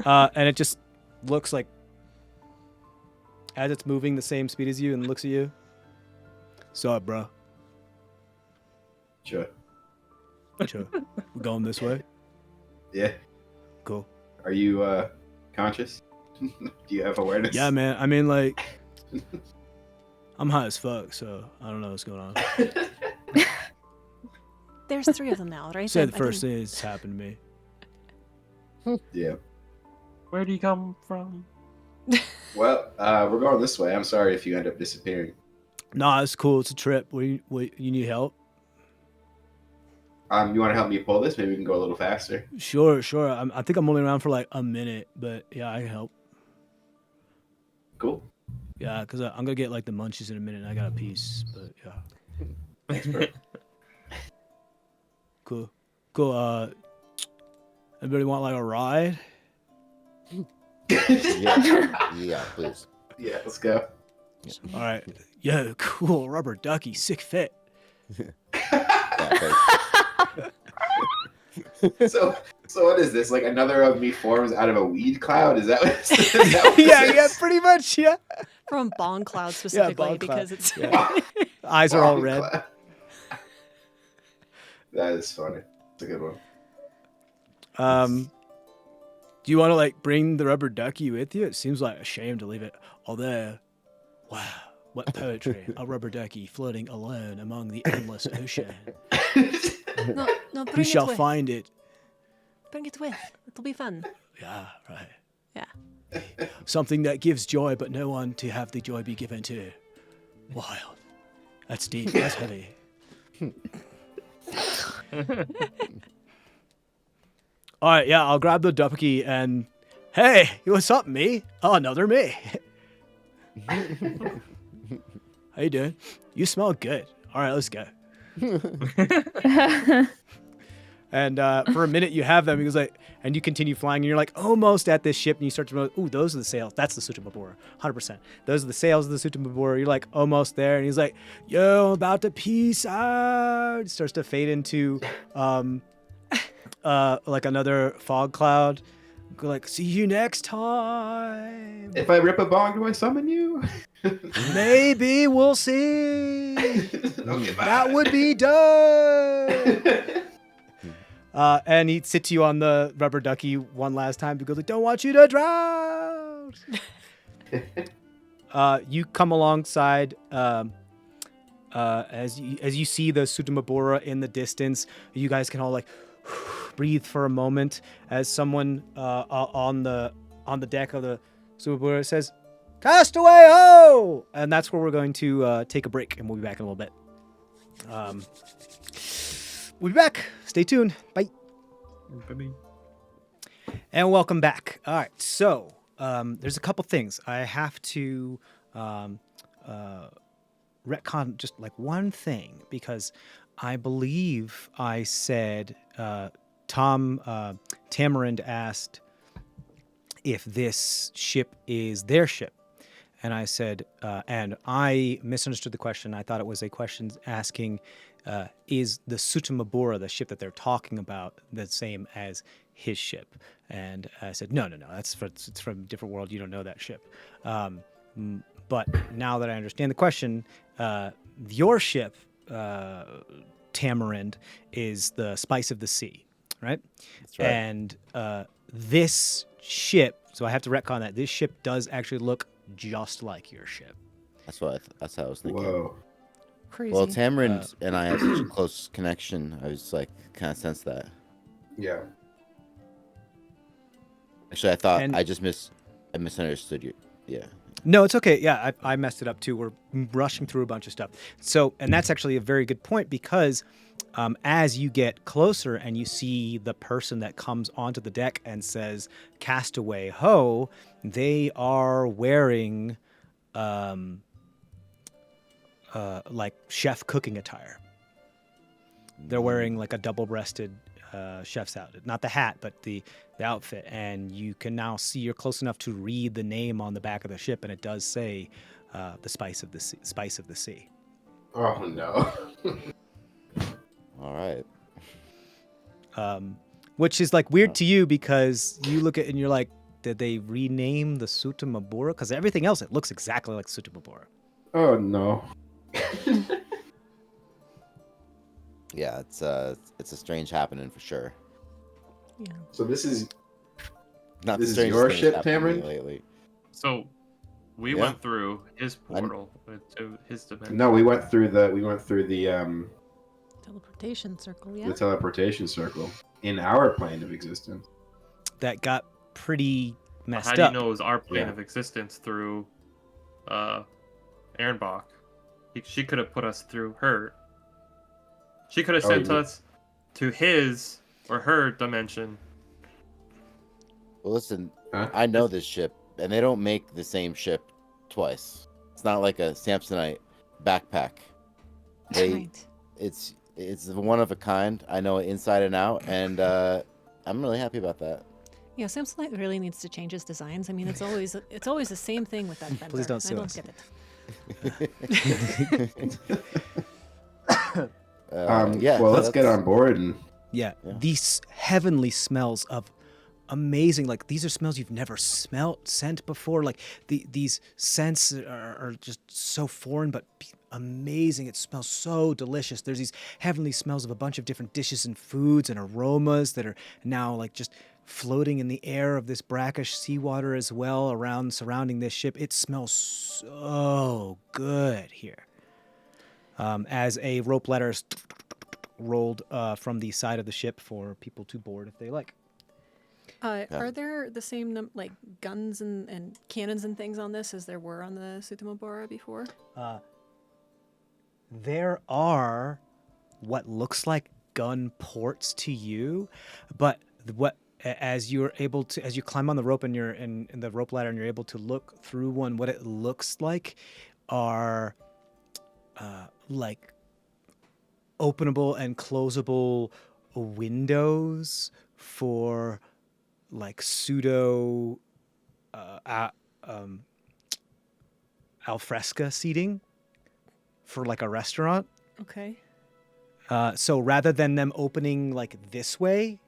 and it just looks like, as it's moving the same speed as you and looks at you. So up, bro. Sure. Sure. We're going this way. Yeah. Cool. Are you conscious? Do you have awareness? Yeah, man. I mean, like, I'm high as fuck, so I don't know what's going on. There's 3 of them now, right? Say I the first think- thing that's happened to me. Yeah. Where do you come from? Well, we're going this way. I'm sorry if you end up disappearing. Nah, it's cool. It's a trip. You need help? You want to help me pull this? Maybe we can go a little faster. Sure. I think I'm only around for like a minute, but yeah, I can help. Cool. Yeah, because I'm gonna get like the munchies in a minute. And I got a piece, but yeah. Thanks, bro. Cool. Anybody want like a ride? Yeah, please. Yeah, let's go. All right. Yeah, cool. Rubber ducky, sick fit. Yeah, So what is this? Like another of me forms out of a weed cloud? Is that what? Is that what yeah, this yeah, is? pretty much, yeah. From Bong Cloud specifically Bong Cloud. because it's Yeah. Eyes are all Bomb red. cloud. That is funny. It's a good one. Do you want to like bring the rubber ducky with you? It seems like a shame to leave it all there. Wow, what poetry! A rubber ducky floating alone among the endless ocean. no, bring Who it shall with. find it? Bring it with. It'll be fun. Yeah, right. Yeah. Something that gives joy, but no one to have the joy be given to. Wild. That's deep. That's heavy. All right, yeah, I'll grab the ducky and hey, what's up, me? Oh, another me. How you doing? You smell good. All right, let's go. And for a minute you have them. He goes like, and you continue flying, and you're like almost at this ship, and you start to go, ooh, those are the sails. That's the Sutamabora, 100%. Those are the sails of the Sutamabora. You're like almost there, and he's like, yo, I'm about to peace out. It starts to fade into like another fog cloud. Go like, see you next time. If I rip a bong, do I summon you? Maybe we'll see. Okay, bye. That would be dope. And he sits you on the rubber ducky one last time because I don't want you to drown. You come alongside as you see the Sutamabora in the distance. You guys can all like breathe for a moment as someone on the deck of the Sutamabora says, "Castaway ho!" And that's where we're going to take a break, and we'll be back in a little bit. We'll be back. Stay tuned. Bye. And welcome back. All right. So there's a couple things I have to retcon just like one thing, because I believe I said Tamarind asked if this ship is their ship. And I said, and I misunderstood the question. I thought it was a question asking, is the Sutamabora, the ship that they're talking about, the same as his ship? And I said, no, it's from a different world. You don't know that ship. But now that I understand the question, your ship, Tamarind, is the spice of the sea, right? That's right. And this ship, so I have to retcon that, this ship does actually look just like your ship. That's how I was thinking. Whoa. Crazy. Well, Tamarind and I have such a close connection. I was like, kind of sensed that. Yeah. Actually, I thought And- I misunderstood you. Yeah. No, it's okay. Yeah, I messed it up too. We're rushing through a bunch of stuff. So, and that's actually a very good point, because as you get closer and you see the person that comes onto the deck and says "Castaway ho," they are wearing like chef cooking attire. They're wearing like a double-breasted chef's outfit, not the hat, but the outfit. And you can now see, you're close enough to read the name on the back of the ship, and it does say the spice of the sea. Oh no. All right. Which is like weird to you, because you look at it and you're like, did they rename the Sutamabora? Because everything else, it looks exactly like Sutamabora. Oh no. Yeah, it's a strange happening for sure. Yeah. So this is Not This the is strangest your thing ship, that's happened to me Tamarind? lately. So we Yeah. went through his portal to his dimension. no. We went through the Teleportation circle, yeah. the teleportation circle in our plane of existence. That got pretty messed How do up. you know it was our plane Yeah. of existence through Ehrenbach? She could have put us through her. She could have sent yeah. us to his or her dimension. Well, listen, Huh? I know this ship, and they don't make the same ship twice. It's not like a Samsonite backpack. Right. It's one of a kind. I know it inside and out, and I'm really happy about that. Yeah, Samsonite really needs to change his designs. I mean, it's always the same thing with that vendor. Please don't sue I don't us. get it. Yeah. Well, let's get that's- on board and Yeah, Yeah. these heavenly smells of amazing, like these are smells you've never scent before. Like these scents are just so foreign, but amazing. It smells so delicious. There's these heavenly smells of a bunch of different dishes and foods and aromas that are now like just floating in the air of this brackish seawater as well around surrounding this ship. It smells so good here. As a rope ladder is rolled from the side of the ship for people to board if they like. Are there the same like guns and cannons and things on this as there were on the Sutamobora before? There are what looks like gun ports to you, but as you climb on the rope and you're in the rope ladder and you're able to look through one, what it looks like are like openable and closable windows for like pseudo alfresca seating for like a restaurant. Okay. So rather than them opening like this way,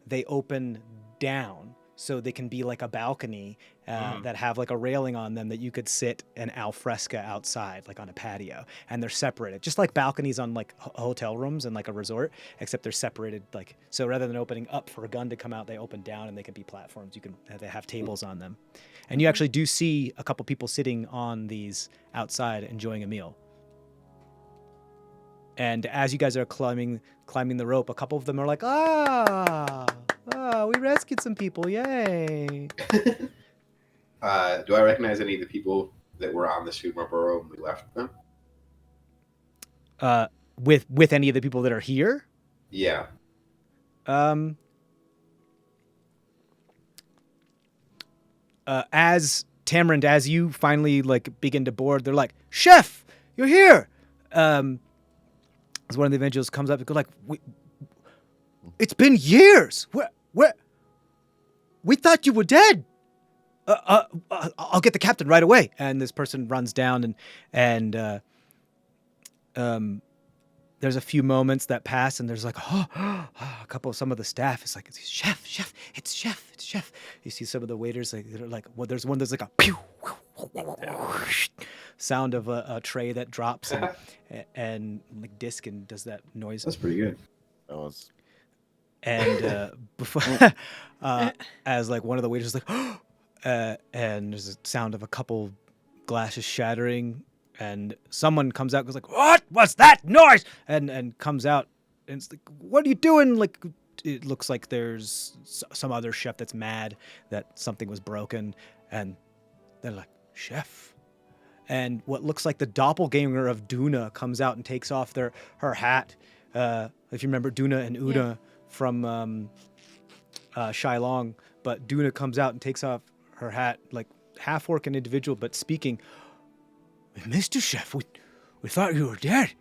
they open down. So they can be like a balcony that have like a railing on them that you could sit an alfresca outside, like on a patio. And they're separated, just like balconies on like hotel rooms and like a resort, except they're separated. Like, so rather than opening up for a gun to come out, they open down and they can be platforms. They have tables on them. And you actually do see a couple people sitting on these outside enjoying a meal. And as you guys are climbing the rope, a couple of them are like, we rescued some people, yay. do I recognize any of the people that were on the Sutamobora when we left them? With any of the people that are here? Yeah. As Tamarind, as you finally like begin to board, they're like, "Chef, you're here!" As one of the evangelists comes up and goes like, "It's been years. Where? We thought you were dead." I'll get the captain right away. And this person runs down and there's a few moments that pass and there's like some of the staff is like, chef, it's chef. You see some of the waiters there's one that's like a pew sound of a tray that drops and like disc and does that noise. That's pretty good. That was And before as like one of the waiters is like and there's a sound of a couple glasses shattering. And someone comes out and goes like, "What was that noise?" And comes out and it's like, "What are you doing?" Like, it looks like there's some other chef that's mad that something was broken. And they're like, "Chef." And what looks like the doppelganger of Duna comes out and takes off her hat. If you remember Duna and Una from Shylong. But Duna comes out and takes off her hat, like half-orc and individual, but speaking, "Mr. Chef, we thought you were dead."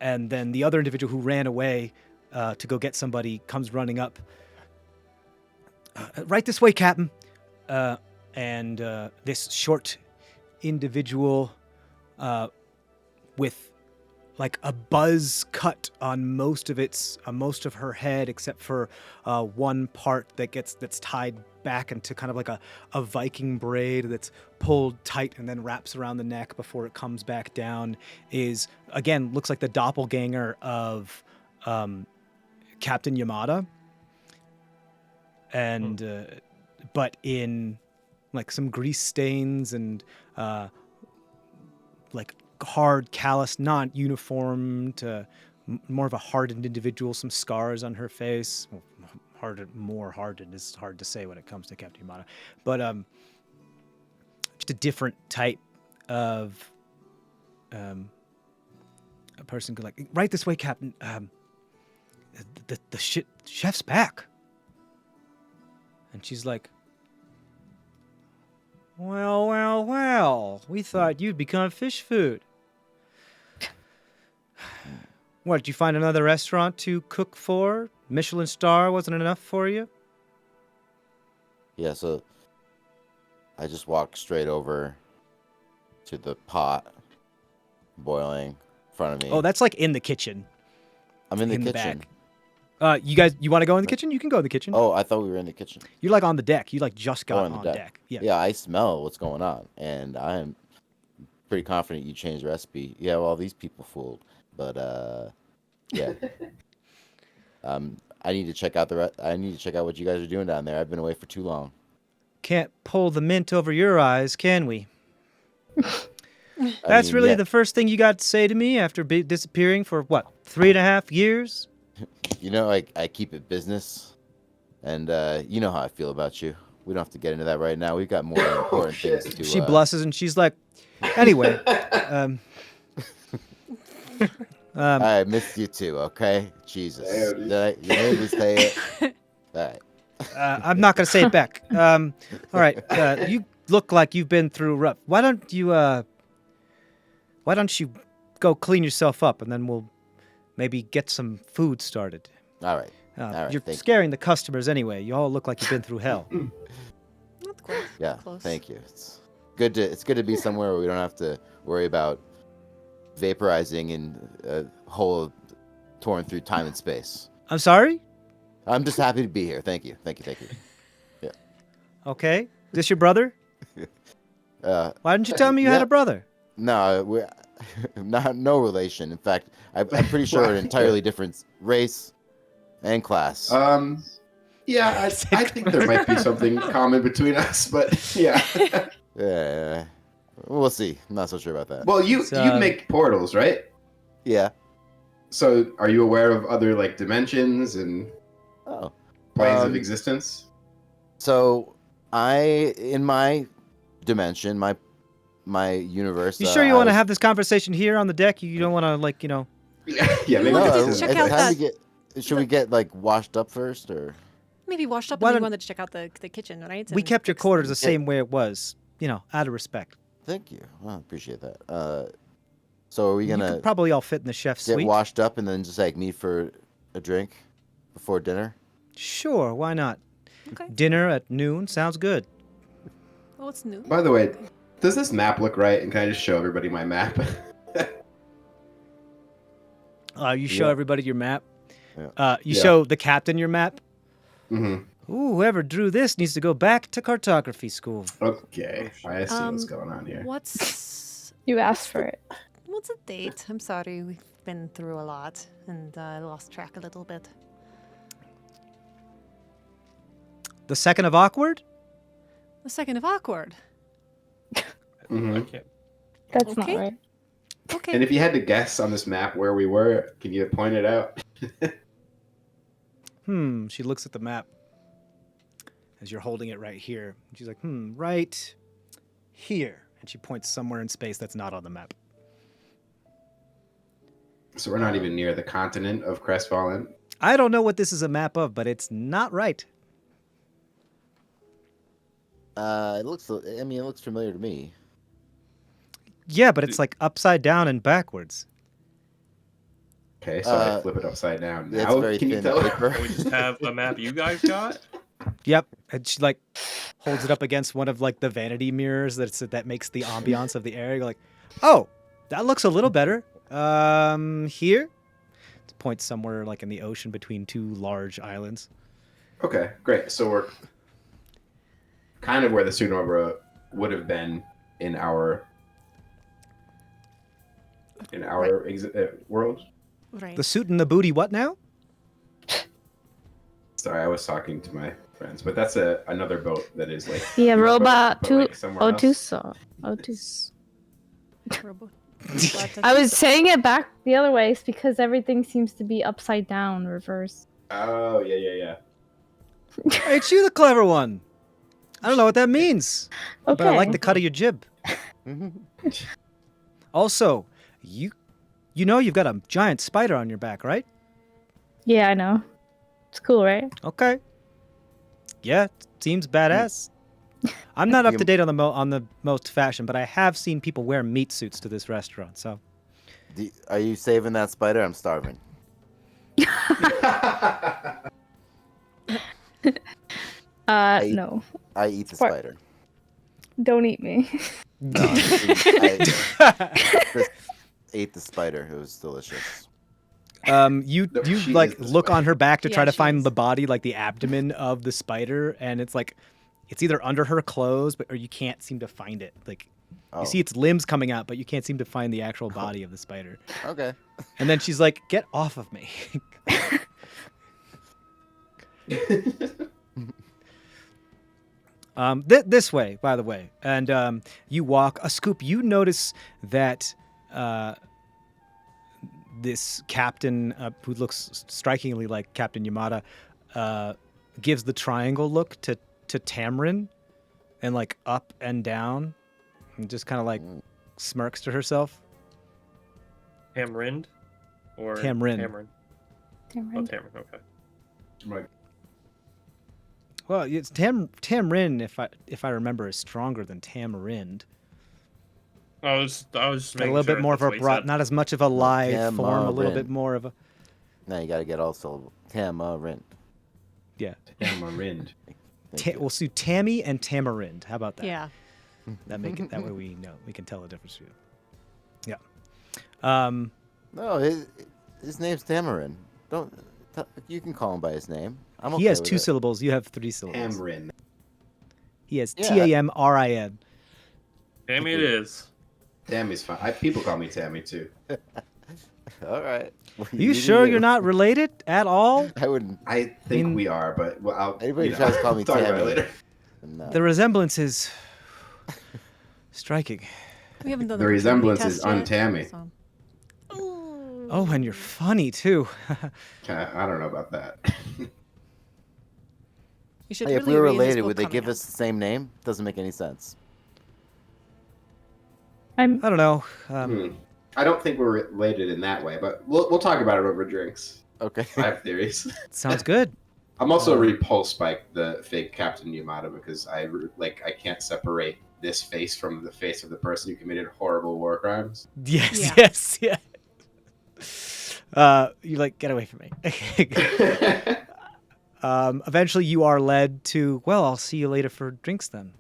And then the other individual who ran away to go get somebody comes running up. "Right this way, Captain." And this short individual with like a buzz cut on most of her head, except for one part that's tied back into kind of like a Viking braid that's pulled tight and then wraps around the neck before it comes back down, is again looks like the doppelganger of Captain Yamada, and but in like some grease stains and like hard, callous, not uniformed, more of a hardened individual, some scars on her face. Well, more hardened is hard to say when it comes to Captain Yamada. But just a different type of a person could like, "Right this way, Captain. The chef's back." And she's like, Well, we thought you'd become fish food. What, did you find another restaurant to cook for? Michelin star wasn't enough for you? Yeah, so I just walked straight over to the pot boiling front of me. Oh, that's like in the kitchen. I'm in the in the kitchen. back. You want to go in the kitchen? You can go in the kitchen. Oh, I thought we were in the kitchen. You're like on the deck. You like just got on the on deck. deck. Yeah. Yeah, I smell what's going on, and I am pretty confident you changed the recipe. Yeah, well, these people fooled, but yeah. I need to check out I need to check out what you guys are doing down there. I've been away for too long. Can't pull the mint over your eyes, can we? I That's mean, really yeah, the first thing you got to say to me after disappearing for what, 3.5 years? You know, I keep it business, and you know how I feel about you. We don't have to get into that right now. We've got more important things to. She blushes and she's like, anyway. I missed you too. Okay, Jesus. You made me say it. All right. I'm not gonna say it back. All right. You look like you've been through rough. Why don't you go clean yourself up, and then we'll maybe get some food started. All right. All right. You're scaring the customers anyway. You all look like you've been through hell. Not close. Yeah. Close. Thank you. It's good to be somewhere where we don't have to worry about vaporizing in a hole torn through time and space. I'm sorry? I'm just happy to be here. Thank you. Yeah. Okay. This your brother? Why Why didn't you tell me you had a brother? No, we're no relation. In fact, I'm pretty sure we're an entirely different race and class. Yeah, I think there might be something common between us, but yeah. Yeah, we'll see. I'm not so sure about that. Well, you make portals, right? Yeah. So, are you aware of other like dimensions and planes of existence? So, in my dimension, my universe. You sure you want to have this conversation here on the deck? You don't want to, Yeah, maybe Well, this is check out that- Should we get like washed up first, or? Maybe washed up Why and we don't- wanted to check out the kitchen, right? we And kept your fix quarters the things. same way it was, out of respect. Thank you. Well, I appreciate that. So are we You gonna could probably all fit in the chef's get suite. washed up and then just like meet for a drink before dinner? Sure, why not? Okay. Dinner at noon sounds good. Oh, it's new. By the way, does this map look right? And can I just show everybody my map? You show Yeah. everybody your map. Yeah. You Yeah. show the captain your map. Mm-hmm. Ooh, whoever drew this needs to go back to cartography school. Okay, I see what's Um, going on here. What's You asked for it. what's a date? I'm sorry, we've been through a lot and I lost track a little bit. The second of awkward? The second of awkward. Mm-hmm. I can't. That's Okay. not right. Okay. And if you had to guess on this map where we were, can you point it out? She looks at the map as you're holding it right here. She's like, right here. And she points somewhere in space that's not on the map. So we're not even near the continent of CrestVahllen. I don't know what this is a map of, but it's not right. It looks. I mean, it looks familiar to me. Yeah, but it's like upside down and backwards. Okay, so I flip it upside down. That's Now, very can you thin tell? paper. We just have a map you guys got. Yep. And she like holds it up against one of like the vanity mirrors that makes the ambiance of the area. You're like, oh, that looks a little better. Here? To point somewhere like in the ocean between two large islands. Okay, great. So we're kind of where the Supernova would have been in our world. Right. The suit and the booty, what now? Sorry, I was talking to my friends, but that's another boat that is like Yeah, your robot boat, but, two like, somewhere else. Otuso. Otus. Robo- I was saying it back the other way is because everything seems to be upside down, reverse. Oh yeah. Ain't you the clever one? I don't know what that means. Okay. But I like the cut of your jib. Also, you know you've got a giant spider on your back, right? Yeah, I know. It's cool, right? Okay. Yeah, seems badass. I'm not up to date on the most fashion, but I have seen people wear meat suits to this restaurant. So, Are you saving that spider? I'm starving. No. I eat the Spark. spider. Don't eat me. No, ate the spider. It was delicious. You No, you she like is the look on her back to Yeah, try to she find is. the body, like the abdomen of the spider, and it's like it's either under her clothes, or you can't seem to find it. Like Oh, you see its limbs coming out, but you can't seem to find the actual body of the spider. okay. And then she's like, "Get off of me!" This way, by the way, and you walk a scoop. You notice that this captain, who looks strikingly like Captain Yamada, gives the triangle look to Tamrin, and like up and down, and just kind of like smirks to herself. Tamrind? Or Tamrin. Tamrin? Oh, Tamrin, okay. Right. Well, it's Tamrin, if I remember, is stronger than Tamarind. I was just Got a making little sure bit more of that's a what he broad, said. not as much of a live form, a little bit Tamarind. more of a Now you got to get all syllable. Tamarind. yeah. Tamarind. We'll do Tammy and Tamarind. How about that? Yeah. That make it that way we know we can tell the difference. Yeah. No, his name's Tamarind. You can call him by his name. I'm okay He has with 2 it. syllables. You have 3 syllables. Tamrin. He has Yeah. Tamrin. Tammy it is. Tammy's fine. People call me Tammy too. All right. Well, Are you sure you're not related at all? I wouldn't. I think mean- we are, but well, I'll Anybody you know, tries to call me talk about it Tammy. later. No. The resemblance is striking. We haven't done The paternity resemblance test is yet, untammy. so- Oh, and you're funny too. I don't know about that. You should Hey, if really we were read his related, book would they coming give out. us the same name? Doesn't make any sense. I'm I don't know. I don't think we're related in that way, but we'll talk about it over drinks. Okay. I have theories. Sounds good. I'm also repulsed by the fake Captain Yamada because I can't separate this face from the face of the person who committed horrible war crimes. Yes, Yeah. yes, yeah. You're like, get away from me. Eventually, you are led to, well, I'll see you later for drinks then.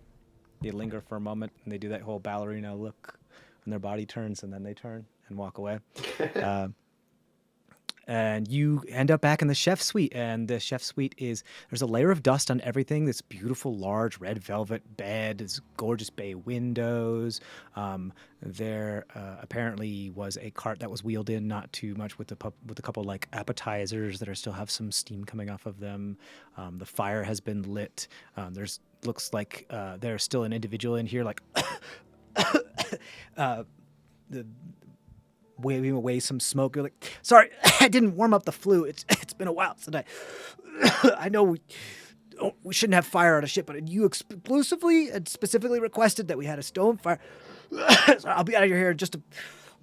They linger for a moment, and they do that whole ballerina look, and their body turns, and then they turn and walk away. And you end up back in the chef's suite, and the chef's suite there's a layer of dust on everything. This beautiful, large, red velvet bed, this gorgeous bay windows. There apparently was a cart that was wheeled in, not too much, with a couple like appetizers that still have some steam coming off of them. The fire has been lit. Looks like there's still an individual in here, like the waving away some smoke. You're like, sorry, I didn't warm up the flue. It's been a while since I know we shouldn't have fire on a ship, but you exclusively and specifically requested that we had a stone fire. So I'll be out of your hair in just a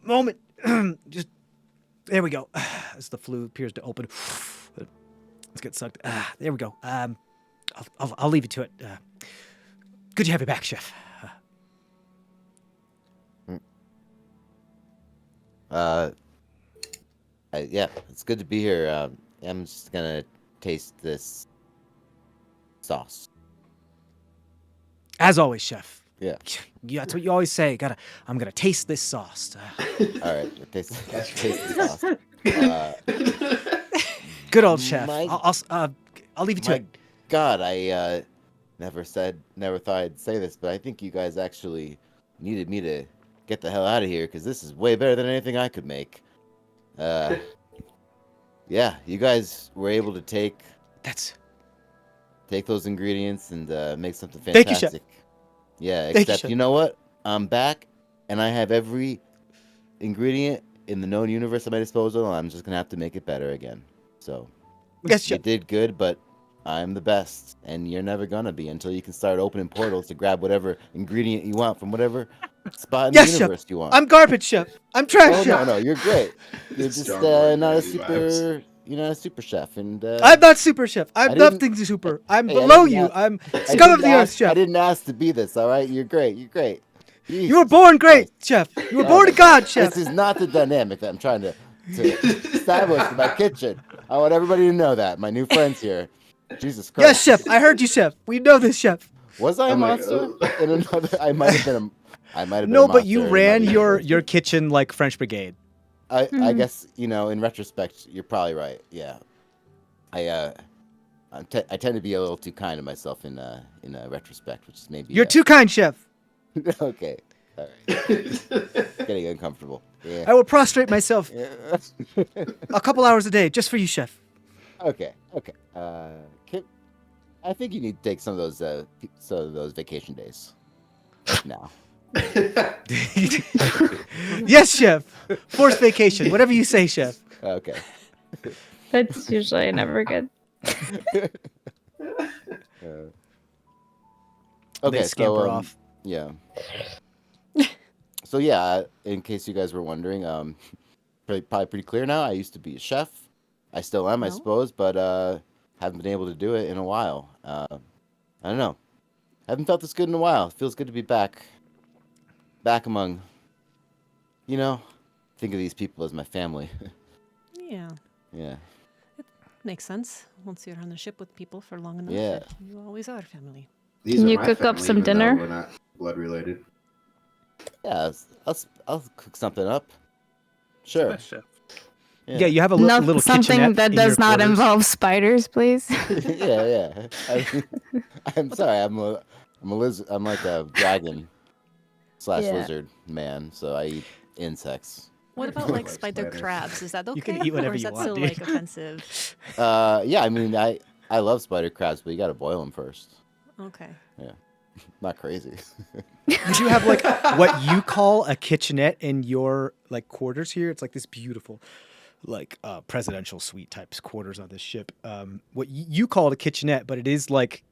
moment. Just there we go. As the flue appears to open, let's get sucked. There we go. I'll leave you to it. Good to have you back, chef. Yeah, it's good to be here. I'm just gonna taste this sauce. As always, chef. Yeah. Yeah, that's what you always say. I'm gonna taste this sauce. All right, taste the sauce. Good old chef. My- I'll leave you to My it. God, I never thought I'd say this, but I think you guys actually needed me to get the hell out of here because this is way better than anything I could make. Yeah, you guys were able to take those ingredients and make something Thank you, fantastic. chef. Yeah, Thank you, except chef. you know what? I'm back, and I have every ingredient in the known universe at my disposal, and I'm just gonna have to make it better again. So Yes, you chef. did good, but I'm the best, and you're never gonna be until you can start opening portals to grab whatever ingredient you want from whatever spot in Yes, the chef. universe you want. I'm garbage, chef. I'm trash, Oh chef. no, you're great. You're It's just strong word, not a crazy vibes. super. You're not a super chef, and I'm not super chef. I'm I didn't- nothing super. I'm Hey, I below didn't you. ask- I'm I scum didn't of the earth, ask- chef. I didn't ask to be this. All right, you're great. You're great. You were Jesus born great, Christ. chef. You were No, born no, a god, chef. This is not the dynamic that I'm trying to establish in my kitchen. I want everybody to know that. My new friends here. Jesus Christ. Yes, chef. I heard you, chef. We know this, chef. Was I a I'm like, monster? In another, I might have been I might have been No, a but you monster, and it might ran be your difficult. kitchen like French Brigade. I guess, in retrospect, you're probably right. Yeah. I tend to be a little too kind to myself in retrospect, which is maybe You're too kind, chef. okay. All right. Getting uncomfortable. Yeah. I will prostrate myself Yeah. a couple hours a day just for you, chef. Okay. Kip, I think you need to take some of those vacation days now. Yes, chef. Forced vacation, whatever you say, chef. Okay. That's usually never good. Okay. They scamper So off. yeah. So yeah, in case you guys were wondering, probably pretty clear now. I used to be a chef. I still am, I No? suppose, but haven't been able to do it in a while. I don't know. Haven't felt this good in a while. It feels good to be back among, think of these people as my family. Yeah, Yeah. makes sense. Once you're on the ship with people for long enough, Yeah. you always are family. These Can are you my cook up family, some even though dinner? We're not blood related. Yeah, I'll cook something up. Sure. Best chef. Yeah, you have a No, little something kitchenette that in your does not quarters. involve spiders, please. Yeah. I'm sorry. I'm like a dragon / Yeah. lizard man, so I eat insects. What about like Like spider spiders. crabs? Is that okay? You can eat whatever or is you that want, still dude. like offensive? Yeah, I mean, I love spider crabs, but you gotta boil them first. Okay. Not crazy. Would you have like what you call a kitchenette in your like quarters here? It's like this beautiful, like presidential suite types quarters on this ship. What you call it a kitchenette, but it is like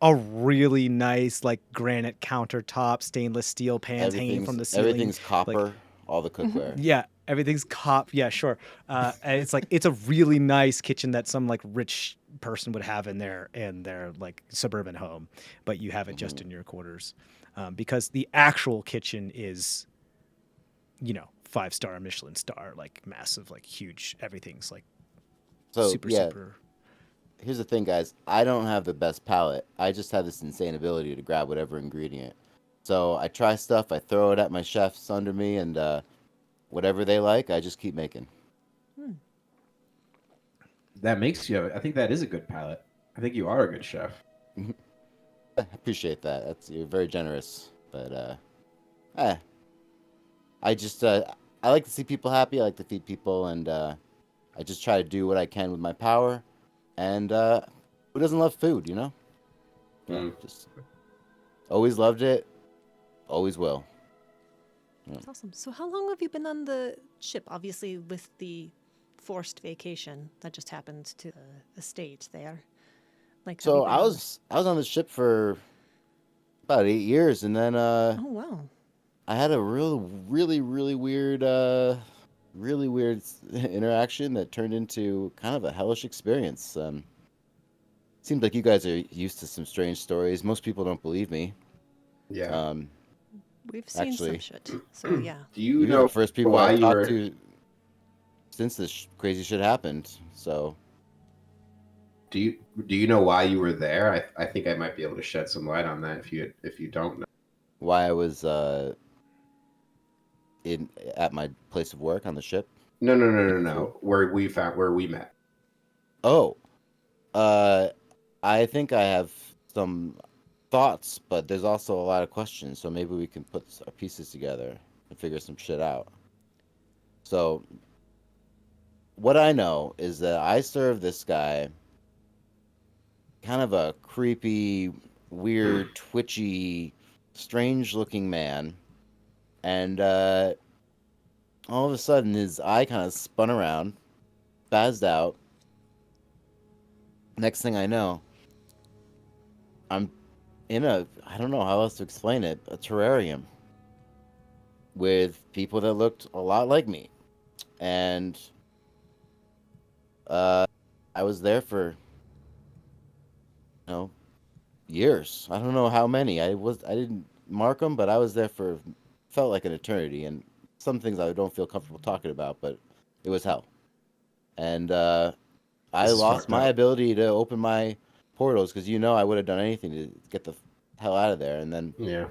a really nice like granite countertop, stainless steel pans hanging from the ceiling. Everything's copper. All the cookware. Yeah, everything's yeah, sure. And it's like it's a really nice kitchen that some like rich person would have in their like suburban home, but you have it just in your quarters, because the actual kitchen is, 5-star Michelin star, like massive, like huge. Everything's like So super. here's the thing, guys. I don't have the best palate. I just have this insane ability to grab whatever ingredient. So I try stuff, I throw it at my chefs under me, and whatever they like, I just keep making. That makes you. I think that is a good palate. I think you are a good chef. I appreciate that. You're very generous. But I just I like to see people happy. I like to feed people, and I just try to do what I can with my power. And who doesn't love food, Yeah, just always loved it. Always will. That's awesome. So how long have you been on the ship? Obviously, with the forced vacation that just happened to the estate there. Like, have you So been I on was on the ship for about 8 years, and then Oh wow. I had a really weird interaction that turned into kind of a hellish experience. Seems like you guys are used to some strange stories. Most people don't believe me. Yeah. We've seen Actually- some shit. So yeah. Do you You're know the first people why I you talked were? to since this crazy shit happened. So Do you know why you were there? I think I might be able to shed some light on that if you don't know. why I was at my place of work on the ship. No. Where we met. Oh, I think I have some thoughts, but there's also a lot of questions. So maybe we can put our pieces together and figure some shit out. So, what I know is that I serve this guy, kind of a creepy, weird, twitchy, strange-looking man, and all of a sudden his eye kind of spun around, spazzed out. Next thing I know, I'm in I don't know how else to explain it, a terrarium with people that looked a lot like me. And I was there for, years. I don't know how many. I didn't mark them, but I was there for, felt like an eternity. And some things I don't feel comfortable talking about, but it was hell. And I This is lost fucked my up. ability to open my portals because I would have done anything to get the hell out of there. And then Yeah.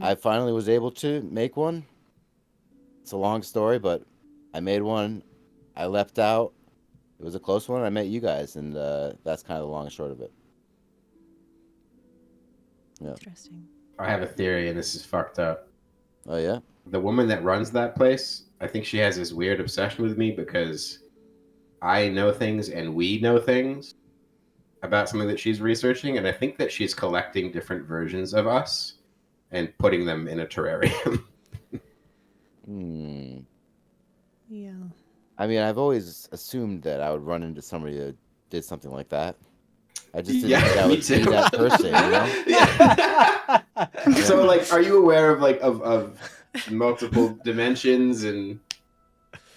I finally was able to make one. It's a long story, but I made one. I leapt out. It was a close one. I met you guys, and that's kind of the long and short of it. Yeah. Interesting. I have a theory, and this is fucked up. Oh yeah. The woman that runs that place, I think she has this weird obsession with me because I know things and we know things about something that she's researching, and I think that she's collecting different versions of us and putting them in a terrarium. Yeah. I mean, I've always assumed that I would run into somebody that did something like that. I just didn't think I me would be too. that person, you know? Yeah. So, like, are you aware of of multiple dimensions and?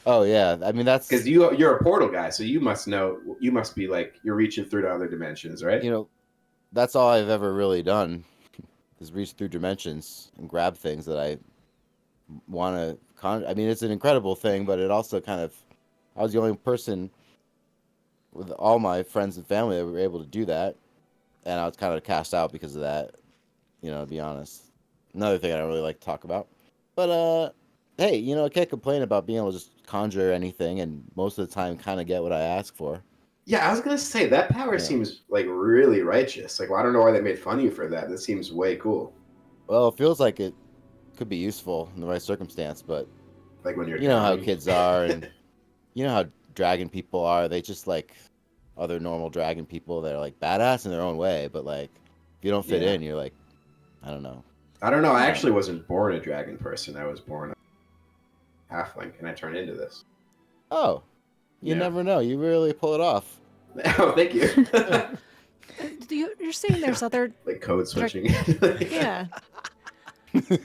Oh yeah, I mean that's Because you're a portal guy, so you must know. You must be like you're reaching through to other dimensions, right? you know, that's all I've ever really done is reach through dimensions and grab things that I want to. I mean, it's an incredible thing, but it also kind of. I was the only person with all my friends and family that were able to do that, and I was kind of cast out because of that. You know, to be honest. Another thing I don't really like to talk about, but hey, you know, I can't complain about being able to just conjure anything, and most of the time, kind of get what I ask for. Yeah, I was gonna say that power seems like really righteous. Like, well, I don't know why they made fun of you for that. That seems way cool. Well, it feels like it could be useful in the right circumstance, but Like when you're you know how drowning. kids are, and you know how dragon people are. They just like other normal dragon people that are like badass in their own way, but like if you don't fit Yeah. in, you're like, I don't know. I don't know. I actually wasn't born a dragon person. I was born a halfling, and I turned into this. Oh, you Yeah. never know. You really pull it off. Oh, thank you. You're saying there's other. Like code switching. Yeah.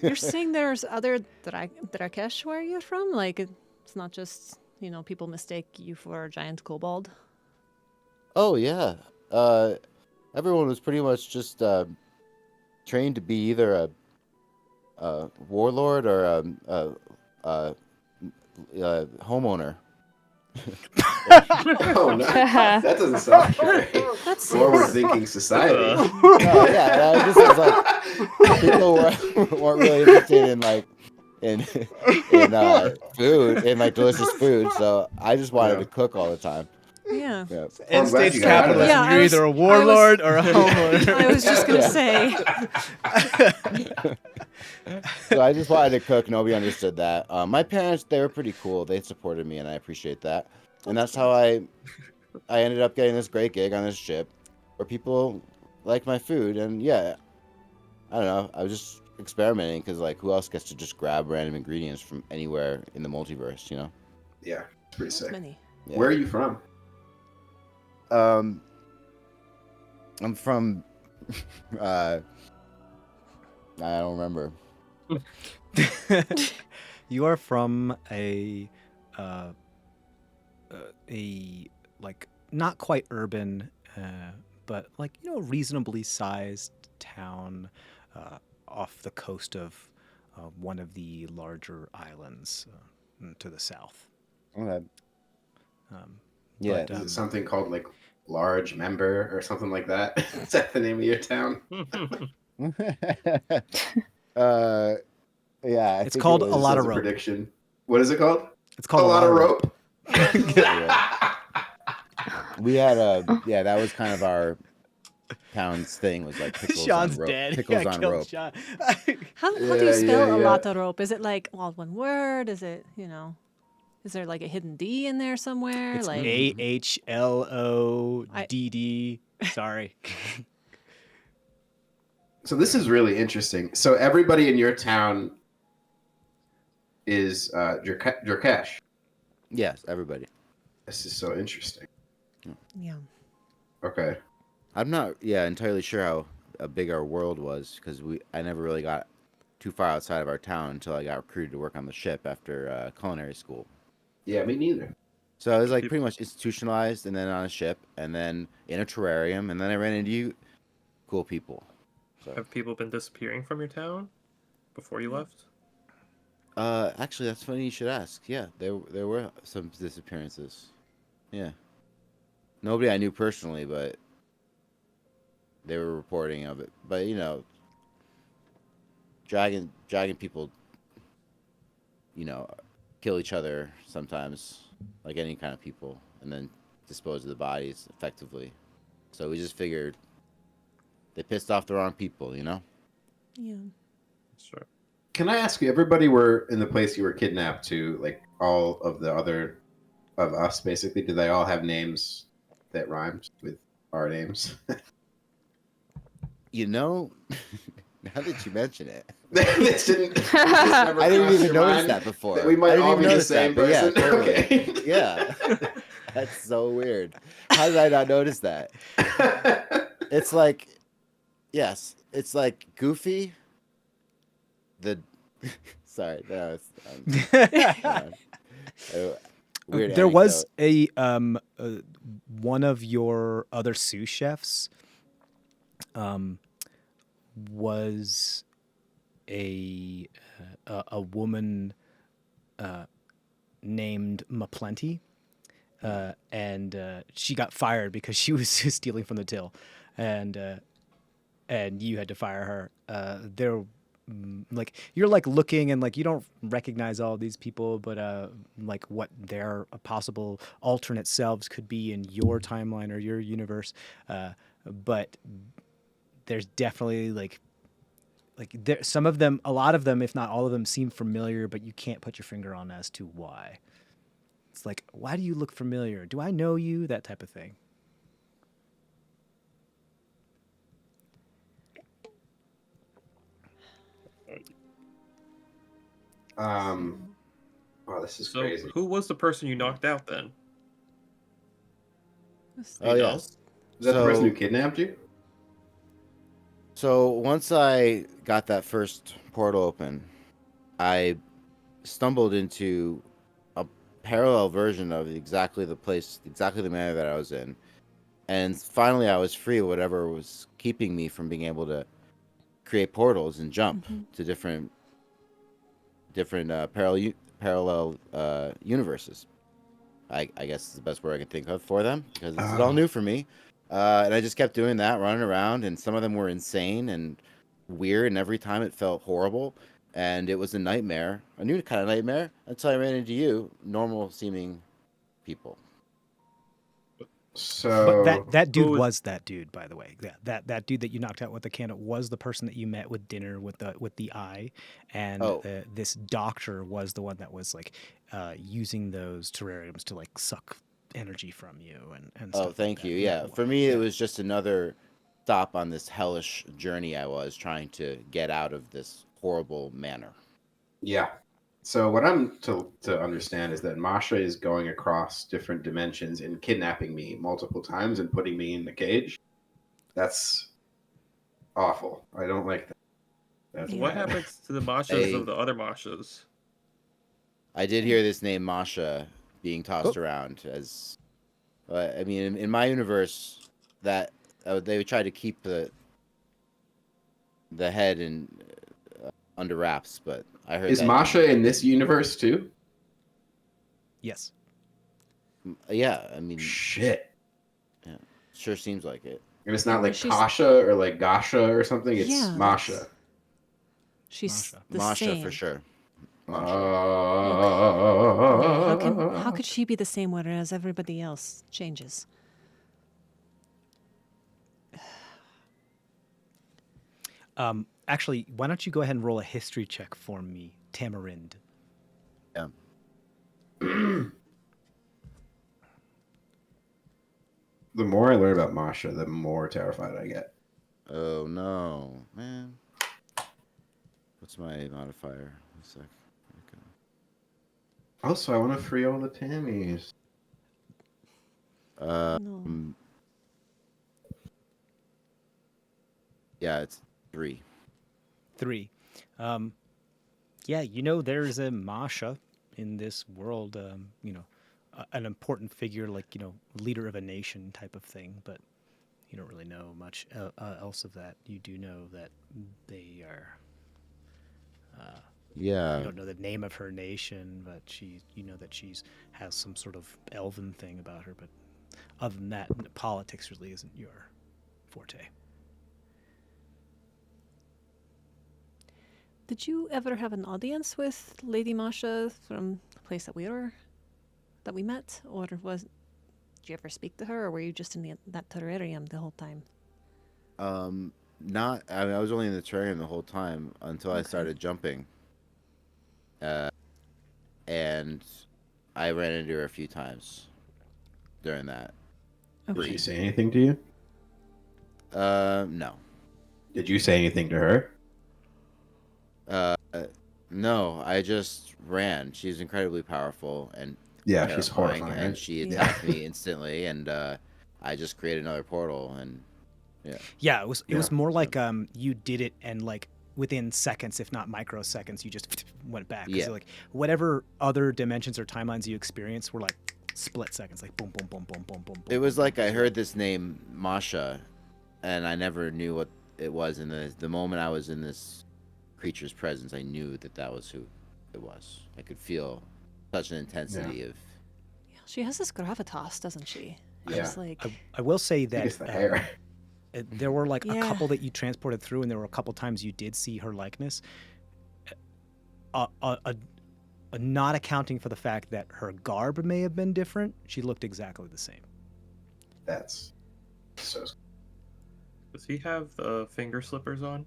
You're saying there's other Drakesh where you're from? Like, it's not just, people mistake you for a giant kobold? Oh yeah. Everyone was pretty much just trained to be either a warlord or a homeowner. Oh no, that doesn't sound great. That's Forward-thinking society. Oh yeah, I just was like people weren't really interested in like in food, in like delicious food. So I just wanted to cook all the time. yeah. Yeah. I'm glad End-stage you got out of capitalism. that. Yeah, I You're was- either a I was- warlord or a homeowner. I was just gonna say. So I just wanted to cook. Nobody understood that. My parents, they were pretty cool. They supported me, and I appreciate that. And that's how I ended up getting this great gig on this ship, where people like my food. And yeah, I don't know. I was just experimenting because like, who else gets to just grab random ingredients from anywhere in the multiverse? You know? Yeah, it's pretty sick. Many. Yeah. Where are you from? I'm from. I don't remember. You are from a like not quite urban, but like reasonably sized town off the coast of one of the larger islands to the south. Okay. Um, Yeah. but, Is it something called like Large Member or something like that? Is that the name of your town? Yeah. I It's think called it a was- lot That's of rope. prediction. What is it called? It's called a lot of rope. We had that was kind of our town's thing, was like pickles Sean's on rope. dead. Pickles I on killed rope. Sean. How do Yeah, you spell yeah, a yeah. lot of rope? Is it like all one word? Is it, is there like a hidden D in there somewhere? It's like AHLODD. Sorry. So this is really interesting. So everybody in your town is Drakesh. Yes, everybody. This is so interesting. Yeah. Okay. I'm not entirely sure how big our world was, because I never really got too far outside of our town until I got recruited to work on the ship after culinary school. Yeah, me neither. So I was like pretty much institutionalized, and then on a ship, and then in a terrarium, and then I ran into you cool people. So Have people been disappearing from your town before you left? actually, that's funny you should ask. Yeah, there were some disappearances. Yeah. Nobody I knew personally, but they were reporting of it. But dragon people, kill each other sometimes, like any kind of people, and then dispose of the bodies effectively. So we just figured they pissed off the wrong people, Yeah. Sure. Can I ask you, everybody were in the place you were kidnapped to, like all of the other of us, basically, do they all have names that rhymed with our names? Now that you mention it, This didn't I didn't even notice that before. That we might I didn't all even be the notice same that, but person. Yeah, totally. Okay. Yeah. That's so weird. How did I not notice that? It's like, yes, it's like Goofy. Sorry, no, weird. There was anecdote. one of your other sous chefs was a woman named Maplenty, and she got fired because she was stealing from the till, and you had to fire her. Like you're like looking and like you don't recognize all these people, but like what their possible alternate selves could be in your timeline or your universe, but there's definitely like there some of them, a lot of them, if not all of them, seem familiar, but you can't put your finger on as to why. It's like, why do you look familiar? Do I know you? That type of thing. Wow, this is So, crazy. who was the person you knocked out then? Oh, You know? yes. Is that the person So- who kidnapped you? So once I got that first portal open, I stumbled into a parallel version of exactly the manner that I was in. And finally I was free of whatever was keeping me from being able to create portals and jump to different parallel universes. I guess is the best word I can think of for them, because this is all new for me. And I just kept doing that, running around, and some of them were insane and weird, and every time it felt horrible, and it was a nightmare, a new kind of nightmare, until I ran into you, normal-seeming people. So But that dude Who was- was that dude, by the way. That dude that you knocked out with the cannon was the person that you met with dinner with the eye, and Oh. this doctor was the one that was like using those terrariums to like suck energy from you and stuff. Oh, like thank that. you. Yeah, for me, it was just another stop on this hellish journey I was trying to get out of this horrible manner. yeah. So what I'm to understand is that Masha is going across different dimensions and kidnapping me multiple times and putting me in the cage. That's awful. I don't like that. That's What bad. happens to the Mashas Hey. of the other Mashas? I did hear this name Masha being tossed around as, I mean, in my universe, that they would try to keep the head under wraps, but I heard Is that. Masha in this universe too? Yes. Yeah, I mean, Shit. sure seems like it. And it's not like She's- Tasha or like Gasha or something. It's Yeah, Masha. She's Masha. the Masha same. for sure. How could she be the same whereas everybody else changes? Actually, why don't you go ahead and roll a history check for me, Tamarind? Yeah. The more I learn about Masha, the more terrified I get. Oh no, man. What's my modifier? One sec. Okay. Also, I want to free all the Tammies. Um, yeah, it's 3. 3. Yeah, there's a Masha in this world, an important figure, like, leader of a nation type of thing, but you don't really know much else of that. You do know that they are, you Yeah. don't know the name of her nation, but that she's has some sort of elven thing about her, but other than that, politics really isn't your forte. Did you ever have an audience with Lady Masha from the place that we met, or did you ever speak to her, or were you just in that terrarium the whole time? Not. I mean, I was only in the terrarium the whole time until I Okay. started jumping. And I ran into her a few times during that. Did Okay. she say anything to you? No. Did you say anything to her? No. I just ran. She's incredibly powerful and Yeah, she's terrifying, horrifying. and right? she Yeah. attacked me instantly, and I just created another portal, and Yeah, it was Yeah. more like you did it and like within seconds, if not microseconds, you just went back. 'Cause, Yeah. like whatever other dimensions or timelines you experienced were like split seconds, like boom, boom, boom, boom, boom, boom. it was boom, like boom. I heard this name Masha, and I never knew what it was. And the moment I was in this creature's presence, I knew that was who it was. I could feel such an intensity of. Yeah, she has this gravitas, doesn't she? Yeah. She's like, I will say I think it's that the hair. there were like a Yeah. couple that you transported through, and there were a couple times you did see her likeness. Not accounting for the fact that her garb may have been different, she looked exactly the same. That's so. Does he have the finger slippers on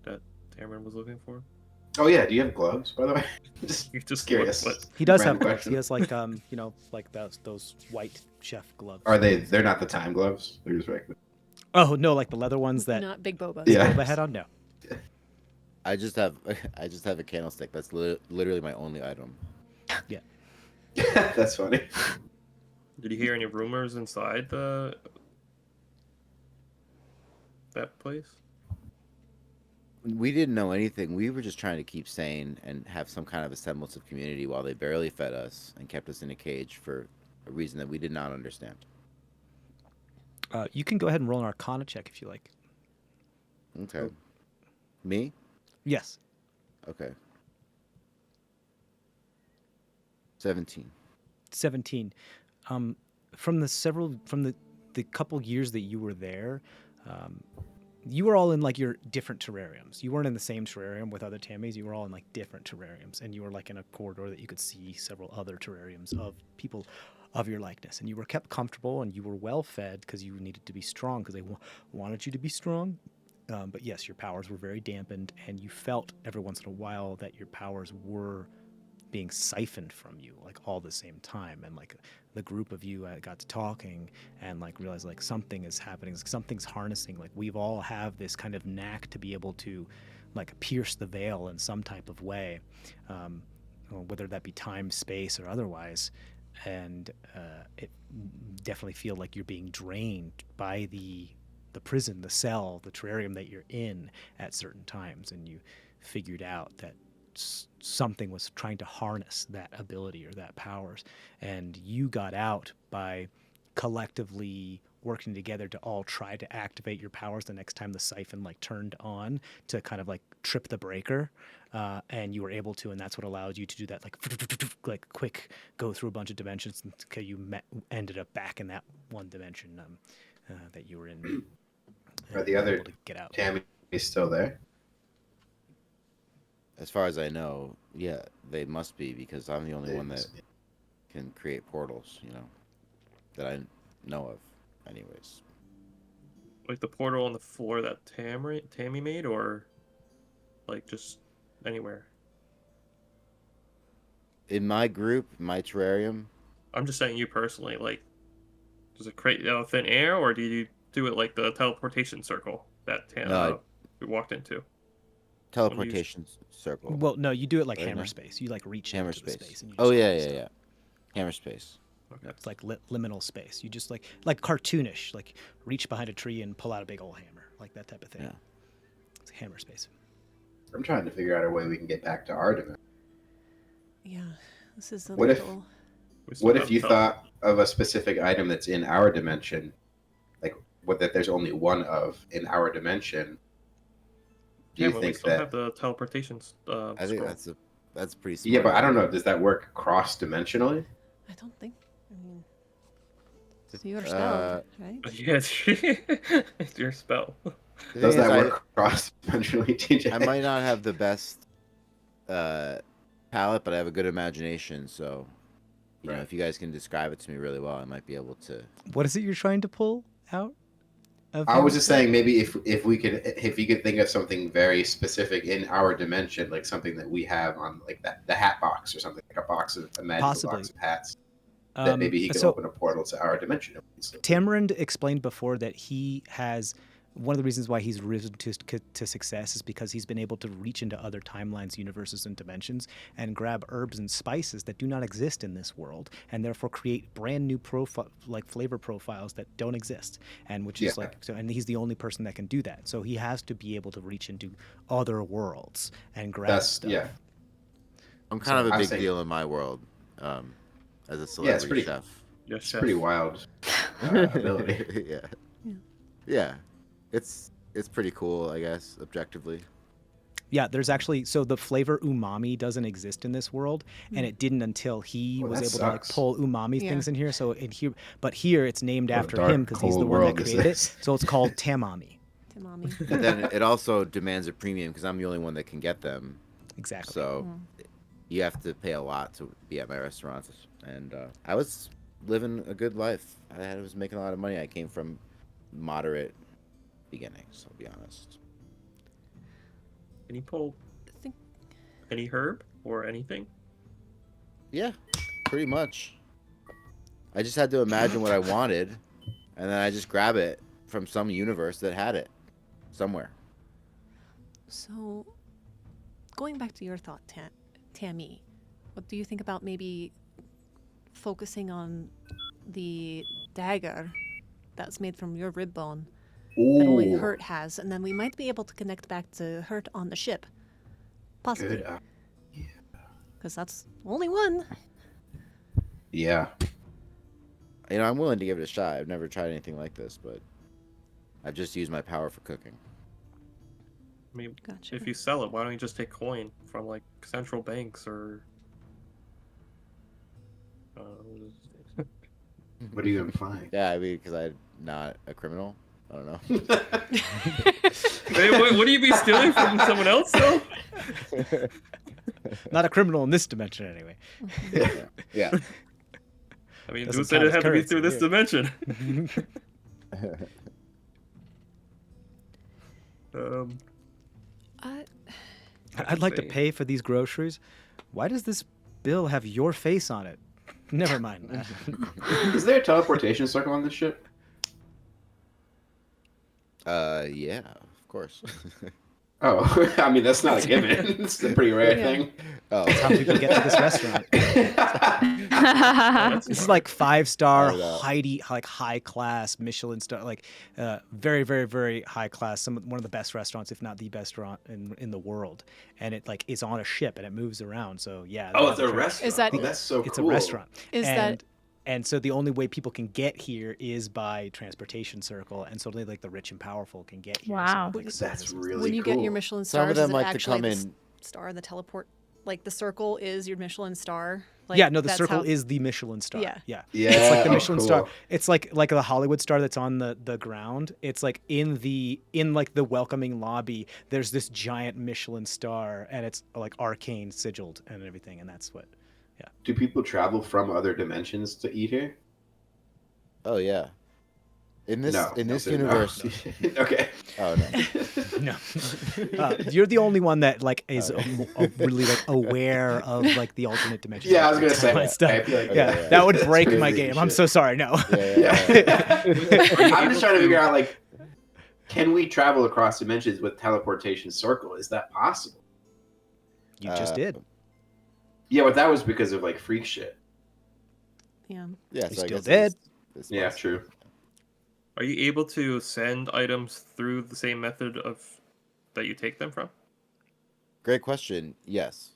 that Cameron was looking for? Oh yeah, do you have gloves, by the way? Just You just curious. look, He does Random have gloves. question. He has like like those white chef gloves. Are they? They're not the time gloves. They're just regular. Oh no, like the leather ones that not Big Boba. Yeah. Boba had on. No. I just have a candlestick. That's literally my only item. That's funny. Did you hear any rumors inside that place? We didn't know anything. We were just trying to keep sane and have some kind of a semblance of community while they barely fed us and kept us in a cage for a reason that we did not understand. You can go ahead and roll an Arcana check if you like. Okay. Me? Yes. Okay. 17. 17. From the couple years that you were there, you were all in like your different terrariums. You weren't in the same terrarium with other Tammies. You were all in like different terrariums, and you were like in a corridor that you could see several other terrariums of people of your likeness. And you were kept comfortable, and you were well fed because you needed to be strong because they wanted you to be strong. But yes, your powers were very dampened, and you felt every once in a while that your powers were being siphoned from you, like all the same time. And like the group of you got to talking and like realized like something is happening, something's harnessing. Like we've all have this kind of knack to be able to like pierce the veil in some type of way, whether that be time, space, or otherwise. And it definitely feel like you're being drained by the prison, the cell, the terrarium that you're in at certain times, and you figured out that something was trying to harness that ability or that powers, and you got out by collectively working together to all try to activate your powers the next time the siphon like turned on to kind of like trip the breaker, and you were able to, and that's what allowed you to do that like quick go through a bunch of dimensions until you ended up back in that one dimension that you were in. Are the other able to get out? Tammy still there? As far as I know, yeah, they must be because I'm the only one that can create portals, that I know of, anyways. Like the portal on the floor that Tammy made, or like just anywhere? In my group, my terrarium, I'm just saying you personally. Like, does it create thin air, or do you do it like the teleportation circle that we walked into? teleportation circle. Well, no, you do it like Right hammer now. space. You like reach Hammer into the space. space. And you Oh just yeah, do yeah, stuff. yeah. Hammer space. Okay. It's like liminal space. You just like cartoonish, like reach behind a tree and pull out a big old hammer, like that type of thing. Yeah. It's hammer space. I'm trying to figure out a way we can get back to our dimension. Yeah, this is a What if- little. We still What have if you tele- thought of a specific item that's in our dimension, like what that there's only one of in our dimension? Do Yeah, you but we think still that? have the teleportation. I think scroll. that's pretty smart. Yeah, but I don't know. Does that work cross-dimensionally? I don't think. I mean, it's your spell, right? Yeah, it's your spell. The Does thing is, that work cross-dimensionally, TJ? I might not have the best palate, but I have a good imagination. So, you know, Right. if you guys can describe it to me really well, I might be able to. What is it you're trying to pull out? Of I was him? just saying maybe if you could think of something very specific in our dimension, like something that we have on like the hat box or something, like a magical Possibly. box of hats, that maybe he could so open a portal to our dimension. Tamarind explained before that he has one of the reasons why he's risen to success is because he's been able to reach into other timelines, universes, and dimensions and grab herbs and spices that do not exist in this world, and therefore create brand new flavor profiles that don't exist. And which is and he's the only person that can do that. So he has to be able to reach into other worlds and grab stuff. Yeah. I'm kind of a I'm big saying- deal in my world, as a it's celebrity pretty- chef. Yes, It's chef. pretty wild ability. Yeah. It's pretty cool, I guess, objectively. Yeah, there's actually the flavor umami doesn't exist in this world, and it didn't until he was that able to sucks. pull umami Yeah. things in here. But here it's named What a after dark, him because he's the cold one that world is created it. this. So it's called tamami. Tamami. But then it also demands a premium because I'm the only one that can get them. Exactly. So you have to pay a lot to be at my restaurants. And I was living a good life. I was making a lot of money. I came from moderate beginnings, I'll be honest. Can you pull I think any herb or anything? Yeah, pretty much. I just had to imagine what I wanted, and then I just grab it from some universe that had it somewhere. so. Going back to your thought, Tammy, what do you think about maybe focusing on the dagger that's made from your rib bone that only Ooh, Hurt has, and then we might be able to connect back to Hurt on the ship, possibly, good. because that's only one. Yeah. You know, I'm willing to give it a shot. I've never tried anything like this, but I've just used my power for cooking. I mean, Gotcha. if you sell it, why don't you just take coin from like central banks or? What are you implying? Yeah, I mean, because I'm not a criminal. I don't know. Hey, would you be stealing from someone else though? Not a criminal in this dimension, anyway. Yeah. I mean, Doesn't who said count it as had to be currency, through this yeah. dimension? I'd like to see. pay for these groceries. Why does this bill have your face on it? Never mind. Is there a teleportation circle on this ship? Yeah, of course. Oh, I mean that's not a given. It's a pretty rare Yeah. thing. Oh, That's how people get to this restaurant. This is like 5-star, Oh, no. high class Michelin star, like very, very, very high class. One of the best restaurants, if not the best restaurant in the world. And it like is on a ship and it moves around. So yeah. Oh, that's it's a right. restaurant. Is that- Oh, that's so It's cool. a restaurant. Is And so the only way people can get here is by transportation circle, and so only like the rich and powerful can get here. So, Wow. like, That's services. really when you get your cool. Michelin some stars, of them is it like to actually come the in. star, the teleport? Like the circle is your Michelin star? Like, Yeah, no, the that's circle how- is the Michelin star. Yeah. Yeah. Yeah, It's like the oh, Michelin star. cool. It's like the Hollywood star that's on the ground. It's like in like the welcoming lobby, there's this giant Michelin star and it's like arcane sigiled and everything, and that's what. Do people travel from other dimensions to eat here? Oh yeah. In this No. this No. universe. Okay. Oh no. No. You're the only one that like is really like aware of like the alternate dimension. Yeah, I was gonna say. My stuff. I feel like Yeah, yeah. that would That's break my crazy game. I'm shit. so sorry. No. Yeah. I'm just trying to figure out like, can we travel across dimensions with teleportation circle? Is that possible? You just did. Yeah, but that was because of like freak shit. Yeah. Yeah, You so I still guess did. it's Yeah, possible. true. Are you able to send items through the same method of that you take them from? Great question. Yes.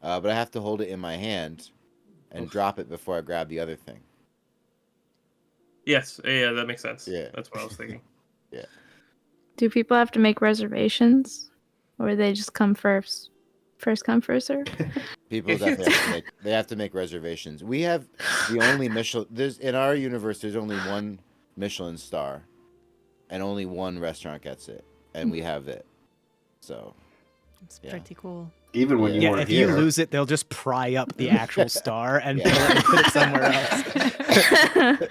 But I have to hold it in my hand and drop it before I grab the other thing. Yes. Yeah, that makes sense. Yeah. That's what I was thinking. Do people have to make reservations, or they just come first? First come, first serve. People definitely have to make reservations. We have the only Michelin. In our universe, there's only one Michelin star, and only one restaurant gets it, and we have it. So It's Yeah. pretty cool. Even when you Yeah, weren't if here. you lose it, they'll just pry up the actual star and Yeah. put it somewhere else.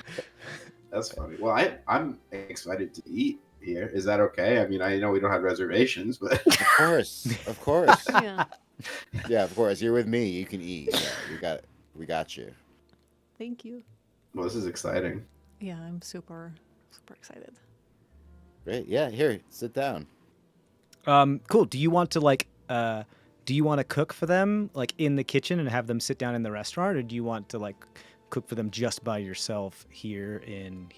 That's funny. Well, I'm excited to eat here. Is that okay? I mean, I know we don't have reservations, but Of course. Yeah. Yeah, of course. You're with me. You can eat. Yeah, we got you. Thank you. well, this is exciting. Yeah, I'm super excited. Great. Yeah, here, sit down. Cool. Do you want to cook for them like in the kitchen and have them sit down in the restaurant, or do you want to like cook for them just by yourself here,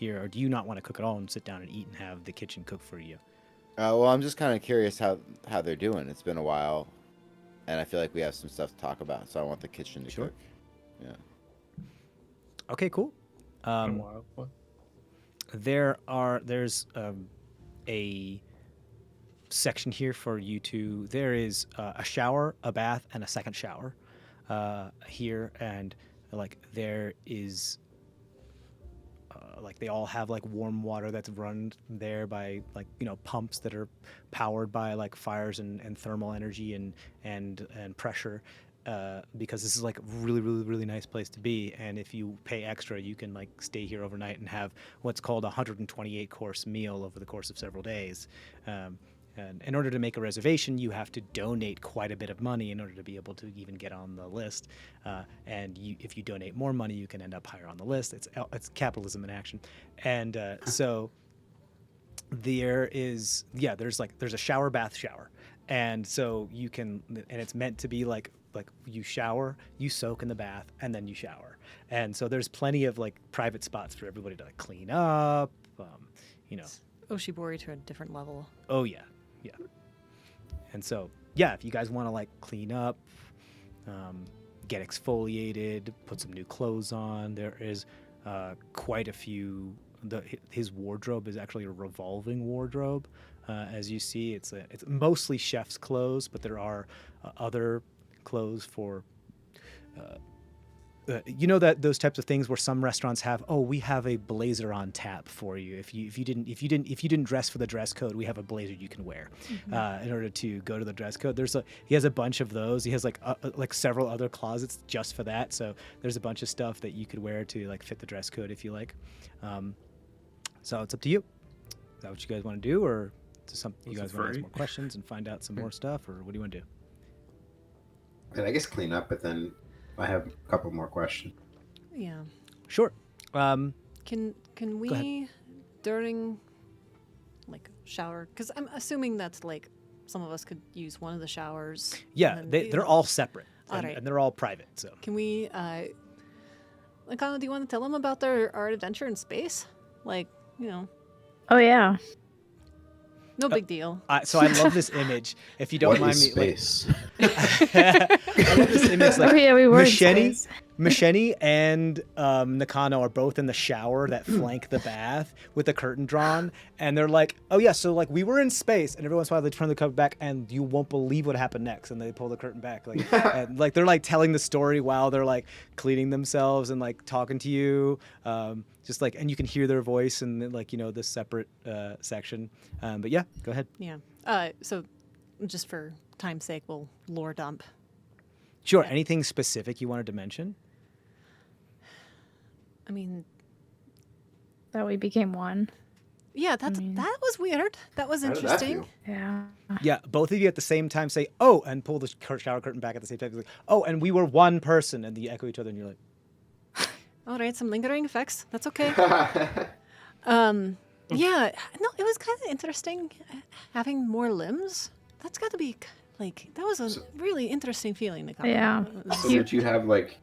or do you not want to cook at all and sit down and eat and have the kitchen cook for you? Well, I'm just kind of curious how they're doing. It's been a while, and I feel like we have some stuff to talk about, so I want the kitchen to Sure. cook. Yeah. Okay, cool. What? There's a section here for you to. There is a shower, a bath, and a second shower here, and like there is like they all have like warm water that's run there by like pumps that are powered by like fires and thermal energy and pressure. Because this is like a really nice place to be, and if you pay extra, you can like stay here overnight and have what's called a 128 course meal over the course of several days. And in order to make a reservation, you have to donate quite a bit of money in order to be able to even get on the list. If you donate more money, you can end up higher on the list. It's capitalism in action. And so there's a shower, bath, shower. And so you can, and it's meant to be like you shower, you soak in the bath, and then you shower. And so there's plenty of like private spots for everybody to like clean up, Oshibori to a different level. Oh yeah. And so yeah, if you guys want to like clean up, get exfoliated, put some new clothes on, there is quite a few. His wardrobe is actually a revolving wardrobe. As you see, it's mostly chef's clothes, but there are other clothes for that those types of things where some restaurants have, we have a blazer on tap for you. If you didn't dress for the dress code, we have a blazer you can wear in order to go to the dress code. He has a bunch of those. He has like several other closets just for that. So there's a bunch of stuff that you could wear to like fit the dress code if you like. So it's up to you. Is that what you guys want to do, or you guys want to ask more questions and find out some more stuff, or what do you want to do? And I guess clean up, but then I have a couple more questions. Yeah. Sure. Can Go we during like shower? Because I'm assuming that's like some of us could use one of the showers. Yeah, and then they're all separate, All right. and they're all private. So Can we? Lakana, do you want to tell them about our adventure in space? Like, Oh yeah. no big deal. so I love this image. If you don't What mind is me, space? I love this image. Like, Oh yeah, we were in Machete, space. Machete and Nakano are both in the shower that flank the bath with the curtain drawn, and they're like, "Oh yeah, so like we were in space," and every once in a while they turn the cover back, and you won't believe what happened next, and they pull the curtain back, like, and like they're like telling the story while they're like cleaning themselves and like talking to you, just like, and you can hear their voice in like this separate section. But yeah, go ahead. Yeah. So, just for time's sake, we'll lore dump. Sure. Anything specific you wanted to mention? I mean, That we became one. yeah, that was weird. That was How did that interesting. feel? Yeah. Yeah, both of you at the same time say, "Oh," and pull the shower curtain back at the same time. It's like, "Oh," and we were one person, and you echo each other, and you're like, All right, some lingering effects. That's okay. Yeah, no, it was kind of interesting having more limbs. That's got to be like that was a really interesting feeling. That got Yeah. So did you have like?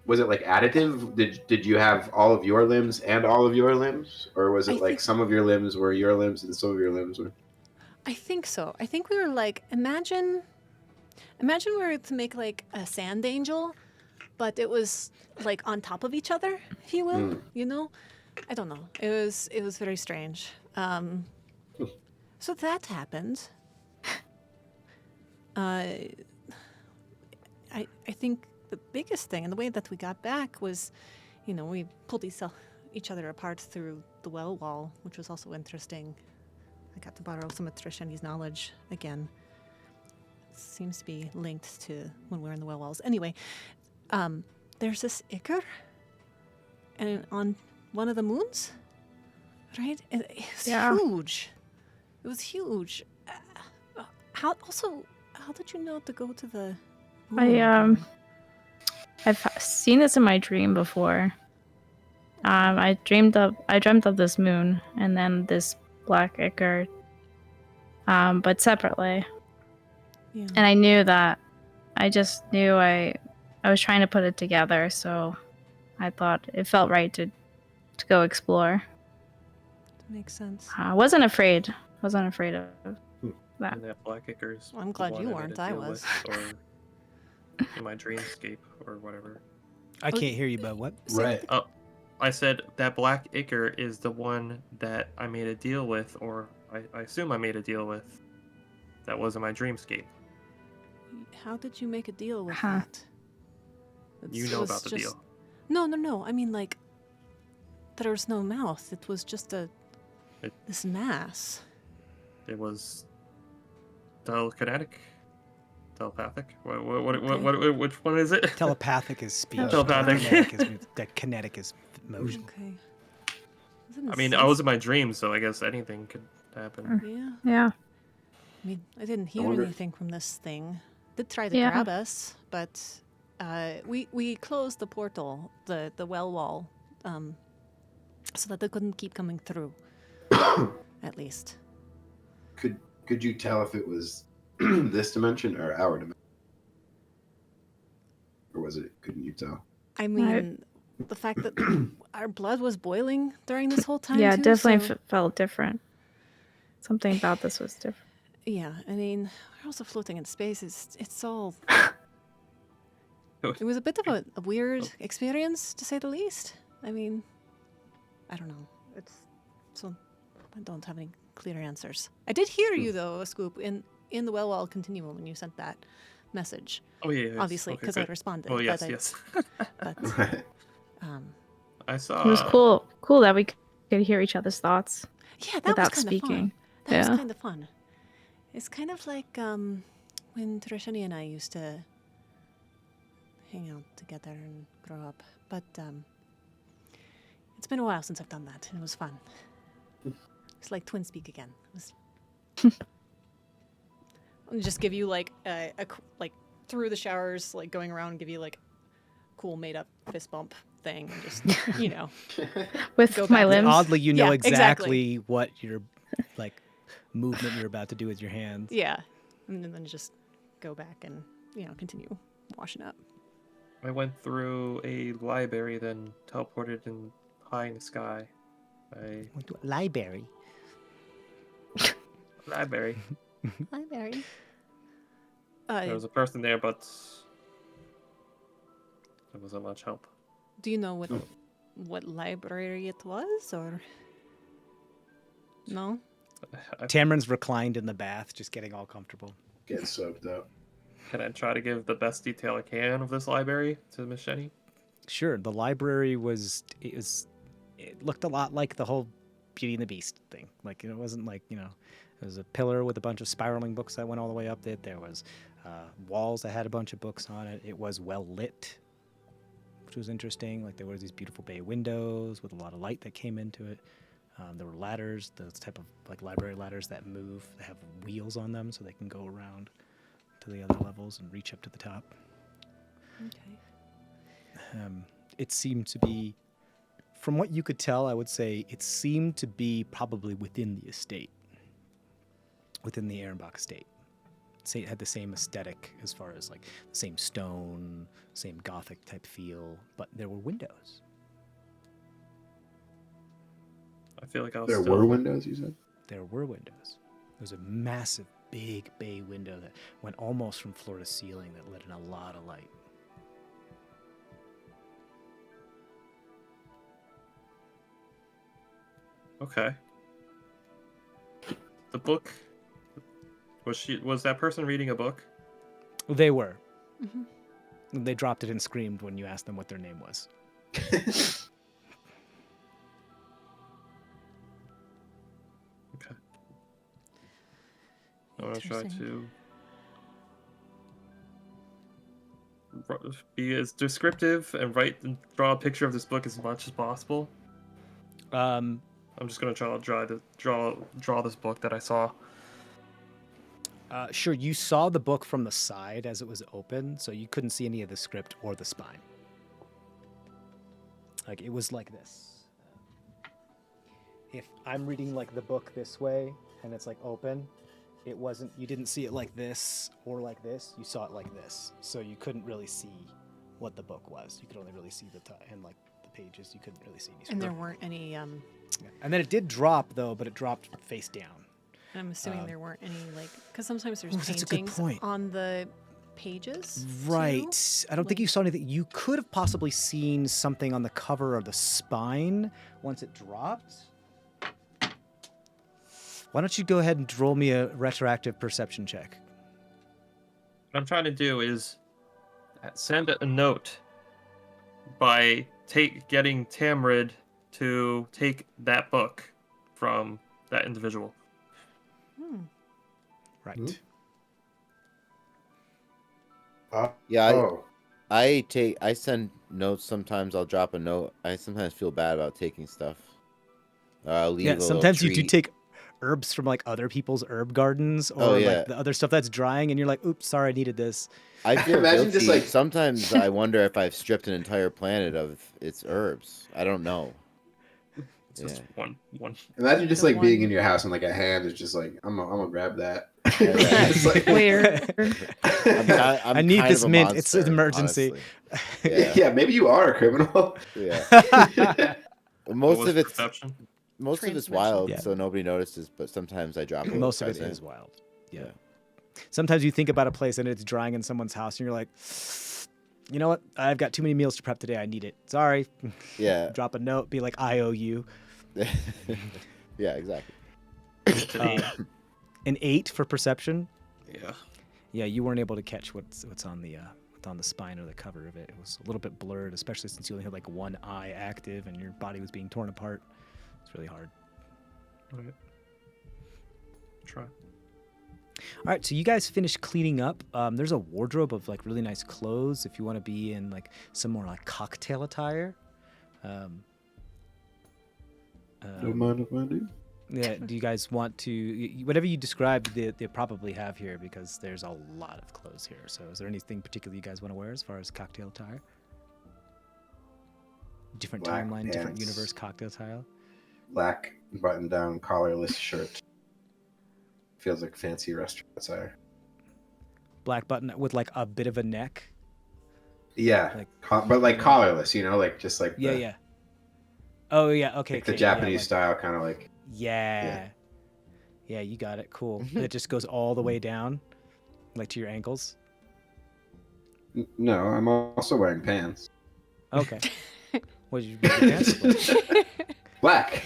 Was it like additive? Did you have all of your limbs and all of your limbs, or was it I like think- some of your limbs were your limbs and some of your limbs were? I think so. I think we were like, imagine we were to make like a sand angel, but it was like on top of each other, if you will. I don't know. It was very strange. So that happened. I think the biggest thing and the way that we got back was, we pulled each other apart through the well wall, which was also interesting. I got to borrow some of Trishani's knowledge again. seems to be linked to when we're in the well walls. Anyway, there's this ichor, and on one of the moons, right? It was huge. It was huge. How did you know to go to the moon? I've seen this in my dream before. I dreamt of this moon and then this black ichor, but separately. Yeah. And I knew that. I just knew I was trying to put it together, so I thought it felt right to go explore. Makes sense. I wasn't afraid. Wasn't afraid of that. And that black ichor's Well, I'm the glad one you I made weren't, a I deal was. with, or in my dreamscape or whatever. I can't hear you, but what? Right. Oh, I said that black ichor is the one that I made a deal with, or I assume I made a deal with. That was in my dreamscape. How did you make a deal with Huh. that? You know about the deal. No. I mean, like, there was no mouth. It was just this mass. It was telekinetic, telepathic. What? Okay. Which one is it? Telepathic is speech. Telepathic. Kinetic is motion. Okay. I mean, I was in my dream, so I guess anything could happen. Yeah. Yeah. I mean, I didn't hear wonder- anything from this thing. Did try to Yeah. grab us, but we closed the portal, the well wall, so that they couldn't keep coming through. At least. Could you tell if it was this dimension or our dimension? Or was it? Couldn't you tell? I mean, the fact that our blood was boiling during this whole time. Yeah, too, it definitely so- felt different. Something about this was different. Yeah, I mean, we're also floating in space. It's all. It was a bit of a weird experience, to say the least. I mean, I don't know. So I don't have any clear answers. I did hear you though, Scoop, in the well wall continuum when you sent that message. Oh yeah, yes. Obviously, Okay, because I good. responded. Oh yes, but yes. But I saw. It was cool that we could hear each other's thoughts yeah, that without was kind of speaking. fun. That was Yeah. kind of fun. It's kind of like when Trishani and I used to hang out together and grow up. But it's been a while since I've done that, and it was fun. It's like twin speak again. It was... I'll just give you like like through the showers, like going around and give you like cool made up fist bump thing, and just With Go my back. limbs. Oddly, you know Yeah, exactly what your like movement you're about to do with your hands. yeah, and then just go back and continue washing up. I went through a library, then teleported in high in the sky. Went to a library. Library. Hi, Barry. There was a person there, but there wasn't much help. Do you know what library it was, or no? Tamron's reclined in the bath, just getting all comfortable. Get soaked up. Can I try to give the best detail I can of this library to Miss Shenny? Sure, the library it looked a lot like the whole Beauty and the Beast thing. Like, it wasn't like, there was a pillar with a bunch of spiraling books that went all the way up it. There was walls that had a bunch of books on it. It was well lit, which was interesting. Like, there were these beautiful bay windows with a lot of light that came into it. There were ladders, those type of like library ladders that move, that have wheels on them so they can go around to the other levels and reach up to the top. Okay. It seemed to be, from what you could tell, I would say it seemed to be probably within the estate, within the Ehrenbach estate. It had the same aesthetic as far as like the same stone, same Gothic type feel, but there were windows. I feel like I was There still... were windows, you said? There were windows. There was a massive, big bay window that went almost from floor to ceiling that let in a lot of light. Okay. The book... Was that person reading a book? They were. Mm-hmm. They dropped it and screamed when you asked them what their name was. Okay. I want to try Interesting. to be as descriptive and draw a picture of this book as much as possible. I'm just gonna draw this book that I saw. Sure, you saw the book from the side as it was open, so you couldn't see any of the script or the spine. Like, it was like this. If I'm reading, like, the book this way, and it's, like, open, you didn't see it like this or like this, you saw it like this. So you couldn't really see what the book was. You could only really see and, like, the pages. You couldn't really see any script. And there weren't any, Yeah. And then it did drop, though, but it dropped face down. and I'm assuming there weren't any, like, because sometimes there's that's a good paintings point. on the pages. Right. too. I don't think Like- you saw anything. You could have possibly seen something on the cover of the spine once it dropped. Why don't you go ahead and roll me a retroactive perception check? What I'm trying to do is send a note by getting Tamrid to take that book from that individual. Right. Hmm. Yeah, Oh. I send notes sometimes. I'll drop a note. I sometimes feel bad about taking stuff. I'll leave a Yeah, little sometimes you do treat. take herbs from like other people's herb gardens or Oh, yeah. like the other stuff that's drying and you're like, oops, sorry, I needed this. I feel Imagine guilty. just, like- Sometimes I wonder if I've stripped an entire planet of its herbs. I don't know. It's just Yeah. one. Imagine just The like being one- in your house and like a hand is just like, I'm gonna grab that. Yeah. It's like- Weird. I'm I need kind this of a mint. It's an monster, emergency. honestly. yeah. Yeah. Maybe you are a criminal. Yeah. What Most was of it's perception? Most of it's wild, Yeah. so nobody notices. But sometimes I drop. a Most of little it in. is wild. Yeah. Yeah. Sometimes you think about a place and it's drying in someone's house and you're like, you know what? I've got too many meals to prep today. I need it. Sorry. Yeah. Drop a note. Be like, I owe you. Yeah, exactly. It's an eight. An 8 for perception. Yeah. Yeah, you weren't able to catch what's on the spine or the cover of it. It was a little bit blurred, especially since you only had like one eye active and your body was being torn apart. It's really hard. Okay. Try. All right, so you guys finished cleaning up. There's a wardrobe of like really nice clothes if you want to be in like some more like cocktail attire. Don't mind if I do. Yeah, do you guys want to whatever you described they probably have here because there's a lot of clothes here. So is there anything particular you guys want to wear as far as cocktail attire? Different Black timeline, different pants. universe cocktail attire. Black button-down collarless shirt. Feels like fancy restaurant attire. Black button with like a bit of a neck. Yeah, Like- but like collarless, you know, like just like Yeah, the, yeah. Oh yeah, okay. like the okay, yeah, Japanese like- style, kind of like. Yeah. Yeah, you got it. Cool. It just goes all the way down, like to your ankles. No, I'm also wearing pants. Okay. What did you wear your pants with? Black.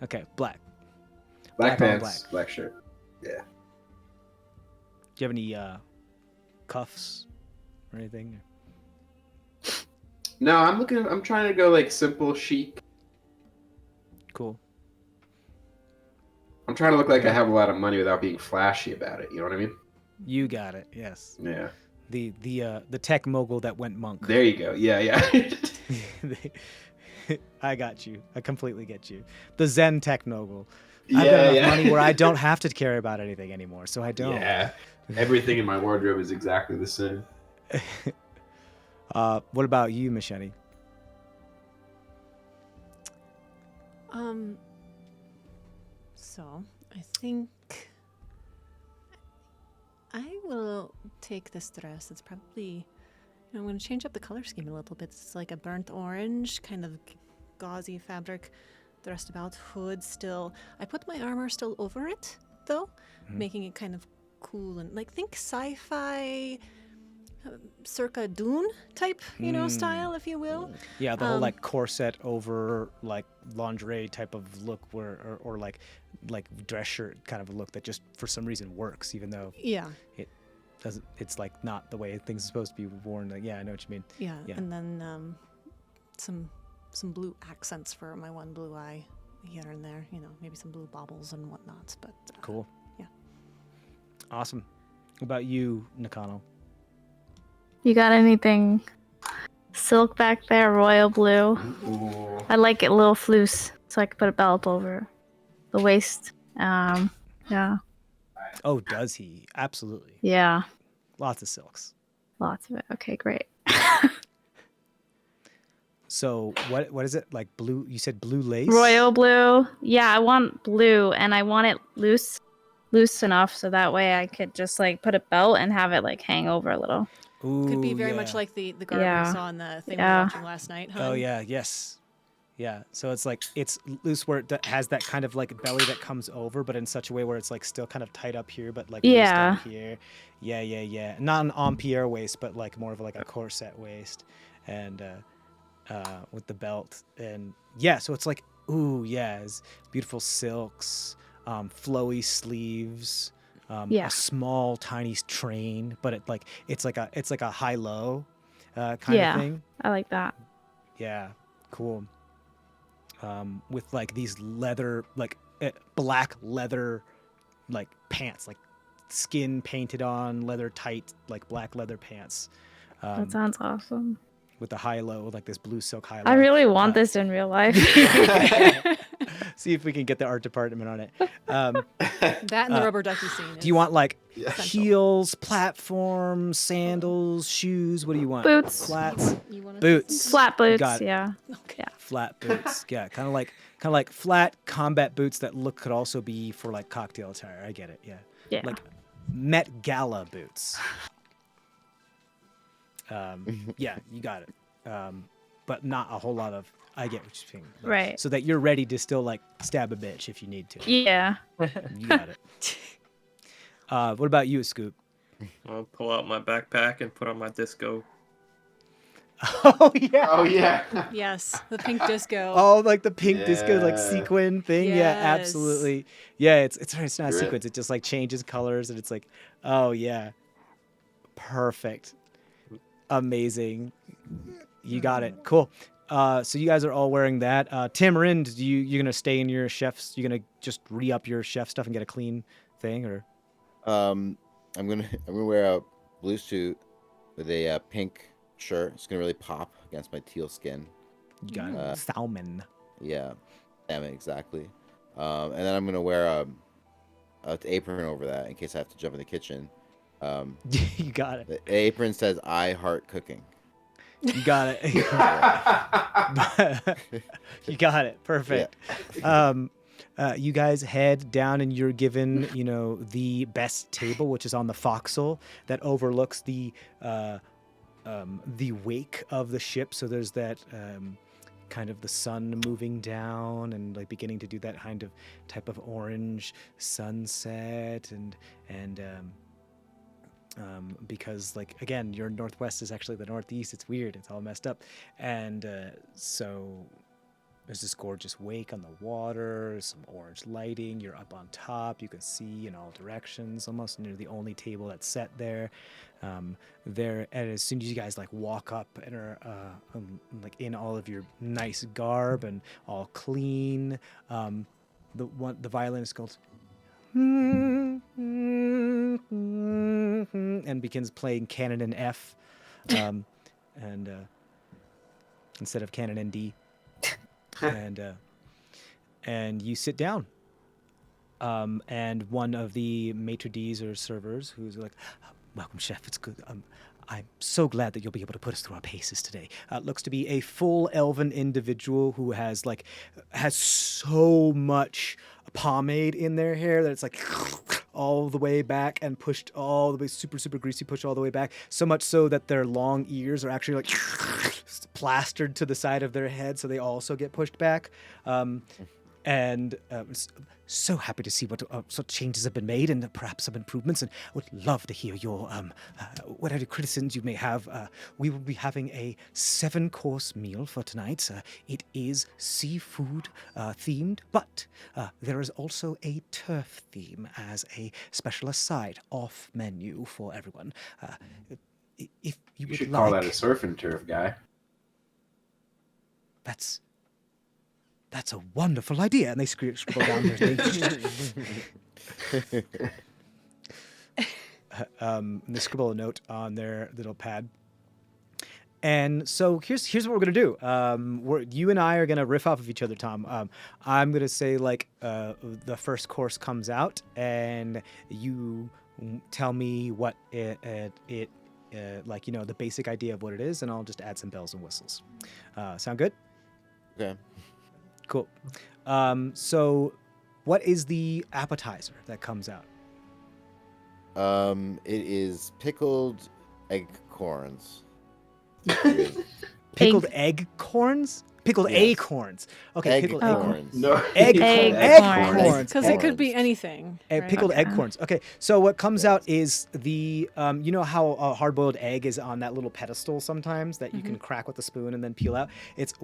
Okay, black. Black Black on pants, black shirt. Do you have any cuffs or anything? No, I'm trying to go like simple chic. Cool. I'm trying to look like I have a lot of money without being flashy about it. You know what I mean? You got it. Yes. Yeah. The tech mogul that went monk. There you go. Yeah, yeah. I got you. I completely get you. The Zen tech mogul. I've got yeah, enough yeah. money where I don't have to care about anything anymore, so I don't. Yeah. Everything in my wardrobe is exactly the same. What about you, Machete? So I think I will take this dress. It's probably, I'm going to change up the color scheme a little bit. It's like a burnt orange, kind of gauzy fabric, dressed about hood still. I put my armor still over it, though, making it kind of cool and like think sci-fi, circa Dune type, style, if you will. Yeah, the whole like corset over like lingerie type of look, where or like dress shirt kind of a look that just for some reason works, even though Yeah, it doesn't. It's like not the way things are supposed to be worn. Like, yeah, I know what you mean. yeah. Yeah. And then some blue accents for my one blue eye here and there. Maybe some blue baubles and whatnot. But Cool. Yeah. Awesome. What about you, Nakano? You got anything silk back there? Royal blue. Ooh. I like it a little floose, so I can put a belt over the waist. Yeah, Oh, does he? Absolutely. yeah, Lots of silks. lots of it. Okay, great. So what is it like? Blue? You said blue lace. Royal blue. Yeah, I want blue, and I want it loose enough so that way I could just like put a belt and have it like hang over a little. Ooh, Could be very yeah. much like the garb Yeah. we saw in the thing we Yeah. were watching last night. Hun. Oh yeah, yes, yeah. So it's like it's loose where it has that kind of like belly that comes over, but in such a way where it's like still kind of tight up here, but like loose Yeah. down here. Yeah. Not an empire waist, but like more of like a corset waist, and with the belt, and yeah. So it's like ooh yeah, it's beautiful silks, flowy sleeves. Yeah. A small tiny train, but it's like a high low kind Yeah. of thing. I like that. Yeah, cool. With like these leather, like black leather, like pants, like skin painted on, leather tight, like black leather pants. That sounds awesome. With the high low, like this blue silk high low. I really want this in real life. See if we can get the art department on it. That and the rubber ducky scene. Do you want like essential. heels, platforms, sandals, shoes? What do you want? Boots. Flats, You wanna say boots. Flat boots. Got it. Yeah. Okay. Flat boots. Yeah, kind of like flat combat boots that could also be for like cocktail attire. I get it. Yeah. Yeah. Like Met Gala boots. Yeah, you got it. But not a whole lot of. I get what you're saying. Like, Right. So that you're ready to still like stab a bitch if you need to. Yeah. You got it. What about you, Scoop? I'll pull out my backpack and put on my disco. Oh yeah. Oh yeah. Yes, the pink disco. Oh, like the pink disco, like Yeah. sequin thing. Yeah, Yes. absolutely. Yeah, it's not a You're sequence. It just like changes colors, and it's like, oh yeah, perfect, amazing. You got it. Cool. So you guys are all wearing that. Tamarind, you're gonna stay in your chef's? You're gonna just re-up your chef stuff and get a clean thing, or? I'm gonna wear a blue suit with a pink shirt. It's gonna really pop against my teal skin. You got it. Salmon. Yeah, damn it, exactly. And then I'm gonna wear a apron over that in case I have to jump in the kitchen. You got it. The apron says "I heart cooking." You got it. You got it. Perfect. You guys head down and you're given, the best table, which is on the forecastle that overlooks the wake of the ship. So there's that kind of the sun moving down and like beginning to do that kind of type of orange sunset and because like again your northwest is actually the northeast. It's weird, it's all messed up, and so there's this gorgeous wake on the water, some orange lighting. You're up on top, you can see in all directions, almost near the only table that's set there. And as soon as you guys like walk up and are like in all of your nice garb and all clean, the violinist goes and begins playing canon in F, and instead of canon in D, and you sit down, and one of the maitre d's or servers who's like, "Welcome, chef. It's good. I'm so glad that you'll be able to put us through our paces today." Looks to be a full elven individual who has so much pomade in their hair that it's like all the way back and pushed all the way, super, super greasy, pushed all the way back. So much so that their long ears are actually like plastered to the side of their head, so they also get pushed back. And so happy to see what changes have been made and perhaps some improvements, and would love to hear your whatever criticisms you may have. We will be having a 7-course meal for tonight. It is seafood themed, but there is also a turf theme as a special aside off menu for everyone. If you You would should like, call that a surf and turf guy. That's a wonderful idea. And they scribble down their thing. They scribble a note on their little pad. And so here's what we're gonna do. You and I are gonna riff off of each other, Tom. I'm gonna say like the first course comes out, and you tell me what it like the basic idea of what it is, and I'll just add some bells and whistles. Sound good? Okay. Cool. So, what is the appetizer that comes out? It is pickled acorns. Pickled egg corns? Pickled Yes. acorns. Okay, pickled Acorns. No. Acorns. Because it could be anything. right? Pickled Okay. acorns. Okay, so what comes out is the you know how a hard-boiled egg is on that little pedestal sometimes that you can crack with a spoon and then peel out. It's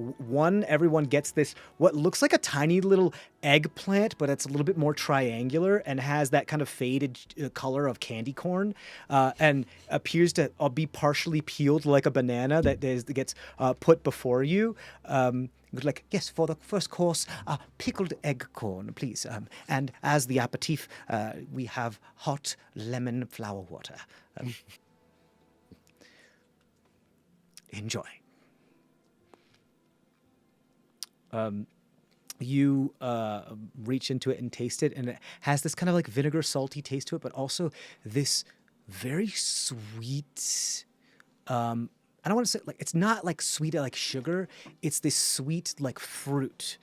everyone gets this what looks like a tiny little eggplant, but it's a little bit more triangular and has that kind of faded color of candy corn, and appears to be partially peeled like a banana that gets put before you. Like, yes, for the first course, pickled egg corn, please. And as the aperitif, we have hot lemon flower water. Enjoy. You reach into it and taste it, and it has this kind of like vinegar, salty taste to it, but also this very sweet. I don't want to say like it's not like sweet like sugar. It's this sweet like fruit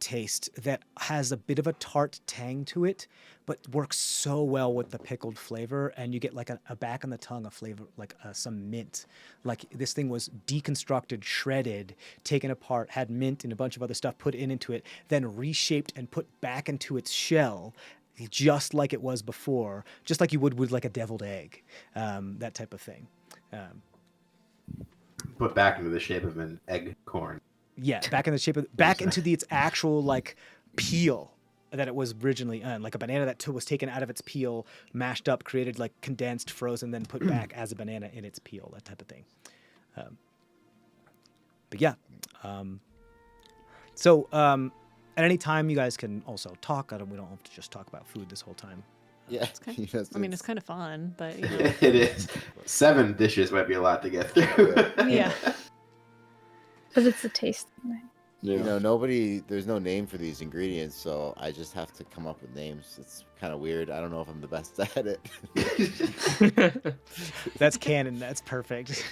taste that has a bit of a tart tang to it, but works so well with the pickled flavor, and you get like a back on the tongue a flavor like some mint. Like this thing was deconstructed, shredded, taken apart, had mint and a bunch of other stuff put into it, then reshaped and put back into its shell, just like it was before, just like you would with like a deviled egg, that type of thing. Put back into the shape of an egg corn. Yeah, back in the shape of its actual like peel that it was originally in, like a banana that was taken out of its peel, mashed up, created like condensed, frozen, then put back as a banana in its peel, that type of thing. But yeah, so at any time you guys can also talk. We don't have to just talk about food this whole time. Yeah. I mean, it's kind of fun, but It is. 7 dishes might be a lot to get through. yeah. But it's a taste thing. There's no name for these ingredients, so I just have to come up with names. It's kind of weird. I don't know if I'm the best at it. That's canon. That's perfect.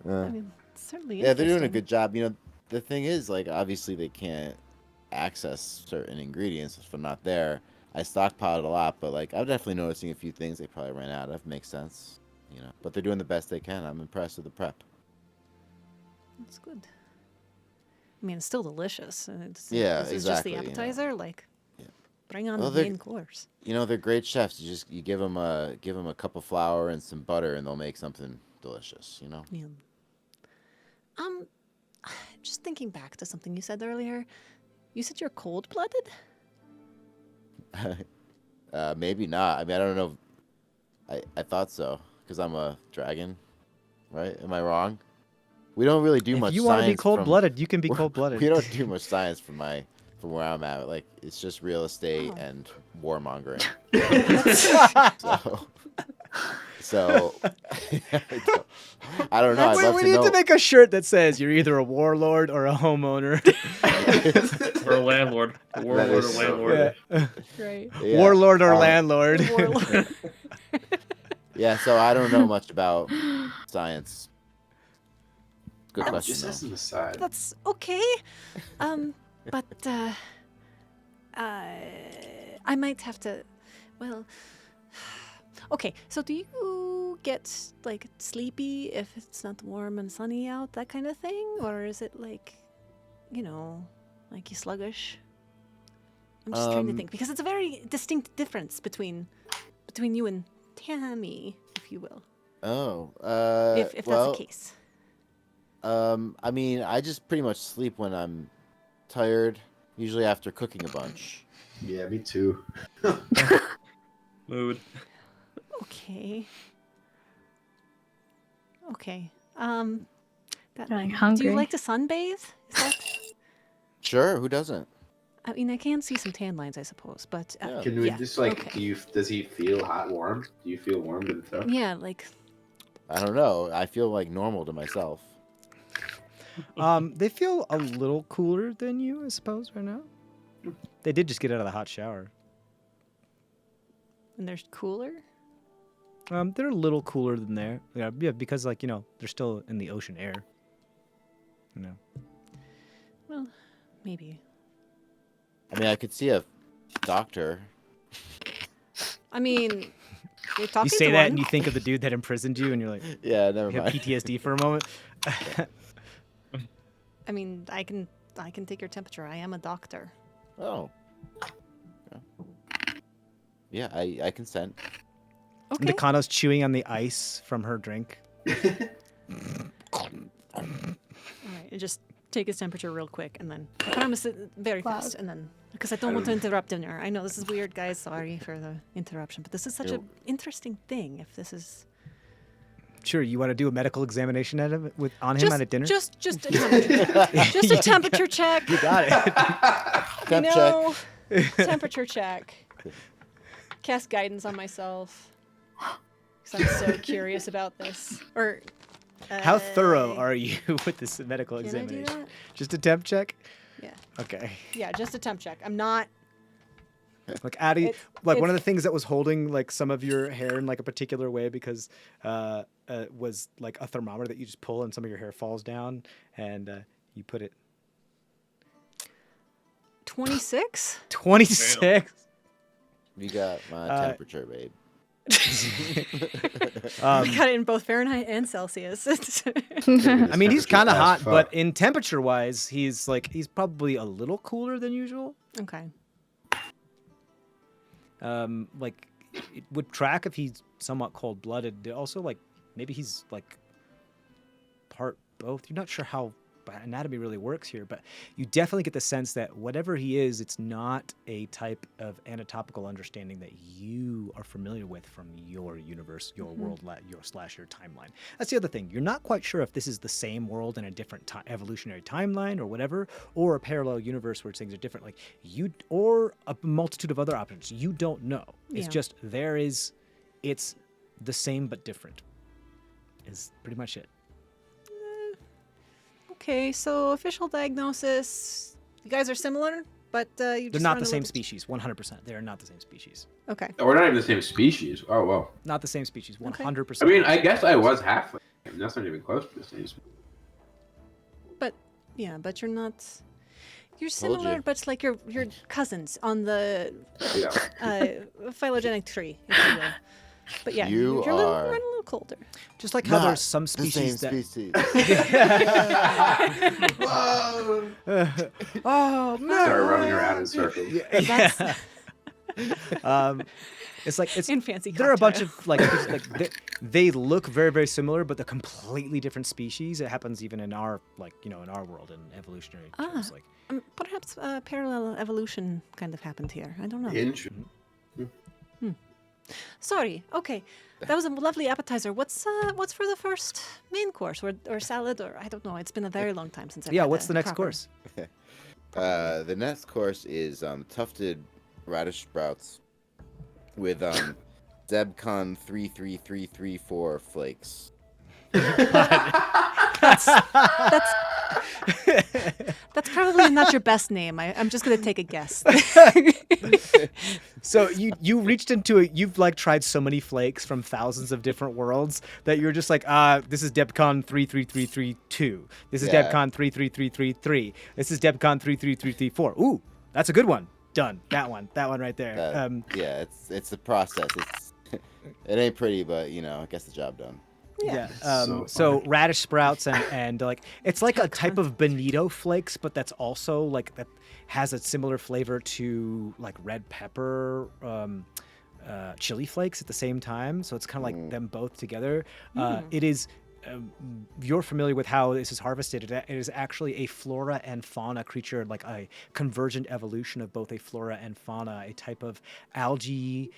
I mean, it's certainly Yeah, they're doing a interesting. good job. The thing is, like, obviously they can't access certain ingredients if they're not there. I stockpiled a lot, but like I'm definitely noticing a few things they probably ran out of. Makes sense, But they're doing the best they can. I'm impressed with the prep. That's good. I mean, it's still delicious. And it's, Yeah, this is exactly, just the appetizer. Like, Yeah. bring on Well, the they're- main course. They're great chefs. You give them a cup of flour and some butter, and they'll make something delicious. Yeah. Just thinking back to something you said earlier. You said you're cold-blooded? Maybe not. I mean, I don't know. I thought so because I'm a dragon, right? Am I wrong? We don't really do much. If you want to be science cold-blooded, you can be cold-blooded. We don't do much science from where I'm at. Like it's just real estate Oh. and warmongering. So I don't know. I'd love We to need know. to make a shirt that says you're either a warlord or a homeowner. Or a landlord. Warlord or is so landlord. Yeah. Right. Yeah. Warlord or landlord. Warlord. Yeah, so I don't know much about science. Good question, Just though. as an aside. That's okay. But I might have to. Well, okay. So do you get like sleepy if it's not warm and sunny out, that kind of thing, or is it like, like you sluggish? I'm just trying to think because it's a very distinct difference between you and Tammy, if you will, Oh, if that's well, the case. I mean, I just pretty much sleep when I'm tired, usually after cooking a bunch. Yeah, me too. Mood. Okay. Okay. That, Feeling do hungry. you like to sunbathe? Is that? Sure, who doesn't? I mean, I can see some tan lines, I suppose, but Yeah. Can we yeah, just like? okay. Does he feel hot, warm? Do you feel warm to the touch? Yeah, like I don't know. I feel like normal to myself. They feel a little cooler than you, I suppose, right now. They did just get out of the hot shower. And they're cooler? They're a little cooler than there. Yeah, because like, they're still in the ocean air. Well, maybe. I mean, I could see a doctor. I mean, you're talking You say to that one. and you think of the dude that imprisoned you and you're like, Yeah, never you have mind. PTSD for a moment. I mean, I can take your temperature. I am a doctor. Oh. Yeah, I consent. Okay. Nakano's chewing on the ice from her drink. All right. And just take his temperature real quick, and then I promise it very fast, and then because I don't want to interrupt dinner. I know this is weird, guys. Sorry for the interruption, but this is such an interesting thing. If this is Sure, you want to do a medical examination on him at dinner? just a temperature, just a temperature check. You got it. Temp check. Temperature check. Cast guidance on myself. Because I'm so curious about this. Or How thorough are you with this medical can I do examination? that? Just a temp check? Yeah. Okay. Yeah, just a temp check. I'm not. Like Addie, It's- like one of it's- the things that was holding like some of your hair in like a particular way because was like a thermometer that you just pull and some of your hair falls down and you put it 26? 26. You got my temperature, babe. I got it in both Fahrenheit and Celsius. I mean, he's kind of As hot, fuck. but in temperature wise, he's probably a little cooler than usual. Okay. Like it would track if he's somewhat cold-blooded. Also, like maybe he's like part both. You're not sure how anatomy really works here, but you definitely get the sense that whatever he is, it's not a type of anatomical understanding that you are familiar with from your universe, your world, your timeline. That's the other thing. You're not quite sure if this is the same world in a different evolutionary timeline or whatever, or a parallel universe where things are different. Like or a multitude of other options. You don't know. It's Yeah. just it's the same but different. Is pretty much it. Okay, so official diagnosis. You guys are similar, but you They're just not run the a same little- species. 100%. They are not the same species. Okay. Oh, we're not even the same species. Oh, well. Not the same species. 100%. I mean, I guess I was halfway. That's not even close to the same species. But yeah, but you're not. You're Told similar, you. but it's like you're cousins on the Yeah. phylogenetic tree, if you will. But yeah, You you're are a little colder. Just like how Not there's some the same species that. species. Whoa! Oh man! Start running around in circles. Yeah. It's like In fancy there are a bunch cocktail. of like they look very very similar, but they're completely different species. It happens even in our in our world in evolutionary terms. Like Perhaps parallel evolution kind of happened here. I don't know. Interesting. Sorry. Okay, that was a lovely appetizer. What's for the first main course or salad or I don't know. It's been a very long time since I've yeah, had what's a the next proper- course? The next course is tufted radish sprouts with Zebcon 33334 flakes. That's probably not your best name. I'm just gonna take a guess. So you reached into it. You've like tried so many flakes from thousands of different worlds that you're just like, this is Debcon 33332. This is Yeah. Debcon 33333. This is Debcon 33334. Ooh, that's a good one. Done. That one right there. Yeah, it's a process. It ain't pretty, but it gets the job done. Yeah. So So radish sprouts and like it's like a type of bonito flakes, but that's also like that has a similar flavor to like red pepper, chili flakes at the same time. So it's kind of like them both together. It is. You're familiar with how this is harvested. It is actually a flora and fauna creature, like a convergent evolution of both a flora and fauna, a type of algae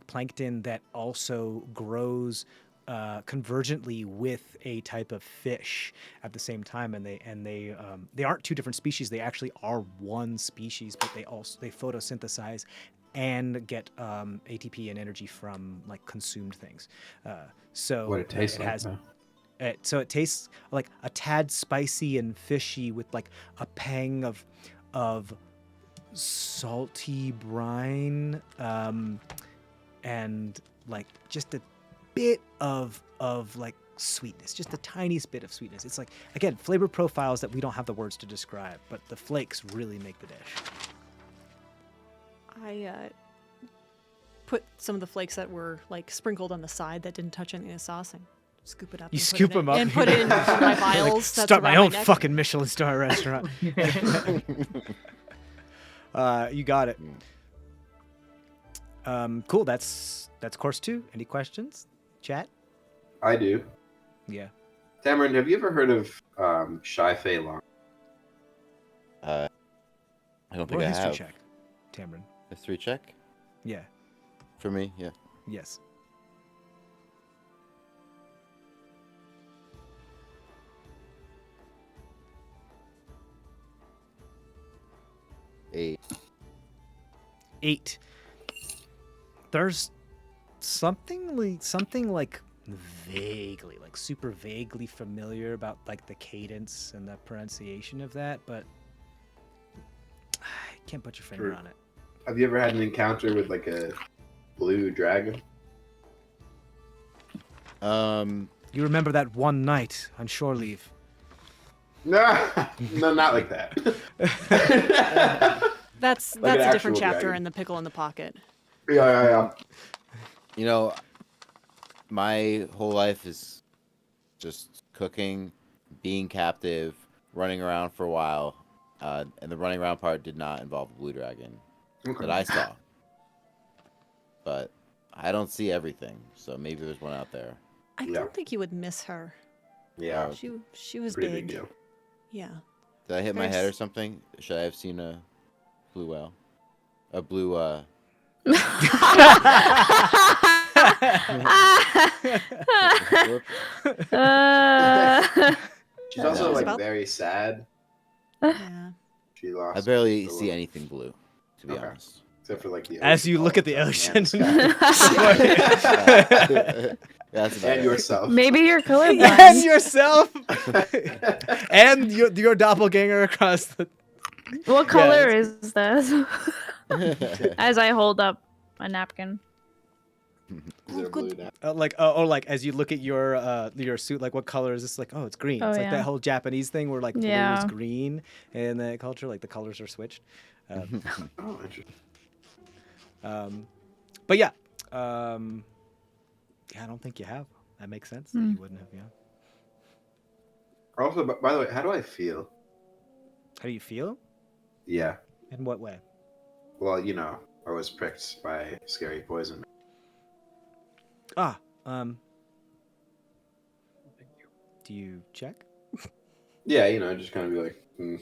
plankton that also grows convergently with a type of fish at the same time, and they aren't two different species. They actually are one species, but they photosynthesize and get ATP and energy from like consumed things. So What it tastes like, has. though. So it tastes like a tad spicy and fishy with like a pang of salty brine, and like just a bit of like sweetness, just the tiniest bit of sweetness. It's like, again, flavor profiles that we don't have the words to describe, but the flakes really make the dish. I put some of the flakes that were like sprinkled on the side that didn't touch any of the sauce and scoop it up. You and scoop put it in- them up and put it in my vials. Like, that's start my around own neck. fucking Michelin star restaurant. You got it. Cool. That's course 2. Any questions? Chat? I do. Yeah. Tamarin, have you ever heard of CrestVahllen? I don't think Roll a I history have. check, Tamron. History check Yeah. for me. Yeah. Yes. Eight. 8. There's something like vaguely, like super vaguely familiar about like the cadence and the pronunciation of that, but I can't put your finger Sure. on it. Have you ever had an encounter with like a blue dragon? You remember that one night on shore leave? No, no, not like that. That's Like an a different actual chapter dragon. in the pickle in the pocket. Yeah. You know, my whole life is just cooking, being captive, running around for a while, and the running around part did not involve a blue dragon that I saw. But I don't see everything, so maybe there's one out there. I Yeah. don't think you would miss her. Yeah, She was pretty big. big deal. Yeah. Did I hit my Very head or s- something? Should I have seen a blue whale? A blue, She's also like About- very sad. Yeah. She lost. I barely the see love, anything blue, to be Okay. honest. except for like the. As ocean you all look at the time ocean. and the sky. That's about And it. yourself. Maybe you're colorblind. And yourself, and your doppelganger across the. What color is this? As I hold up a napkin. Is it a blue now? Like as you look at your suit, like what color is this? Like, oh, it's green. Oh, It's like yeah. that whole Japanese thing where like blue is Yeah. green in that culture, like the colors are switched. Oh, interesting. But yeah, I don't think you have. That makes sense. That Hmm. you wouldn't have. Yeah. Also, by the way, how do I feel? How do you feel? Yeah. In what way? Well, you know, I was pricked by scary poison. Do you check? Yeah, you know, just kind of be like, You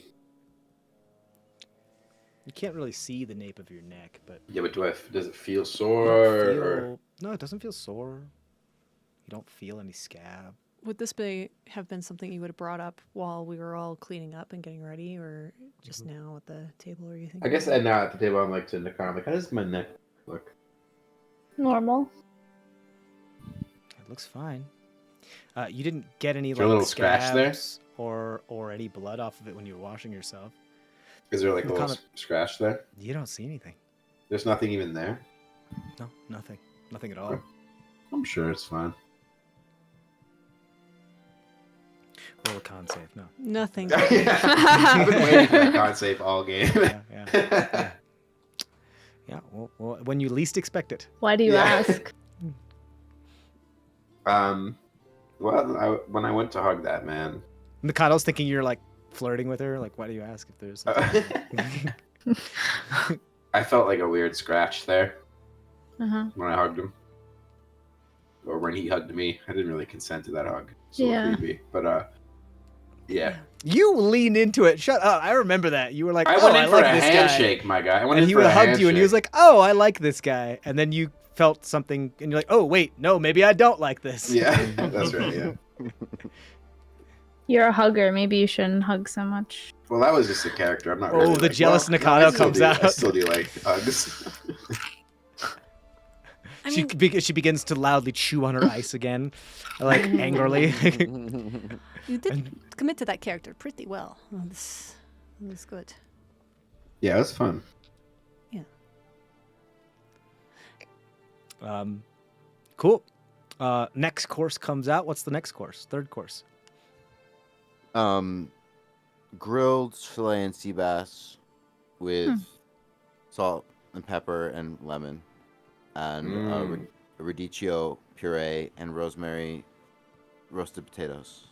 can't really see the nape of your neck, but yeah, but does it feel you sore? don't Or... feel- no, it doesn't feel sore. You don't feel any scab. Would this have been something you would have brought up while we were all cleaning up and getting ready, or just now at the table? Or you think? I guess now at the table, I'm like to Nicole, I'm like, how does my neck look? Normal. It looks fine. You didn't get any Is there a like little scratch there? scabs or any blood off of it when you were washing yourself. Is there like a The little comment- scratch there? You don't see anything. There's nothing even there? No, nothing. Nothing at all. I'm sure it's fine. Roll a con save. No. Nothing. I've been waiting for that con save all game. Yeah. Yeah. Well, when you least expect it. Why do you Yeah. ask? Well, when I went to hug that man, Mikado's thinking you're like flirting with her. Like, why do you ask if there's something? I felt like a weird scratch there Uh-huh. when I hugged him. Or when he hugged me. I didn't really consent to that hug. It's a little Yeah. creepy. But, yeah. You leaned into it. Shut up. I remember that. You were like, I oh, went in I for like a this handshake, my guy. I went guy. And in he for would a have hugged you, and he was handshake. like, oh, I like this guy. And then you felt something, and you're like, oh, wait, no, maybe I don't like this. Yeah, that's right, yeah. You're a hugger. Maybe you shouldn't hug so much. Well, that was just a character. I'm not Oh, really the like, jealous well, Nikado I still comes do- out. I still do like hugs. She begins to loudly chew on her ice again, like angrily. You did commit to that character pretty well. This was good. Yeah, it was fun. Cool. Next course comes out. What's the next course? Third course. Grilled filet and sea bass with salt and pepper and lemon, and a radicchio puree and rosemary roasted potatoes.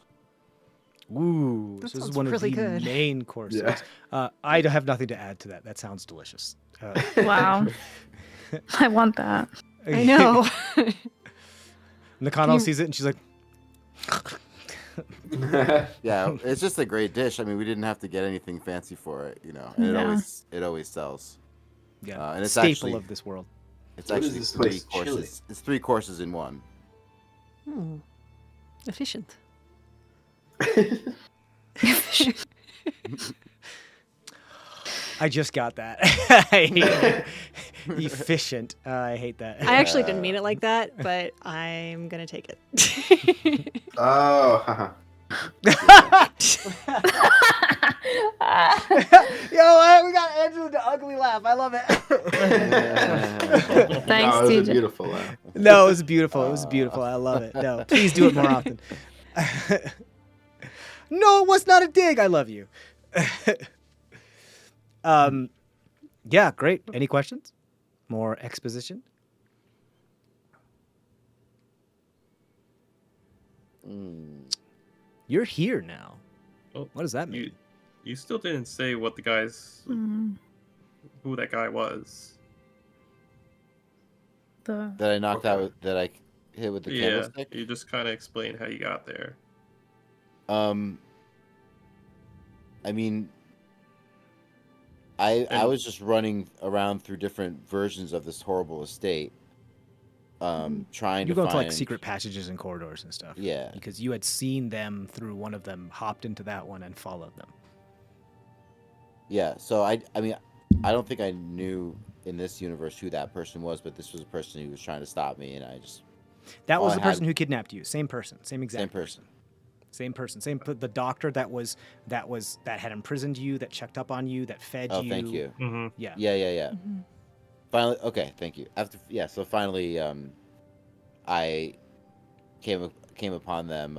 Ooh, That so this is sounds one really of the good. main courses. Yeah. I have nothing to add to that. That sounds delicious. Wow. I want that. I know. Nakano sees it and she's like, Yeah, it's just a great dish. I mean, we didn't have to get anything fancy for it, and Yeah. it always sells. yeah, And it's staple actually- of this world. It's What is actually this 3 place? courses. It's 3 courses in one. Efficient. I just got that. I hate it. Efficient. I hate that. I actually didn't mean it like that, but I'm gonna take it. Oh, haha. Yo, we got Andrew the ugly laugh. I love it. Thanks, No, it was a TJ. beautiful laugh. No, it was beautiful. It was beautiful. I love it. No, please do it more often. No, it was not a dig. I love you. Yeah, great. Any questions? More exposition? You're here now. Oh, What does that mean? You still didn't say what the guy's who that guy was. The That I knocked out with, that I hit with the Yeah, candlestick. you just kind of explained how you got there. I mean, I And- was just running around through different versions of this horrible estate, trying You to go into find like secret passages and corridors and stuff. Yeah. Because you had seen them through one of them, hopped into that one, and followed them. Yeah, so I mean, I don't think I knew in this universe who that person was, but this was a person who was trying to stop me, and I just That Oh, was I the had- person who kidnapped you. Same person. Same exact same person. Same person. The doctor that had imprisoned you, that checked up on you, that fed Oh, you. thank you. Mm-hmm. Yeah. Yeah. Finally, okay, thank you. So finally, I came upon them.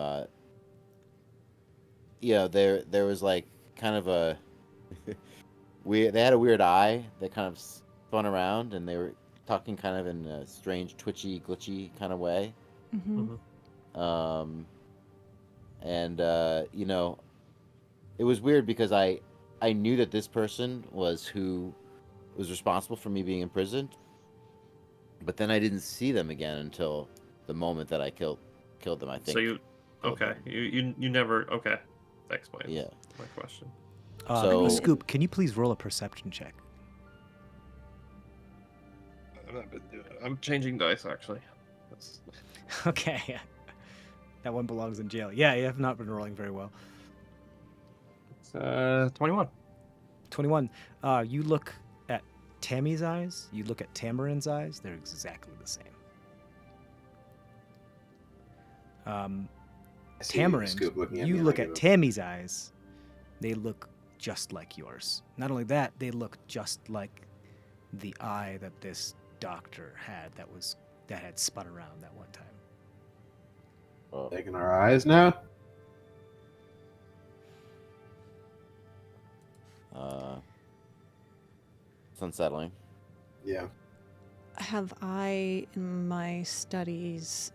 There was like kind of a they had a weird eye that kind of spun around, and they were talking kind of in a strange, twitchy, glitchy kind of way. And it was weird because I knew that this person was who was responsible for me being imprisoned, but then I didn't see them again until the moment that I killed them. I think. So you never okay. That explains Yeah. my question. So- Scoop, can you please roll a perception check? I'm changing dice actually. That's... Okay. That one belongs in jail. Yeah, you have not been rolling very well. It's 21. 21. You look at Tammy's eyes. You look at Tamarin's eyes. They're exactly the same. I see Tamarin, Scoop looking at you me look like at a- Tammy's eyes. They look just like yours. Not only that, they look just like the eye that this doctor had that had spun around that one time. Taking our eyes now. It's unsettling. Yeah. Have I, in my studies,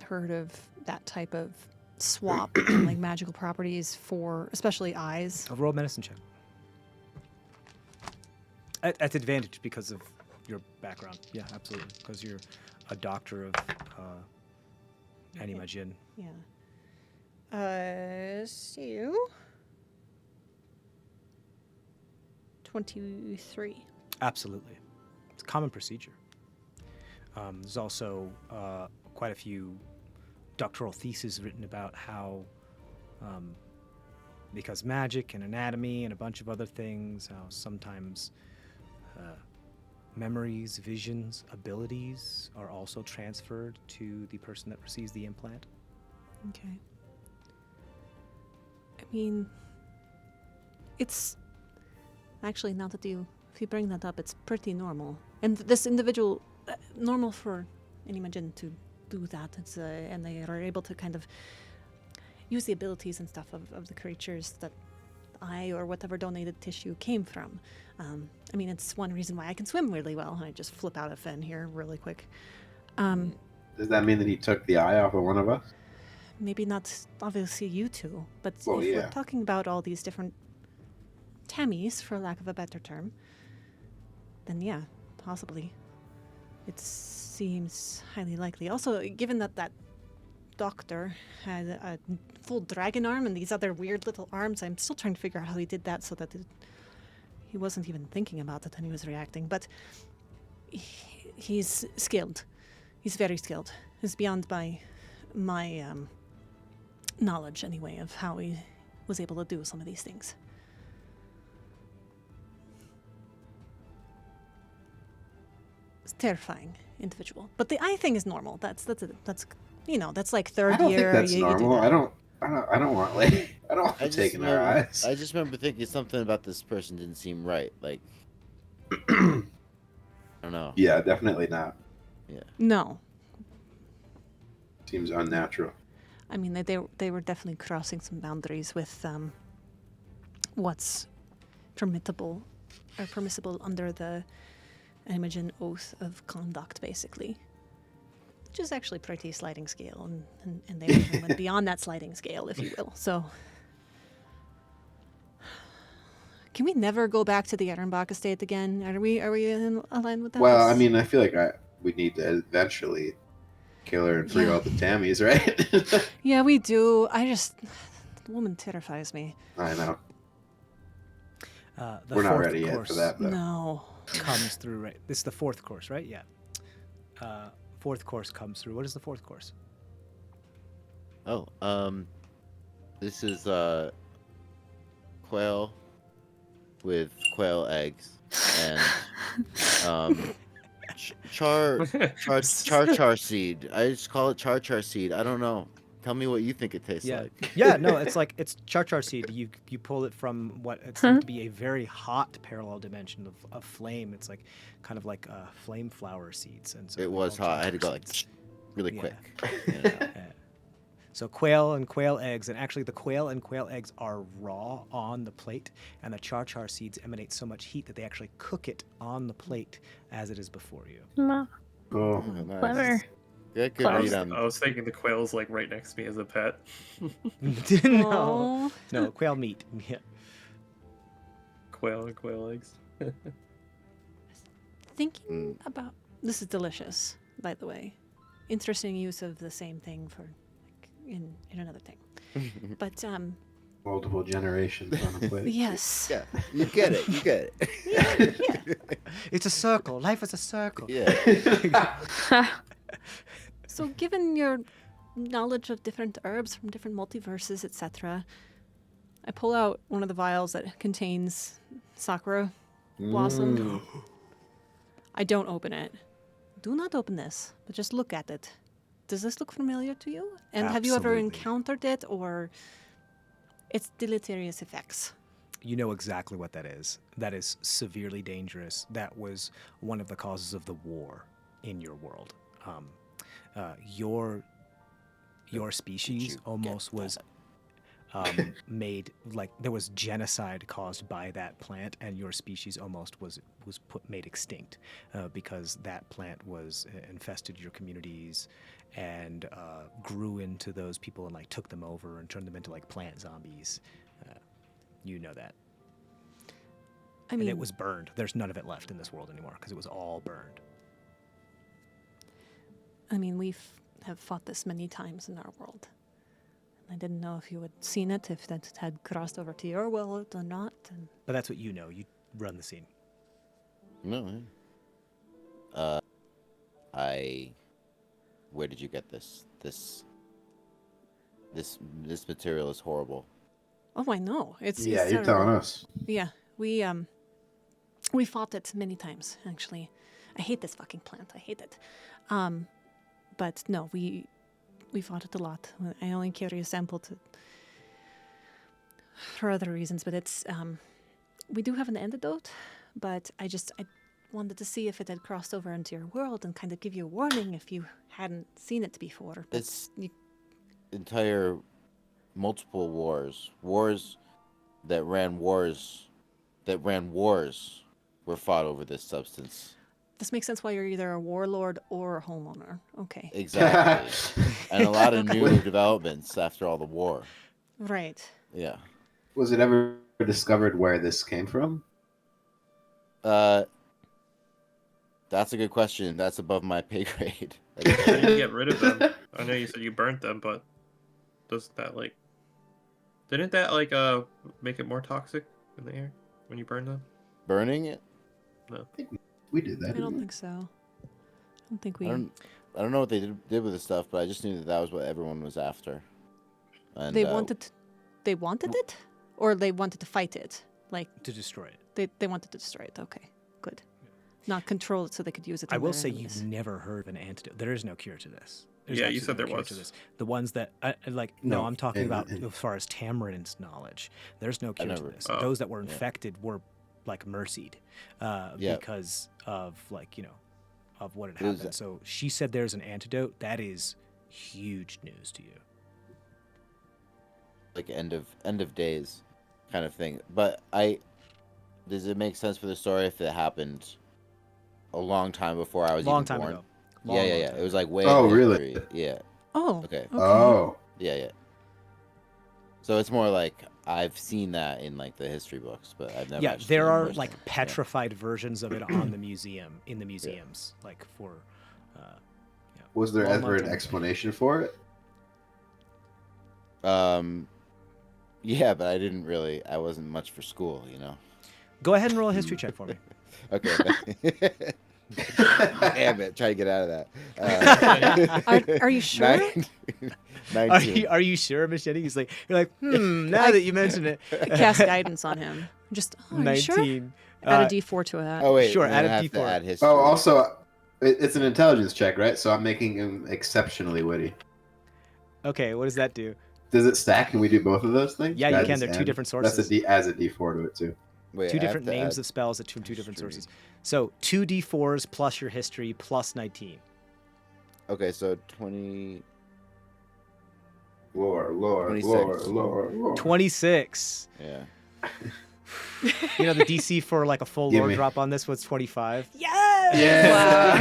heard of that type of swap in like magical properties for especially eyes? I'll roll a medicine check. At advantage because of your background. Yeah, absolutely. Because you're a doctor of animagian. Yeah. So 23. Absolutely. It's a common procedure. There's also quite a few doctoral theses written about how, because magic and anatomy and a bunch of other things, how sometimes memories, visions, abilities are also transferred to the person that receives the implant. Okay. I mean, it's actually, now that if you bring that up, it's pretty normal. And this individual, normal for an Imogen to do that. It's and they are able to kind of use the abilities and stuff of the creatures that eye or whatever donated tissue came from. I mean, it's one reason why I can swim really well. I just flip out a fin here really quick. Does that mean that he took the eye off of one of us? Maybe not, obviously, you two, but Well, if yeah. we're talking about all these different Tammies, for lack of a better term, then yeah, possibly. It seems highly likely. Also, given that that doctor had a full dragon arm and these other weird little arms, I'm still trying to figure out how he did that so that he wasn't even thinking about it and he was reacting. But he's skilled. He's very skilled. It's beyond my knowledge, anyway, of how he was able to do some of these things. It's terrifying individual. But the eye thing is normal. That's you know, that's like third I don't year. think that's you do normal. that. I don't want like I don't want taking our eyes. I just remember thinking something about this person didn't seem right. Like, I don't know. Yeah, definitely not. Yeah. No. Seems unnatural. I mean, they were definitely crossing some boundaries with what's permissible under the Imogen oath of conduct, basically. Which is actually pretty sliding scale, and they went beyond that sliding scale, if you will. So, can we never go back to the Ehrenbach estate again? Are we in line with that? Well, I mean, I feel like we need to eventually kill her and free all the Tammies, right? Yeah, we do. The woman terrifies me. I know. The We're not fourth ready yet course for that, though. No. comes through, right? This is the fourth course, right? Yeah. Fourth course comes through. What is the fourth course? Oh, this is quail with quail eggs and char seed. I just call it char seed. I don't know. Tell me what you think it tastes like. Yeah, no, it's char seed. You pull it from what it's said to be a very hot parallel dimension of flame. It's like kind of like flame flower seeds, and so It was hot. I had to go like seeds. really Yeah. quick. Yeah. So quail and quail eggs, and actually the quail and quail eggs are raw on the plate, and the char seeds emanate so much heat that they actually cook it on the plate as it is before you. Ma, Oh, Nice. clever. Good read on. I was thinking the quail's like right next to me as a pet. No, Aw. quail meat. Yeah. Quail and quail eggs. Thinking about this is delicious, by the way. Interesting use of the same thing for like, in another thing. But multiple generations on a plate. yes. Yeah, you get it. You get it. Yeah. It's a circle. Life is a circle. Yeah. So given your knowledge of different herbs from different multiverses, etc., I pull out one of the vials that contains sakura blossom. I don't open it. Do not open this, but just look at it. Does this look familiar to you? And have you ever Absolutely. encountered it or its deleterious effects? You know exactly what that is. That is severely dangerous. That was one of the causes of the war in your world. Your species you almost get was made, like there was genocide caused by that plant, and your species almost was made extinct because that plant was infested your communities and grew into those people and like took them over and turned them into like plant zombies. You know that. I mean, And it was burned. There's none of it left in this world anymore because it was all burned. we have fought this many times in our world. I didn't know if you had seen it, if that had crossed over to your world or not. And But that's what you know. You run the scene. No. Where did you get this? This material is horrible. oh, I know. Yeah, It's you're terrible. telling us. Yeah, we We fought it many times, actually. I hate this fucking plant. I hate it. But no, we fought it a lot. I only carry a sample for other reasons, but it's we do have an antidote, but I wanted to see if it had crossed over into your world and kind of give you a warning if you hadn't seen it before. But It's entire multiple wars that ran wars were fought over this substance. this makes sense why you're either a warlord or a homeowner. Okay. Exactly. And a lot of new developments after all the war. Right. Yeah. Was it ever discovered where this came from? That's a good question. That's above my pay grade. How do you get rid of them? I know you said you burnt them, but does that didn't that make it more toxic in the air when you burn them? Burning it? We did that. I don't think so. I don't think we. I don't know what they did with the stuff, but I just knew that was what everyone was after. And, They wanted it, or they wanted to fight it. Like To destroy it. they wanted to destroy it. Okay, good. Not control it so they could use it. I on will their say enemies. you've never heard of an antidote. There is no cure to this. There's Yeah, you absolutely said there no cure was. to this. The ones that no, No, I'm talking and- about and- as far as Tamrin's knowledge. There's no cure to never- this. Oh. Those that were Yeah. infected were mercied Yeah. because of of what had It was- happened. So she said there's an antidote. That is huge news to you. like end of days kind of thing. But does it make sense for the story if it happened a long time before I was Long even time born? ago. Yeah. Long It time was ago. like way. Oh, in really? history. Yeah. Oh. Okay. Oh. Yeah. So it's more like I've seen that in like the history books, but I've never. Yeah, actually there seen it are firsthand. like petrified versions of it in the museums, like for. Was there Long, ever long an time ago. explanation for it? Yeah, but I wasn't much for school, Go ahead and roll a history check for me. Okay. Damn it, try to get out of that. Are you sure? 19. Are you sure, Machete? You're like, now that you mention it. Cast guidance on him. Just are you sure? 19. Add a D4 to that. Oh wait, Sure, and then add a I have to D4. add history. Oh, also, it's an intelligence check, right? So I'm making him exceptionally witty. Okay, what does that do? Does it stack? Can we do both of those things? Yeah, you That can. is They're two add- different That's sources. adds a D4 to it too. Wait, Two I have different to names add of spells from two different history. sources. So 2d4s plus your history plus 19. Okay, so 20. Lore. 26. 26. Yeah. You know the DC for like a full Give lore me. drop on this was 25. Yes. Yeah. Wow.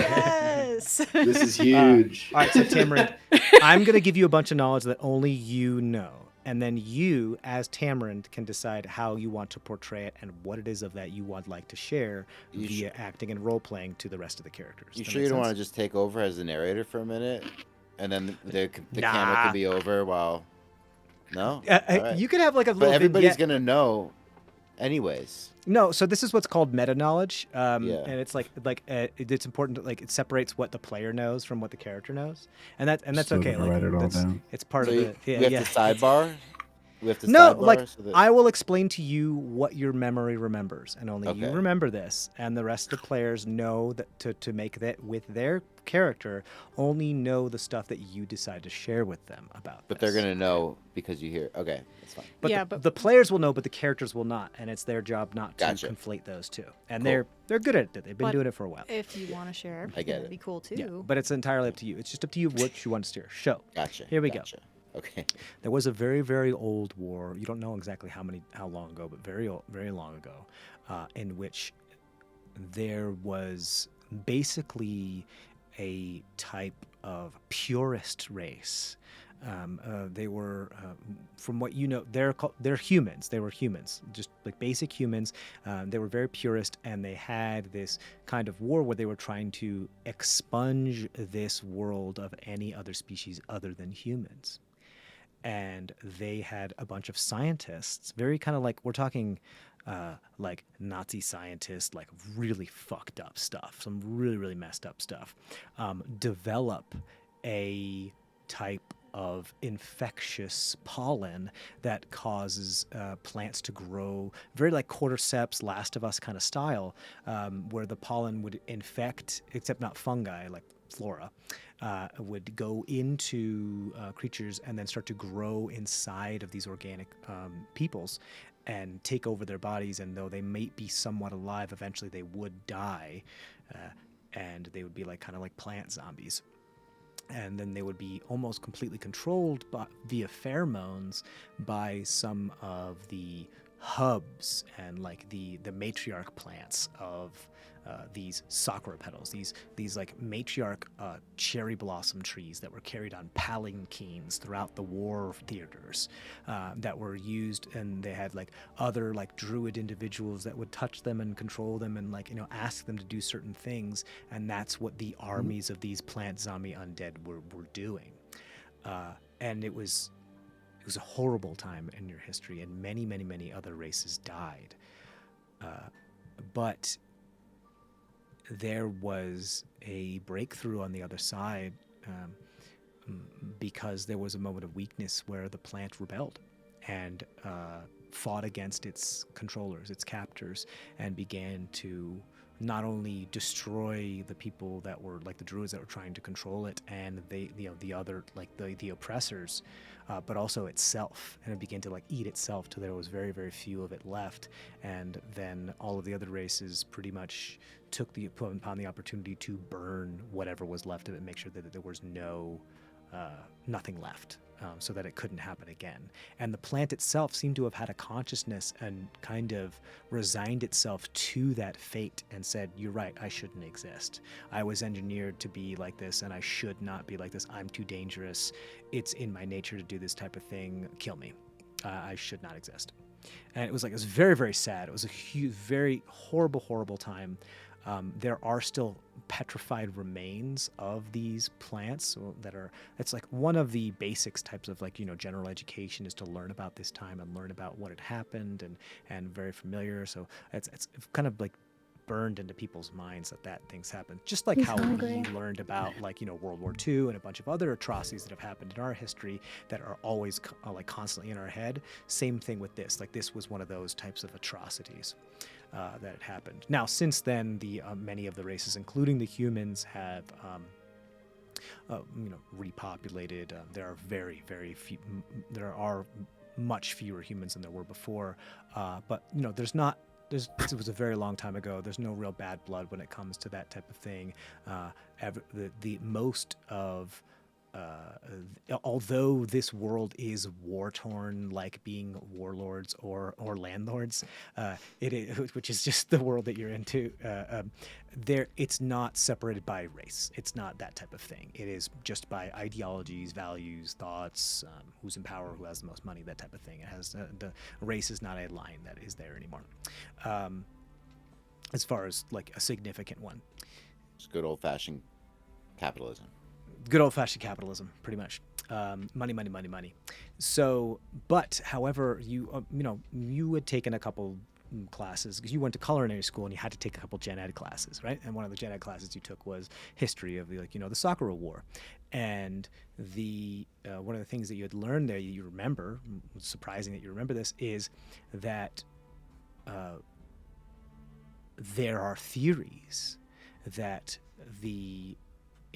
Yes. This is huge. All right, so Tamarind, I'm going to give you a bunch of knowledge that only you know. And then you, as Tamarind, can decide how you want to portray it and what it is of that you would like to share You via acting and role-playing to the rest of the characters. You That sure make you don't want sense? to just take over as the narrator for a minute, and then the camera Nah. can be over while? No. Alright. You could have like a But little everybody's vignette. gonna know, anyways. No, so this is what's called meta knowledge, Yeah. and it's it's important to it separates what the player knows from what the character knows, and that's So okay. to write it all that's, down. it's part So of we the have to sidebar. We have to No, sidebar like so that... I will explain to you what your memory remembers, and only you Okay. remember this, and the rest of the players know that to make that with their character only know the stuff that you decide to share with them about. But this. they're gonna know because you hear. Okay, that's fine. But Yeah, the, but- the players will know, but the characters will not, and it's their job not to Gotcha. conflate those two. And Cool. they're good at it. They've been But doing it for a while. If you want to share everything, get that'd it. be cool too. Yeah, but it's entirely up to you. It's just up to you what you want to steer. Show. Gotcha. Here we go. gotcha. Okay. There was a very, very old war. You don't know exactly how long ago, but very long ago, in which there was basically a type of purist race. They were, from what you know, they're humans. They were humans, just like basic humans. They were very purist, and they had this kind of war where they were trying to expunge this world of any other species other than humans. And they had a bunch of scientists, very kind of like, we're talking like Nazi scientists, like really fucked up stuff, some really, really messed up stuff, develop a type of infectious pollen that causes plants to grow very like cordyceps, Last of Us kind of style, where the pollen would infect, except not fungi, like flora, would go into creatures and then start to grow inside of these organic peoples and take over their bodies. And though they may be somewhat alive, eventually they would die, and they would be like kind of like plant zombies. And then they would be almost completely controlled via pheromones by some of the hubs and like the matriarch plants of these sakura petals, these like matriarch cherry blossom trees that were carried on palanquins throughout the war theaters, that were used, and they had like other like druid individuals that would touch them and control them and like, you know, ask them to do certain things, and that's what the armies of these plant zombie undead were doing. And it was a horrible time in your history, and many other races died. But there was a breakthrough on the other side, because there was a moment of weakness where the plant rebelled and fought against its controllers, its captors, and began to not only destroy the people that were like the druids that were trying to control it and the other like the oppressors, but also itself, and it began to like eat itself till there was very few of it left. And then all of the other races pretty much took upon the opportunity to burn whatever was left of it, make sure that there was nothing left, so that it couldn't happen again. And the plant itself seemed to have had a consciousness and kind of resigned itself to that fate and said, you're right, I shouldn't exist. I was engineered to be like this, and I should not be like this. I'm too dangerous. It's in my nature to do this type of thing. Kill me. I should not exist. And it was very sad. It was a huge, very horrible time. There are still petrified remains of these plants it's like one of the basics types of like, you know, general education is to learn about this time and learn about what had happened, and very familiar. So it's kind of like burned into people's minds that things happened. Just like how we learned about like, you know, World War II and a bunch of other atrocities that have happened in our history that are always like constantly in our head. Same thing with this. Like this was one of those types of atrocities that had happened. Now, since then, many of the races, including the humans, have you know, repopulated. There are very few. There are much fewer humans than there were before. But you know, it was a very long time ago. There's no real bad blood when it comes to that type of thing. The most of although this world is war-torn, like being warlords or landlords, which is just the world that you're into, it's not separated by race. It's not that type of thing. It is just by ideologies, values, thoughts, who's in power, who has the most money, that type of thing. It has the race is not a line that is there anymore, as far as like a significant one. It's good old-fashioned capitalism. Good old-fashioned capitalism, pretty much. Money. So, but however, you had taken a couple classes because you went to culinary school and you had to take a couple gen ed classes, right? And one of the gen ed classes you took was history of the Sakura War, and one of the things that you had learned there, you remember, it's surprising that you remember this, is that there are theories that the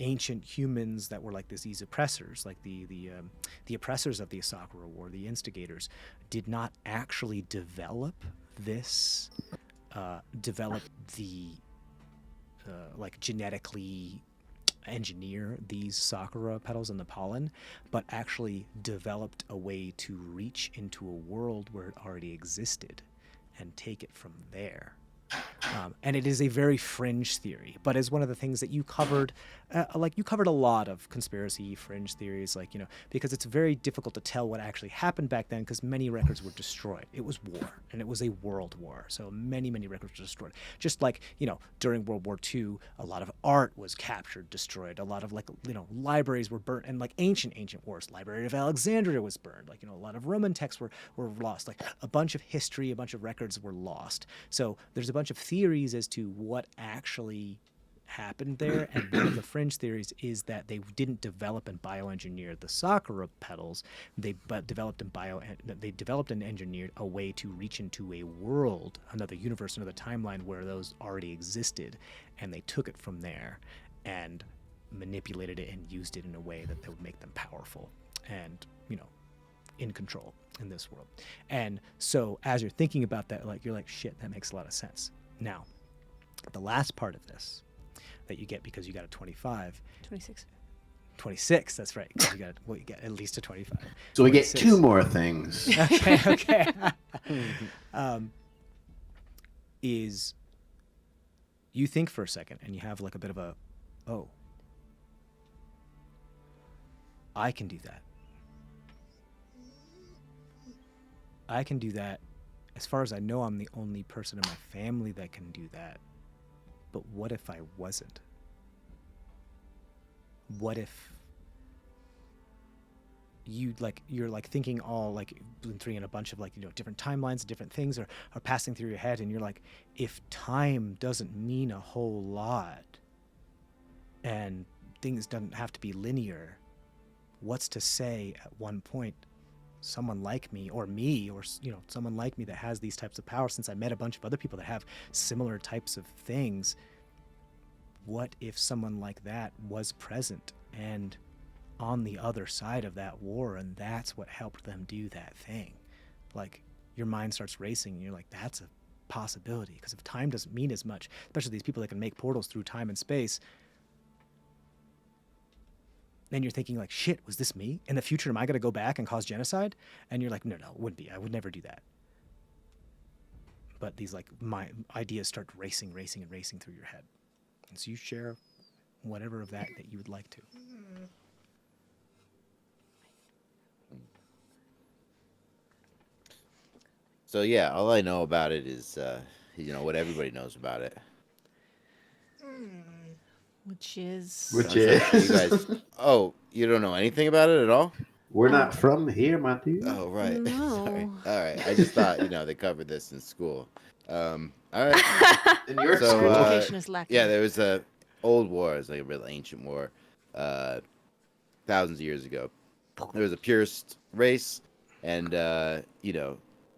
ancient humans that were like these oppressors, like the oppressors of the Sakura War, the instigators, did not actually develop like genetically engineer these sakura petals and the pollen, but actually developed a way to reach into a world where it already existed and take it from there. And it is a very fringe theory, but as one of the things that you covered, you covered a lot of conspiracy fringe theories, because it's very difficult to tell what actually happened back then because many records were destroyed. It was war, and it was a world war, so many records were destroyed. Just like, during World War II, a lot of art was captured, destroyed. A lot of libraries were burnt, and ancient wars, Library of Alexandria was burned. A lot of Roman texts were lost. A bunch of history, a bunch of records were lost. So there's a bunch of theories as to what actually happened there. And one of the fringe theories is that they didn't develop and bioengineer the sakura petals. They developed and engineered a way to reach into a world, another universe, another timeline where those already existed, and they took it from there and manipulated it and used it in a way that would make them powerful and, in control in this world. And so as you're thinking about that, you're like, shit, that makes a lot of sense. Now, the last part of this that you get because you got a 25. 26, that's right. You get at least a 25. So we get 26. 2 more things. Okay. Is you think for a second and you have like a bit of a, oh, I can do that. I can do that. As far as I know, I'm the only person in my family that can do that. But what if I wasn't? What if you're thinking all three in a bunch of different timelines, different things are passing through your head, and you're like, if time doesn't mean a whole lot and things don't have to be linear, what's to say at one point someone like me or someone like me that has these types of powers, since I met a bunch of other people that have similar types of things, what if someone like that was present and on the other side of that war, and that's what helped them do that thing? Your mind starts racing and you're like, that's a possibility, because if time doesn't mean as much, especially these people that can make portals through time and space, then you're thinking shit, was this me? In the future, am I going to go back and cause genocide? And you're like, no, it wouldn't be. I would never do that. But these my ideas start racing through your head. And so you share whatever of that you would like to. So yeah, all I know about it is, what everybody knows about it. Which is You guys, you don't know anything about it at all? We're not from here, my dude. Oh, right. No. Sorry. All right. I just thought, they covered this in school. All right. In your So, school. education is lacking. Yeah, there was a old war. It was a real ancient war, thousands of years ago. There was a purist race, and of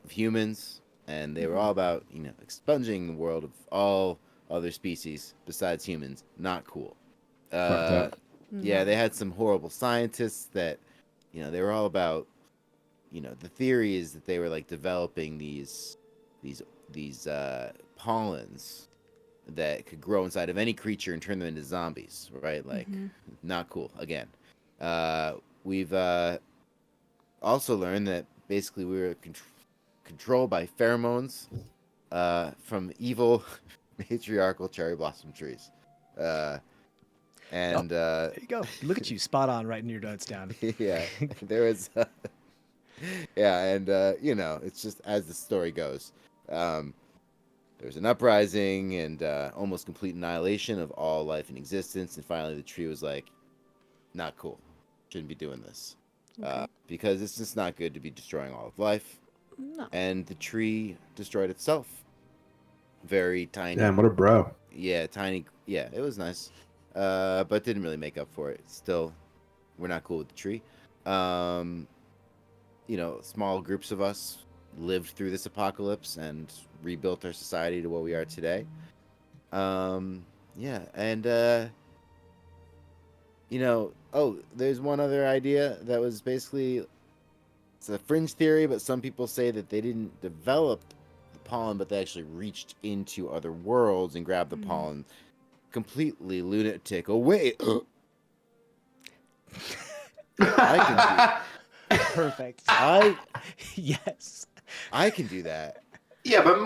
humans, and they were all about expunging the world of all other species besides humans. Not cool. Yeah, they had some horrible scientists that they were all about. The theory is that they were developing these pollens that could grow inside of any creature and turn them into zombies, right? Not cool. Again, we've also learned that basically we were controlled by pheromones from evil matriarchal cherry blossom trees. There you go. Look at you, spot on, writing your notes down. Yeah, there was it's just as the story goes. There was an uprising and almost complete annihilation of all life in existence, and finally the tree was like, not cool, shouldn't be doing this. Because it's just not good to be destroying all of life. No. And the tree destroyed itself. Very tiny. Damn, what a bro. Yeah, tiny. Yeah, it was nice. But didn't really make up for it. Still, we're not cool with the tree. Small groups of us lived through this apocalypse and rebuilt our society to what we are today. There's one other idea that was basically, it's a fringe theory, but some people say that they didn't develop the pollen, but they actually reached into other worlds and grabbed the pollen. Completely lunatic. Oh, wait. I can do Perfect. Yes. I can do that. Yeah, but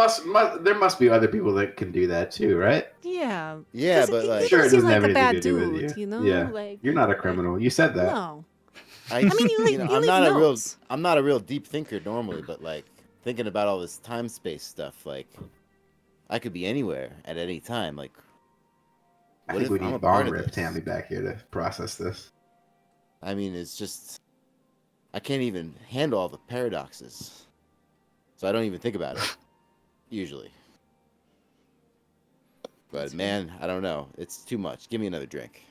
there must be other people that can do that too, right? Yeah. Yeah, but Sure, it seem doesn't have like a anything bad to do dude, with you. you know? Yeah. You're not a criminal. You said that. No. I mean, I'm not a real deep thinker normally, but thinking about all this time space stuff, I could be anywhere at any time. I think we need Bond Rip Tammy back here to process this. I mean, it's just I can't even handle all the paradoxes, so I don't even think about it usually. But That's man, I don't know. It's too much. Give me another drink.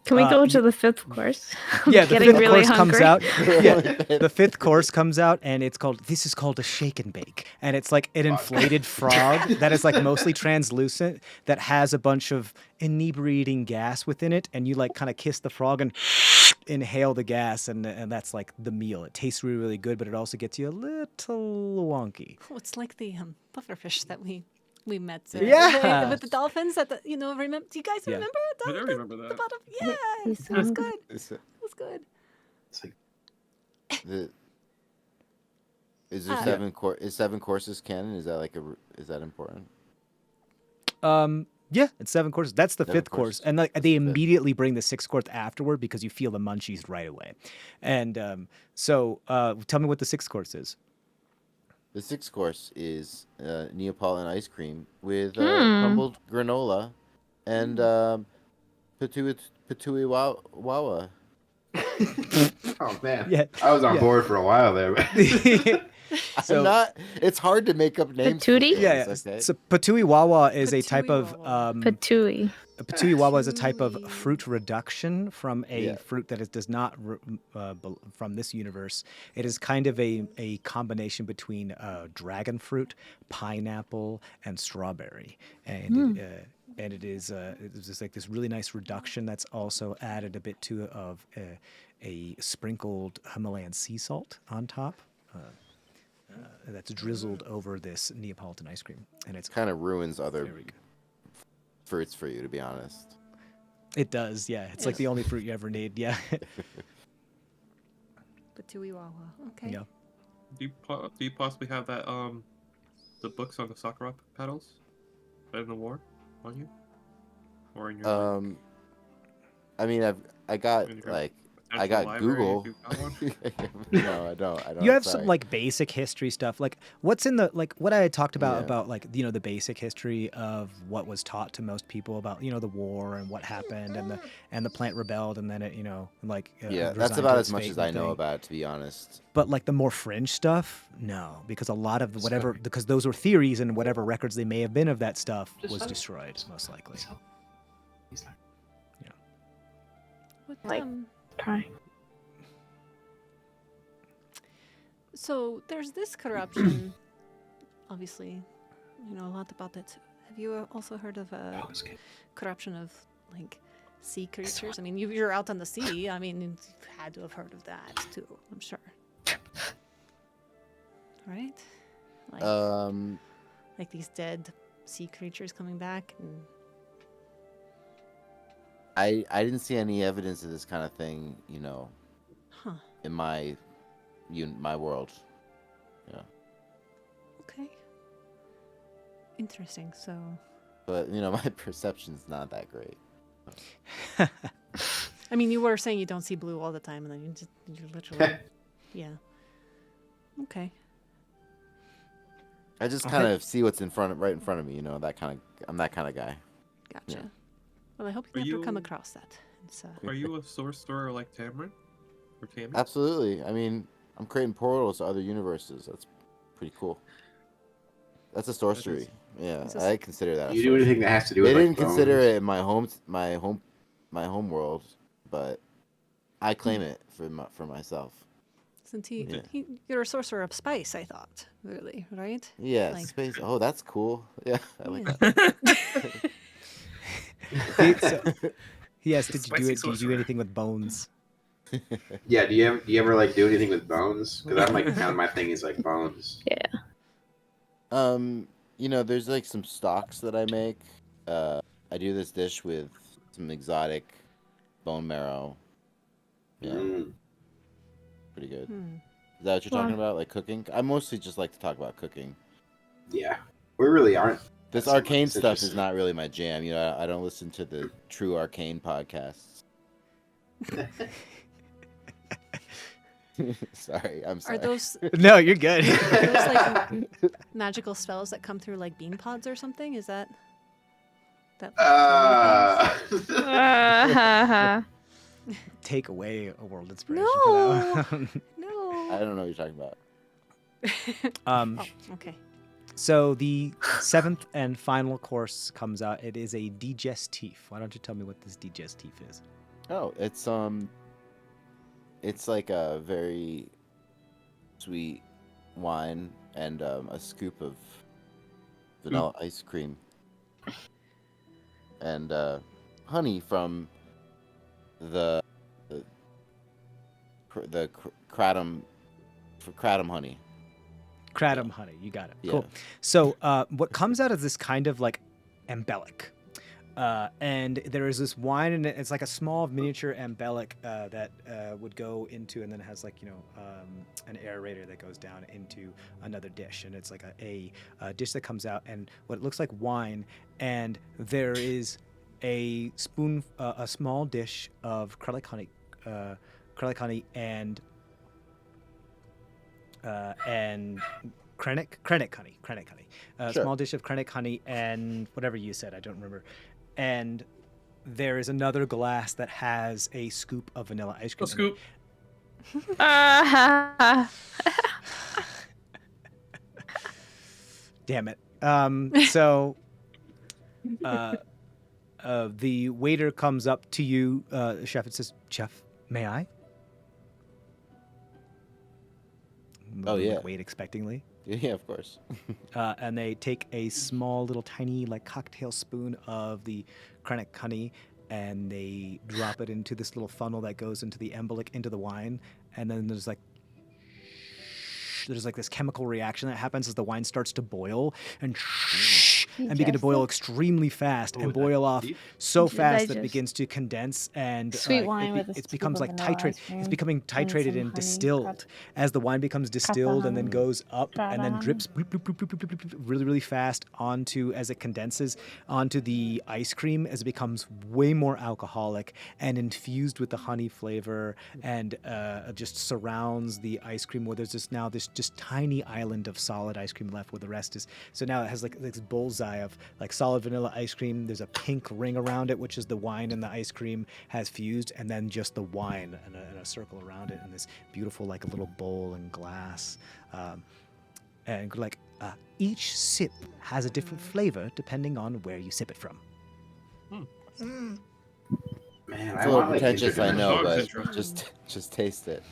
Can we go to y- the fifth course? I'm Yeah, the getting fifth really course hungry. comes out. Yeah, the fifth course comes out, and this is called a shake and bake, and it's like an inflated frog that is like mostly translucent that has a bunch of inebriating gas within it, and you like kind of kiss the frog and inhale the gas, and that's like the meal. It tastes really, really good, but it also gets you a little wonky. Oh, it's like the pufferfish that we met Yeah. with the dolphins at the remember, do you guys Yeah. remember I don't remember the that. bottom? Yeah, He's it was hungry. good. Is, It was good. It's like, is there is 7 courses canon? Is that like is that important? Yeah, it's 7 courses. That's the 7 5th course, courses. and like That's they the fifth. immediately bring the 6th course afterward because you feel the munchies right away. And so, tell me what the 6th course is. The 6th course is Neapolitan ice cream with crumbled granola and patui wawa. oh man, Yeah, I was on yeah. board for a while there. So- I'm not. It's hard to make up names. for Patootie? things, Yeah, Okay? so patui wawa is a type of Patooey. patui wawa is a type of Patooey. fruit reduction from a Yeah. fruit that does not from this universe. It is kind of a combination between dragon fruit, pineapple, and strawberry, and it is it's just like this really nice reduction that's also added a bit to of a sprinkled Himalayan sea salt on top. That's drizzled over this Neapolitan ice cream, and it's Kind of ruins other very good. fruits for you, to be honest. It does, yeah. It's like the only fruit you ever need, yeah. Patui wawa. Okay. Yeah. Do you possibly have that the books on the sakura petals in the war on you, or in your I mean, I got in your like I central got library, Google. if you got one? No, I don't. You have sorry. some like basic history stuff, like what's in the like what I had talked about Yeah. like the basic history of what was taught to most people about the war and what happened and the plant rebelled and then it like Yeah, that's resigned about to as its much fate as and I know thing. about it, to be honest. But like the more fringe stuff, no, because a lot of because those were theories and whatever records they may have been of that stuff was destroyed most likely. What, Like- Try. so there's this corruption. Obviously, you know a lot about it. Have you also heard of corruption of like sea creatures? I mean, you're out on the sea. I mean, you've had to have heard of that too. I'm sure. Right? Like, like these dead sea creatures coming back and I didn't see any evidence of this kind of thing, huh. in my world. Yeah. Okay. Interesting. So But my perception's not that great. I mean, you were saying you don't see blue all the time, and then you're literally, yeah. Okay. I just kind of see what's right in front of me. I'm that kind of guy. Gotcha. Yeah. Well, I hope Are you never come you- across that. It's, Are you a sorcerer like Tamrin? Or Tammy? Absolutely. I mean, I'm creating portals to other universes. That's pretty cool. That's a sorcery. Yeah, Is this- I consider that. Do a you do sorcery. anything that has to do They with didn't like, consider bones? it in my home world, but I claim it for myself. since Yeah. you're a sorcerer of spice, I thought, really, right? Yeah, Like- space. Oh, that's cool. Yeah, I like Yeah. that. Yes, did you Spicy do it? Did you do sorcerer. anything with bones? Yeah, do you ever like do anything with bones? Because I'm like kind of my thing is like bones. There's like some stocks that I make. I do this dish with some exotic bone marrow. Yeah, Mm. pretty good. Hmm. Is that what you're talking Wow. about? Like cooking? I mostly just like to talk about cooking. Yeah, we really aren't. This That's arcane it's stuff is interesting. not really my jam. I don't listen to the true arcane podcasts. Sorry, I'm sorry. Are those No, you're good. are those like magical spells that come through like bean pods or something? Is that Take away a world inspiration No. for that. No. I don't know what you're talking about. um, Oh, okay. So the 7th and final course comes out. It is a digestif. Why don't you tell me what this digestif is? Oh, it's like a very sweet wine and a scoop of vanilla ice cream and honey from the kratom honey. Kratom honey. You got it. Yeah. Cool. So what comes out is this kind of like embellic. And there is this wine, and it's like a small miniature embellic that would go into, and then it has like, an aerator that goes down into another dish. And it's like a dish that comes out, and what it looks like wine. And there is a small dish of Krellic honey and Krennic honey. Sure. Small dish of Krennic honey and whatever you said, I don't remember. And there is another glass that has a scoop of vanilla ice cream. A scoop. Damn it. So the waiter comes up to you, chef, and says, "Chef, may I?" Oh, yeah. Wait expectingly. Yeah, of course. And they take a small little tiny like cocktail spoon of the Krennic honey, and they drop it into this little funnel that goes into the embolic into the wine, and then there's like this chemical reaction that happens as the wine starts to boil and begin to boil extremely fast and boil off so fast that it begins to condense, and Sweet wine with a it scoop becomes of like vanilla titrate. ice cream It's becoming titrated some and honey, distilled as the wine becomes distilled and then honey, goes up and then honey. drips bloop, bloop, bloop, bloop, bloop, bloop, really, really fast onto, as it condenses onto the ice cream, as it becomes way more alcoholic and infused with the honey flavor, and just surrounds the ice cream, where there's this just tiny island of solid ice cream left, where the rest is. So now it has like this bullseye of like solid vanilla ice cream. There's a pink ring around it, which is the wine and the ice cream has fused, and then just the wine and a circle around it, and this beautiful like a little bowl and glass. And like each sip has a different flavor depending on where you sip it from. Man, It's I a little want like pretentious, I know, Dog's but interesting. just taste it.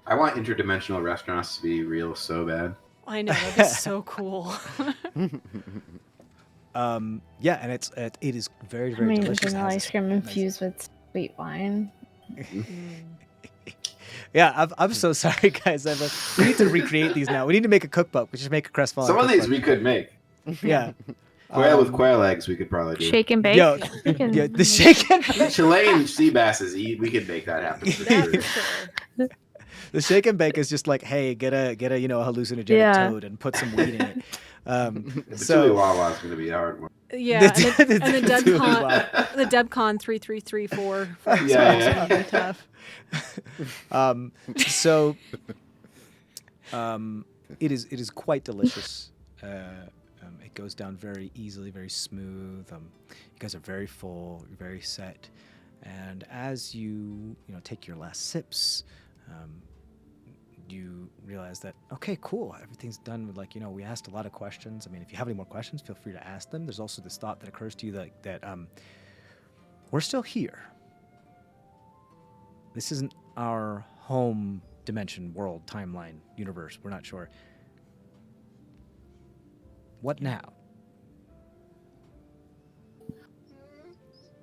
I want interdimensional restaurants to be real so bad. I know, that'd be so cool. Yeah, and it is very, I very mean, delicious. It vanilla has ice this cream nice- infused with sweet wine. Yeah, I'm so sorry, guys. We need to recreate these now. We need to make a cookbook. We should make a CrestVahllen Some of these cookbook. we could make. Yeah. Quail with quail eggs, we could probably do. Shake and bake. Yo, We can yeah, the make- shake and Chilean sea basses, we could make that happen. For That sure. for sure. the shake and bake is just like, hey, get a hallucinogenic Yeah. toad and put some weed in it. The So chili wawa is going to be a hard one. Yeah, and the Dude, DebCon, wow. the DebCon 3334 Yeah. gonna be tough. So it is quite delicious. It goes down very easily, very smooth. You guys are very full, you're very set, and as you take your last sips, you realize that, okay, cool, everything's done with, like, we asked a lot of questions. I mean, if you have any more questions, feel free to ask them. There's also this thought that occurs to you that we're still here. This isn't our home dimension, world, timeline, universe. We're not sure. What now?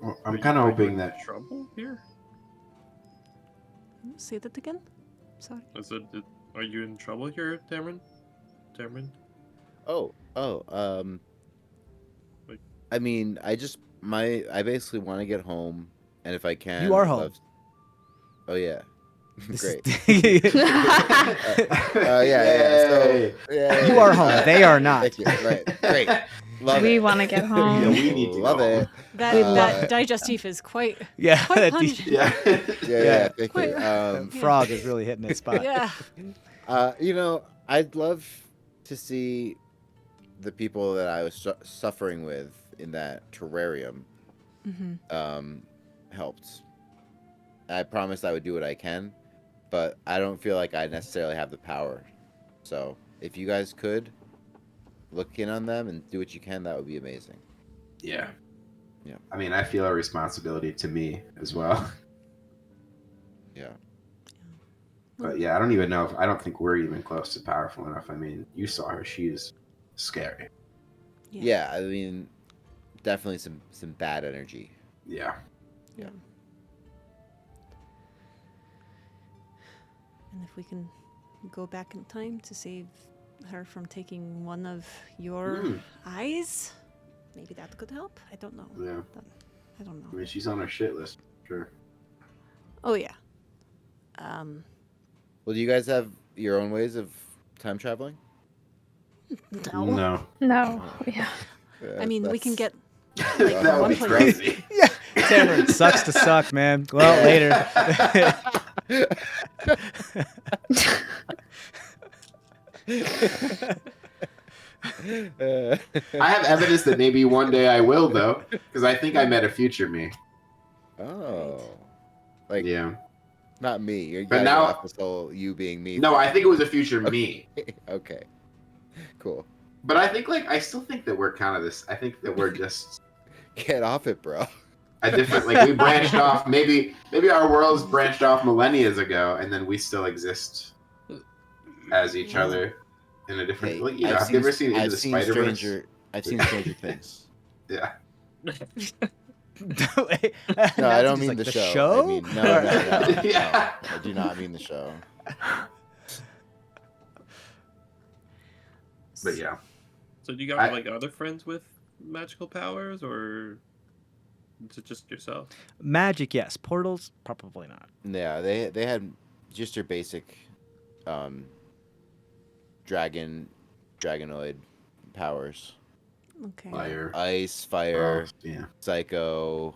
Well, I'm kind of hoping that. Trouble here? Say that again. Sorry. Are you in trouble here, Cameron? Like- I mean, I basically want to get home, and if I can, You are I'd home. love- Oh yeah, This great. is- Yeah. So, Yay. yeah, You are home. They are not. Thank you. Right. Great. Love We it. want to get Yeah, home. we need to Love go it. That Uh, that digestif is quite Yeah, quite that pungent. Yeah. Yeah. Thank Quite- you. that frog is really hitting its spot. Yeah. I'd love to see the people that I was suffering with in that terrarium Mm-hmm. helped. I promised I would do what I can, but I don't feel like I necessarily have the power. So if you guys could look in on them and do what you can, that would be amazing. Yeah. Yeah. I mean, I feel a responsibility to me as well. Yeah. But yeah, I don't even know I don't think we're even close to powerful enough. I mean, you saw her. She's scary. Yeah, I mean, definitely some bad energy. Yeah. Yeah. And if we can go back in time to save her from taking one of your eyes, maybe that could help. I don't know. Yeah. I don't I know. mean, she's on our shit list. Sure. Oh yeah. Well, do you guys have your own ways of time traveling? No. No. No. Yeah. I mean, we can get That would be crazy. Yeah. Tamara, it sucks to suck, man. Well, later. I have evidence that maybe one day I will, though, because I think I met a future me. Oh. Like, Yeah. not me. You But guys now- are off this whole you being me. No, I think it was a future me. Okay. Cool. But I think, I still think that we're kind of this. I think that we're just Get off it, bro. a different, we branched off. Maybe our worlds branched off millennia ago, and then we still exist as each other in a different. Hey, have you ever seen Into the Spider-Verse? I've seen Stranger Things. Yeah. No, I don't mean the show. I mean, no. Yeah. I do not mean the show. But yeah. So do you got like other friends with magical powers, or is it just yourself? Magic, yes. Portals, probably not. Yeah, they had just your basic dragonoid powers. Okay. Fire. Ice, fire, Yeah. psycho.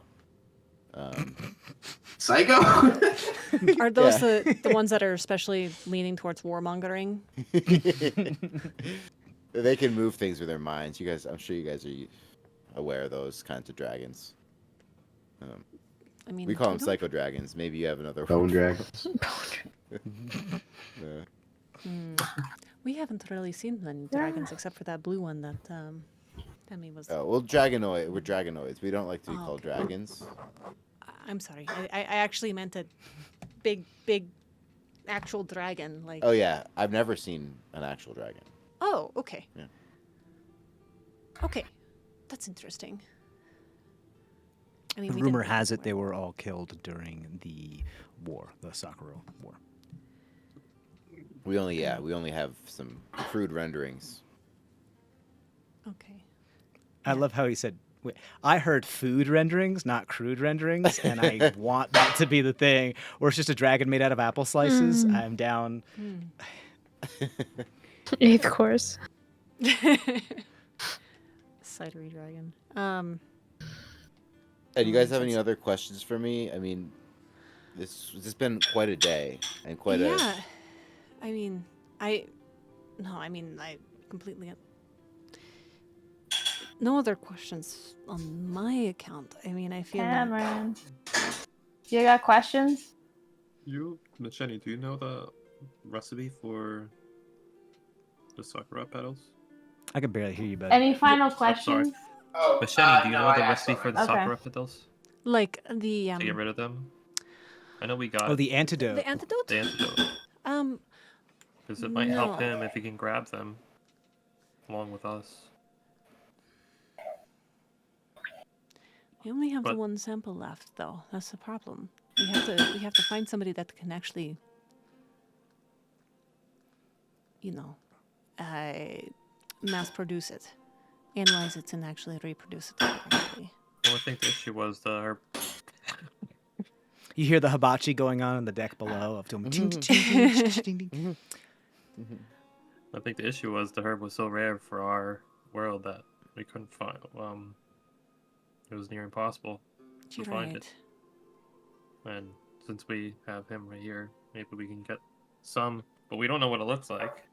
Psycho. Are those the ones that are especially leaning towards warmongering? They can move things with their minds. You guys, I'm sure you guys are aware of those kinds of dragons. I mean, We call I them don't- psycho dragons. Maybe you have another Bone one. dragons. We haven't really seen many dragons except for that blue one that Demi was. Oh, well, dragonoid. We're dragonoids. We don't like to be Oh, called okay. dragons. I'm sorry. I actually meant a big actual dragon. Like. Oh yeah, I've never seen an actual dragon. Oh, okay. Yeah. Okay, that's interesting. I mean, The we rumor didn't has know it they where- were all killed during the war, the Sakura War. We only have some crude renderings. Okay. I love how he said, wait, I heard food renderings, not crude renderings, and I want that to be the thing. Or it's just a dragon made out of apple slices. I'm down. Eighth course. Cidery dragon. Hey, do you guys have any other questions for me? I mean, this has been quite a day and quite yeah. I mean, I completely. No other questions on my account. I mean, I feel like Cameron. You got questions? Jenny, do you know the recipe for the Sakura petals? I can barely hear you, but Any final sorry. questions? Oh, Machete, do you know no, the I recipe asked for the Okay. Sakura petals? like the To get rid of them? I know we got oh, the antidote. the antidote. the antidote. Because it might help No. him if he can grab them along with us. We only have the But- one sample left, though. That's the problem. We have to find somebody that can actually, mass produce it, analyze it, and actually reproduce it correctly. Well, I think the issue was her. You hear the hibachi going on the deck below of doing ting, ting, ting, ting, ting, ting, ting. I think the issue was the herb was so rare for our world that we couldn't find. It was near impossible to You're find right. it. And since we have him right here, maybe we can get some, but we don't know what it looks like.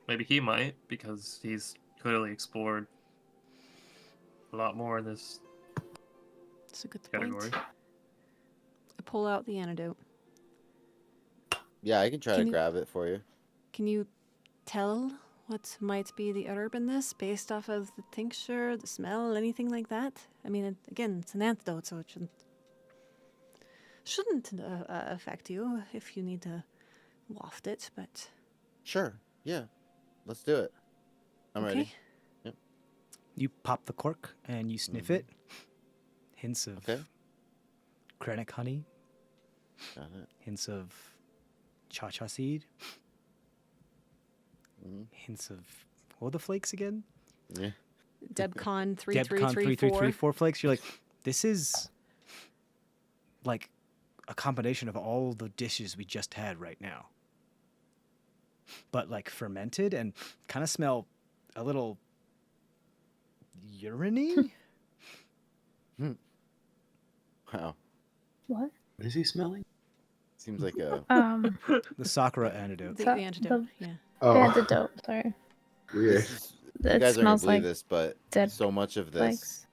Maybe he might, because he's clearly explored a lot more in this That's a good category. point. I pull out the antidote. Yeah, I can try Can to you- grab it for you. Can you tell what might be the herb in this based off of the tincture, the smell, anything like that? I mean, again, it's an antidote, so it shouldn't affect you if you need to waft it, but Sure. Yeah. Let's do it. I'm okay. ready. You pop the cork and you sniff it. Hints of Okay. Krennic honey, Got it. hints of cha-cha seed, Mhm. hints of what were the flakes again? Yeah. Debcon Debcon 3334. 3334 flakes. You're like, this is like a combination of all the dishes we just had right now, but like fermented and kind of smell a little urine-y. Wow. What? What is he smelling? Seems like a. The Sakura antidote. The So- antidote, the- yeah. Oh, Antidote. Sorry. weird. This is, you It guys aren't gonna smells believe like this, but dead so much of this flakes.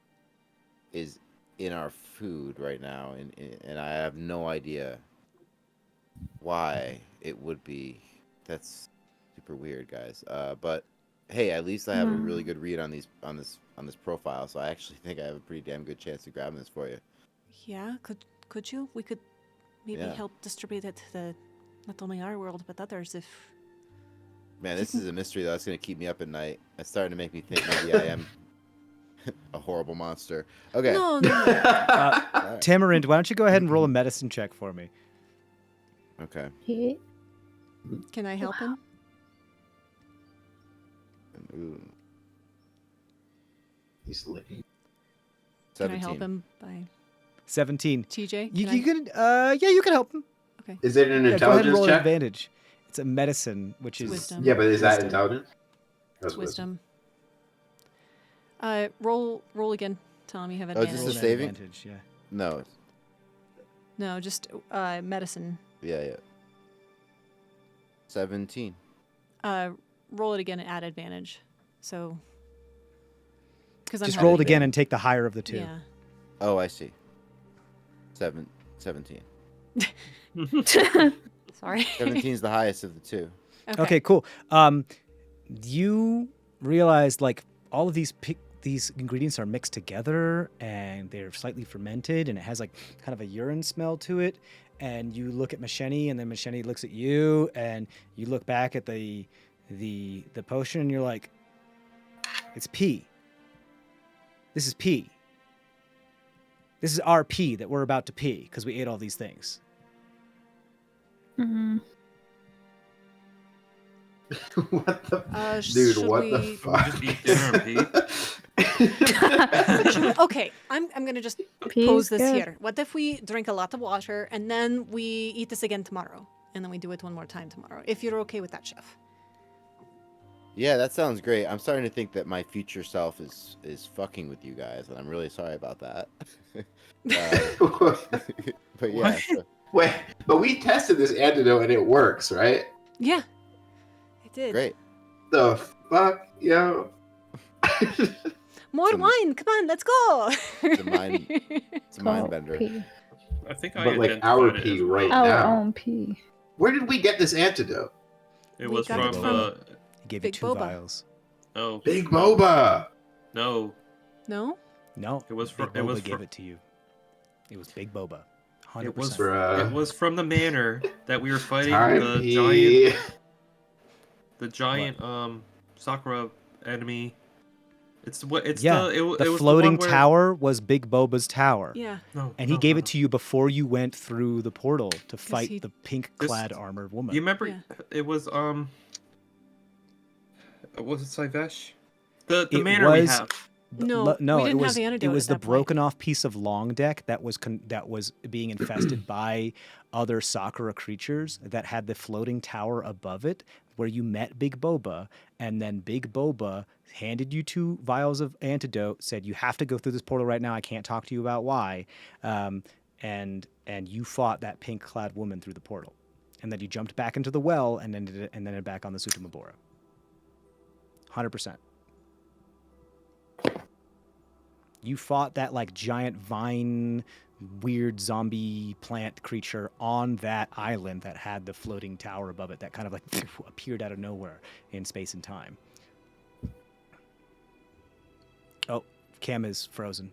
is in our food right now, and I have no idea why it would be. That's super weird, guys. But hey, at least I have a really good read on this profile, so I actually think I have a pretty damn good chance of grabbing this for you. Yeah, could you? We could maybe Yeah. help distribute it to not only our world, but others if... Man, this is a mystery though. That's gonna keep me up at night. It's starting to make me think maybe I am a horrible monster. Okay. No, no, no. Alright. Tamarind, why don't you go ahead and roll a medicine check for me? Okay. He, Can I help him? Ooh, He's licking. Can I 17. help him by 17. TJ? You, Can you can, yeah, you can help him. Is it an Yeah, go ahead and intelligence roll an check? advantage. It's a medicine, which is Wisdom. Yeah, but is that Wisdom. intelligence? It's wisdom. Roll again. Tom, you have Oh, is advantage. this roll a an saving? advantage, yeah. No. It's, No, just medicine. yeah. 17. Roll it again at advantage. So, because Just roll it again and take the higher of the two. Yeah. Oh, I see. 17. Sorry. 17 is the highest of the two. Okay, cool. You realize like all of these these ingredients are mixed together and they're slightly fermented and it has like kind of a urine smell to it. And you look at Masheni and then Masheni looks at you and you look back at the potion and you're like, it's pee. This is pee. This is our pee that we're about to pee because we ate all these things. What the Should dude? What the we- fuck? Just eat dinner and pee. Okay, I'm gonna just Pea's pose this good. here. What if we drink a lot of water and then we eat this again tomorrow, and then we do it one more time tomorrow? If you're okay with that, chef. Yeah, that sounds great. I'm starting to think that my future self is fucking with you guys, and I'm really sorry about that. But yeah, What? so- Wait, but we tested this antidote and it works, right? Yeah, it did. great. The fuck, yo. More Some- wine. Come on, let's go. It's a mind, it's a mind Call bender. pee. I think I But like our identified it pee as well. right Our now. own pee. Where did we get this antidote? It We was got it from from- He gave Big you 2 Boba. vials. oh Big Boba. no, No. No, It was Big fr- it Boba was gave fr- it to you. It was Big Boba. 100%. it was Bruh. it was from the manor that we were fighting Time the pee. giant Sakura enemy. It's what it's Yeah, the it, the it was floating the one where, tower was Big Boba's tower. Yeah. No, And he no, gave no, it to you before you went through the portal to fight he- the pink-clad armored woman. You remember Yeah. it was was it Sivesh? The It manor we was- have. No, no, we it didn't have was the antidote it was at the that point. broken off piece of long deck that was being infested by other Sakura creatures that had the floating tower above it, where you met Big Boba, and then Big Boba handed you 2 vials of antidote, said you have to go through this portal right now. I can't talk to you about why, and you fought that pink-clad woman through the portal, and then you jumped back into the well and ended back on the Sutamabora. 100%. You fought that like giant vine weird zombie plant creature on that island that had the floating tower above it that kind of like appeared out of nowhere in space and time. Oh, Cam is frozen.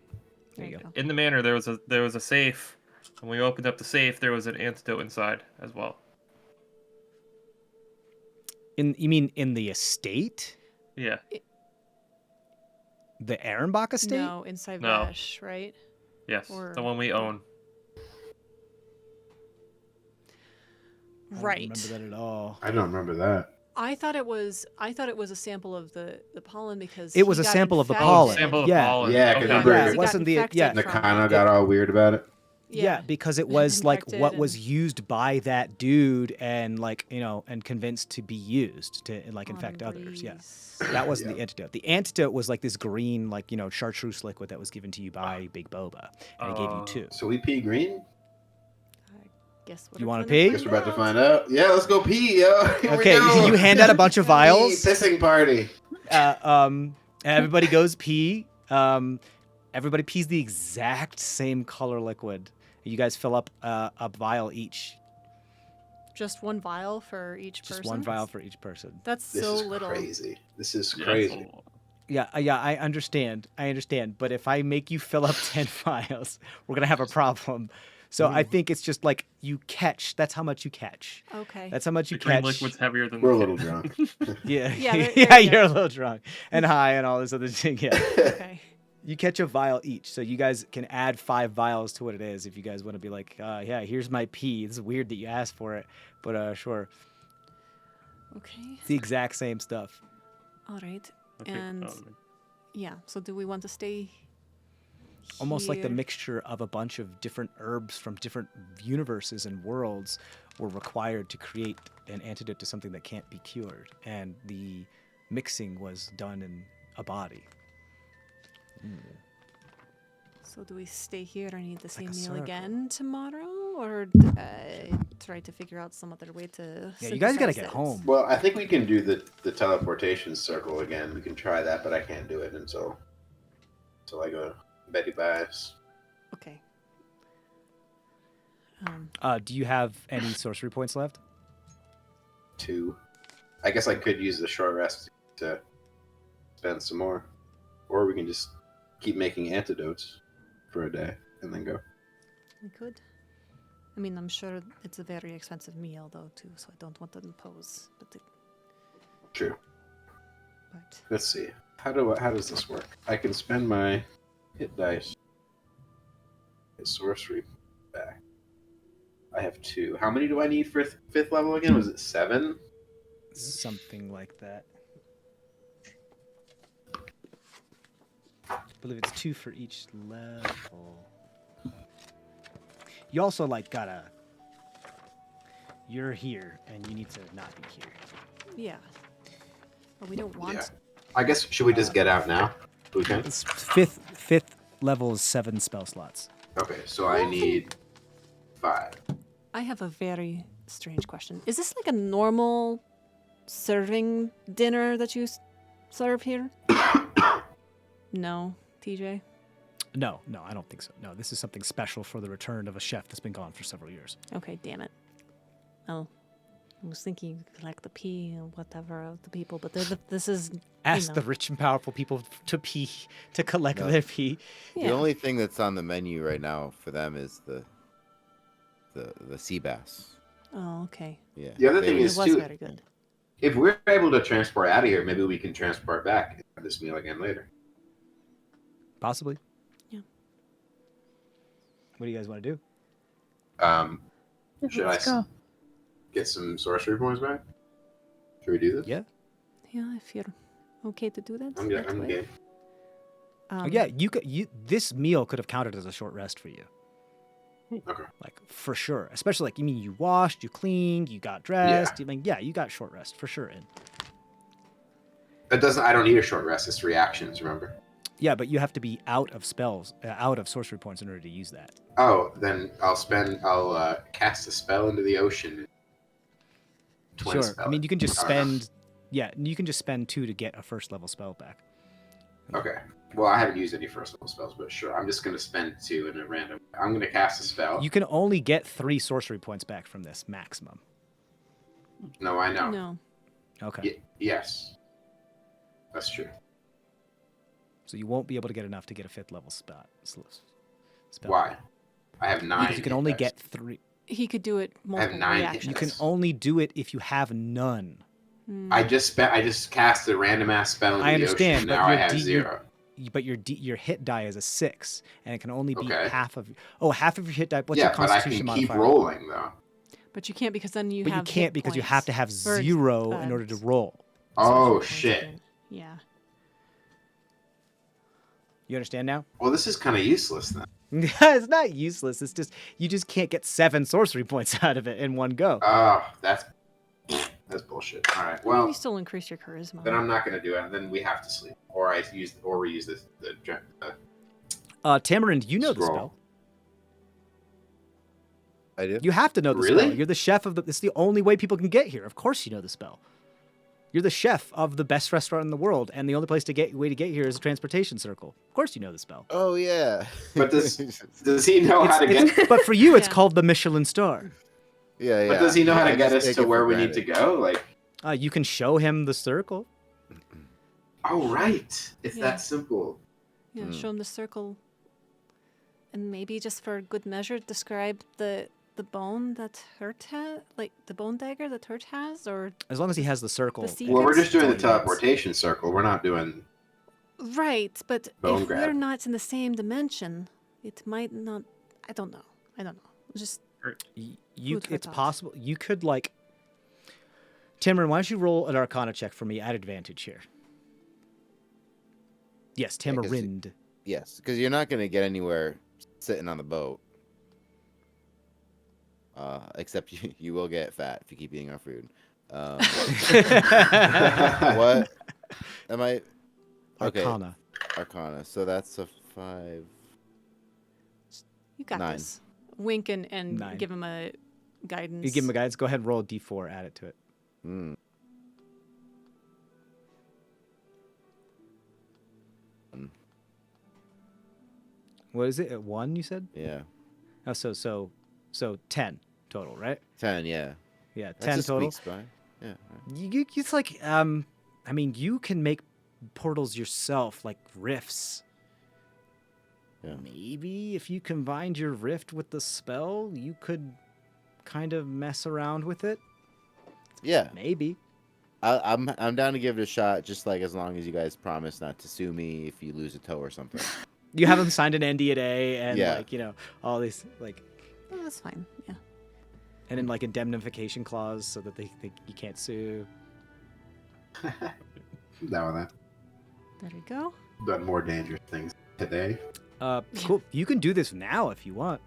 There you go. In the manor, there was a safe. When we opened up the safe, there was an antidote inside as well. You mean in the estate? Yeah. The Ehrenbach estate? No, inside No. Vash, right? Yes, Or- the one we own. I Right. don't remember that at all. I don't remember that. I thought it was a sample of the pollen because It was he a got sample of the infected. pollen. Sample of Yeah. pollen. Yeah, 'cause Okay. remember- Yeah, He it got wasn't the infected yeah. from Nakano it. got all weird about it. Yeah, because it was like Infected what was and- used by that dude and like, and convinced to be used to like infect others. Yeah. Honorees. That wasn't the Yeah. antidote. The antidote was like this green, like, chartreuse liquid that was given to you by Big Boba. And he gave you 2. So we pee green? I guess You wanna wanna pee? Guess we're about to find out. Yeah, let's go pee, yo. Here we Okay, go. you hand out a bunch of vials. Pissing party. Everybody goes pee. Everybody pees the exact same color liquid. You guys fill up a vial each. Just one vial for each person. Just one vial for each person. That's This so is little. crazy. This is Yeah, crazy. Yeah, I understand. But if I make you fill up 10 vials, we're gonna have a problem. So I think it's just like you catch. That's how much you catch. Okay. That's how much you The green catch. liquid's heavier than We're a the little drunk. Yeah, Yeah, there yeah, you go. you're a little drunk and high and all this other thing. Yeah, Okay. you catch a vial each, so you guys can add 5 vials to what it is if you guys want to be like, yeah, here's my pee. This is weird that you asked for it, but sure, Okay. it's the exact same stuff. All right. Okay, And yeah. So do we want to stay? Almost like the here? mixture of a bunch of different herbs from different universes and worlds were required to create an antidote to something that can't be cured, and the mixing was done in a body. So do we stay here and eat the same like a meal circle. again tomorrow, or try to figure out some other way to? Yeah, you guys gotta synthesize get it? home. Well, I think we can do the teleportation circle again. We can try that, but I can't do it until I go to Betty Bass. Okay. Do you have any sorcery points left? 2. I guess I could use the short rest to spend some more, or we can just keep making antidotes for a day and then go. We could. I mean, I'm sure it's a very expensive meal though too, so I don't want to impose. True. But Let's see. How does this work? I can spend my hit dice. Get sorcery back. I have 2. How many do I need for 5th level again? Was it 7? Something like that. I believe it's 2 for each level. You also you're here and you need to not be here. yeah. But we don't want. Yeah. I guess should we just get out now? We can. It's fifth level is 7 spell slots. Okay, so I need 5. I have a very strange question. Is this like a normal serving dinner that you serve here? No, TJ. No, I don't think so. No, this is something special for the return of a chef that's been gone for several years. Okay, damn it. Oh, I was thinking you could collect the pee and whatever of the people, but this is Ask know. the rich and powerful people to pee, to collect No. their pee. yeah. The only thing that's on the menu right now for them is the sea bass. Oh, okay. Yeah. The other They thing would- It is was too, very good. if we're able to transport out of here, maybe we can transport back and have this meal again later. Possibly. Yeah. What do you guys want to do? Should Let's I go. get some sorcery points back? Should we do this? Yeah. Yeah, if you're okay to do that. I'm good. that I'm way. game. Oh, yeah, this meal could have counted as a short rest for you. Okay. Like, for sure. Especially, like, you washed, you cleaned, you got dressed. You got short rest, for sure. It doesn't. I don't need a short rest. It's reactions. Remember. Yeah, but you have to be out of spells, out of sorcery points in order to use that. Oh, then I'll cast a spell into the ocean. Twin Sure. spell I mean, it. you can just I don't know. spend... Yeah, you can just spend 2 to get a first level spell back. Okay. Well, I haven't used any first level spells, but sure. I'm just going to spend 2 in a random. I'm going to cast a spell. You can only get 3 sorcery points back from this maximum. No, I know. No. Okay. Yes. That's true. So you won't be able to get enough to get a 5th level spell. Why? I have 9. Because you can only hit get dice. 3. He could do it multiple 9 hit reactions. You can Yes. only do it if you have none. I just cast a random ass spell in I the understand, ocean. but Now I your have D- 0. But your hit die is a 6, and it can only be Okay. half of. Oh, half of your hit die. What's Yeah, your but I Constitution can keep modifier? rolling though. But you can't because then you But you have. can't hit because you points. have to have Or, 0 in order to roll. Oh points shit. again. Yeah. You understand now? Well, this is kind of useless then. It's not useless. It's just you just can't get 7 sorcery points out of it in one go. Oh, that's bullshit. All right. Well, Well, you still increase your charisma. then I'm not gonna do it. Then we have to sleep, or we use the Tamarind, you know the Scroll. spell. I do. You have to know the Really? spell. You're the chef of the. It's the only way people can get here. Of course, you know the spell. You're the chef of the best restaurant in the world, and the only way to get here is a transportation circle. Of course, you know the spell. Oh yeah. But does he know how to get? But for you, it's Yeah. called the Michelin Star. yeah. But does he know how I to get just us take to it where for we need to granted. go? Like, You can show him the circle. oh right, it's Yeah. that simple. Yeah, show him the circle. And maybe just for good measure, describe the bone that Hurt has, like the bone dagger that Hurt has, or As long as he has the circle. The sea- Well, we're just doing the That's all he needs. teleportation circle. We're not doing. right. But Bone if we're grab. not in the same dimension, it might not. I don't know. Just You, Food for it's thought. possible. You could like. Timrin, why don't you roll an Arcana check for me at advantage here? Yes, Yeah, 'cause Tamarind. Yes, because you're not gonna get anywhere sitting on the boat. Except you will get fat if you keep eating our food. What? Am I? Okay. Arcana. Arcana. So that's a 5. you got 9. this. Wink and 9. give him a guidance. You give him a guidance. Go ahead and roll a d4. Add it to it. Hmm. What is it? At 1, you said? Yeah. Oh, so 10 total, right? 10. Yeah. Yeah, That's 10 a total. sweet spot. Yeah. It's like I mean, you can make portals yourself, like rifts. Yeah. Maybe if you combined your rift with the spell, you could kind of mess around with it. Yeah. Maybe. I'm down to give it a shot, just like as long as you guys promise not to sue me if you lose a toe or something. You haven't signed an NDA and Yeah. like, all these like Oh, that's fine. Yeah. and then like indemnification clause so that they you can't sue. I'm down with that. There we go. Done more dangerous things today. Cool. You can do this now if you want.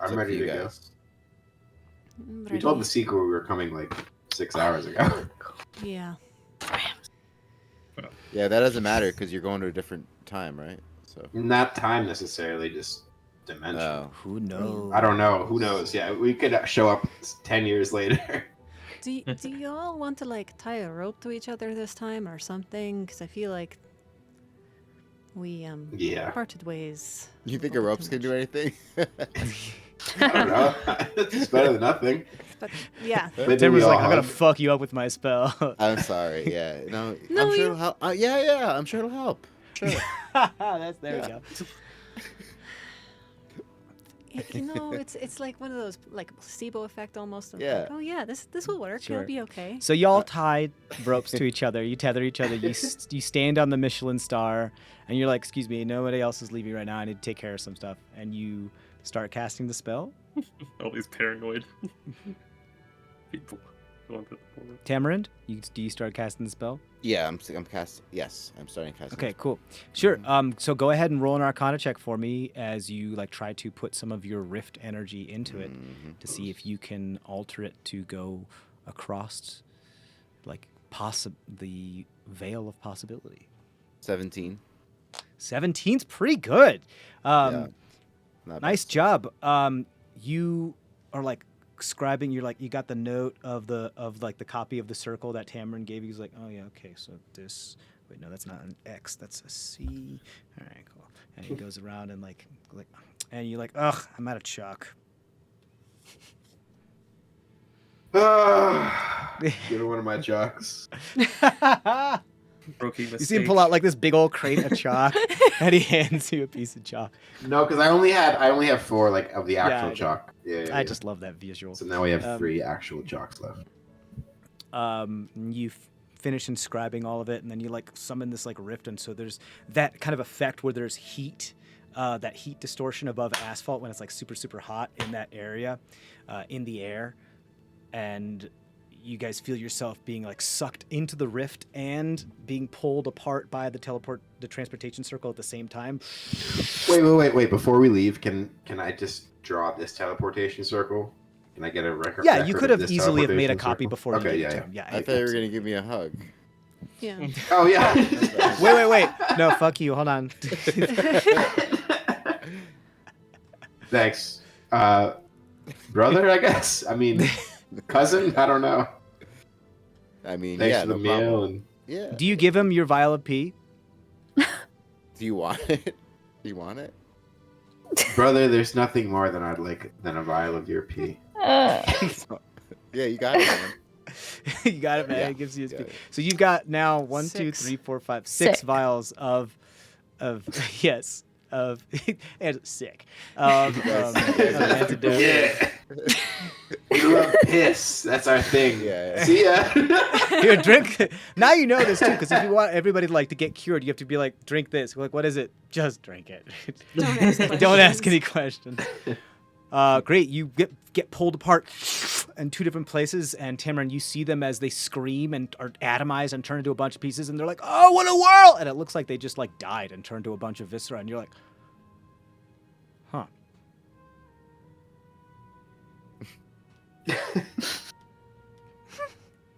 It's I'm up ready you to go. guys. We told the sequel we were coming like 6 hours ago. Yeah. Yeah, that doesn't matter because you're going to a different time, right? So. Not time necessarily, just dimension. Oh. Who knows? I don't know. Who knows? Yeah, we could show up 10 years later. Do you all want to like tie a rope to each other this time or something? Because I feel like we Yeah. parted ways. You think a a little ropes too can do much. anything? I don't know. It's better than nothing. But yeah. Maybe Tim we was like, all I'm gonna hug. fuck you up with my spell. I'm sorry. Yeah. No. No, I'm sure you- it'll help. Yeah. I'm sure it'll help. Sure. There we go. It's like one of those like placebo effect almost. Of Yeah. Like, oh yeah, this will work. Sure. It'll be okay. So y'all tie ropes to each other. You tether each other. You you stand on the Michelin star, and you're like, "Excuse me, nobody else is leaving right now. I need to take care of some stuff." And you start casting the spell. All these paranoid people going to the portal. Tamarind, do you start casting the spell? Yeah. I'm cast. Yes. I'm starting casting. Okay, cool. Sure. So go ahead and roll an Arcana check for me as you like try to put some of your rift energy into it to see if you can alter it to go across, like the veil of possibility. 17. 17's pretty good. Yeah. Not Nice bad. job. You are like scribing. You're like, you got the note of the copy of the circle that Tamarin gave you. He's like, oh yeah, okay, so this. Wait, no, that's not an X. That's a C. All right, cool. And he goes around and like, and you're like, ugh, I'm out of chalk. Get one of my chalks. Rookie You see him pull out like this big old crate of chalk, and he hands you a piece of chalk. No, because I only have 4 like of the actual I chalk. Yeah, I just love that visual. So now we have 3 actual chalks left. You finish inscribing all of it, and then you like summon this like rift, and so there's that kind of effect where there's heat, that heat distortion above asphalt when it's like super super hot in that area, in the air, and you guys feel yourself being like sucked into the rift and being pulled apart by the transportation circle at the same time. Wait! Before we leave, can I just draw this teleportation circle? Can I get a record? Yeah, you could have of this easily have made a teleportation copy circle? before Okay, you yeah, gave it yeah. to him. Yeah, I thought you were gonna give me a hug. Yeah. Oh yeah. Wait. No, fuck you. Hold on. Thanks, brother. I guess. I mean, cousin. I don't know. I mean, Thanks yeah, for the no meal problem. and. Yeah. Do you give him your vial of pee? Do you want it? Do you want it? Brother, there's nothing more than I'd like than a vial of your pee. Yeah, you got it, man. You got it, man. Yeah, It gives you his got pee. it. So you've got now 1, 2, 6. 3, 4, 5, 6 Sick. vials of yes, of and sick. Of antidote. Yeah. We love piss. That's our thing. Yeah. See ya. Here, drink. Now you know this too, because if you want everybody like to get cured, you have to be like, drink this. We're like, what is it? Just drink it. Don't ask Don't ask questions. any questions. Great. You get pulled apart in 2 different places, and Tamarin, you see them as they scream and are atomized and turn into a bunch of pieces, and they're like, "Oh, what a whirl!" And it looks like they just like died and turned to a bunch of viscera, and you're like, "Huh."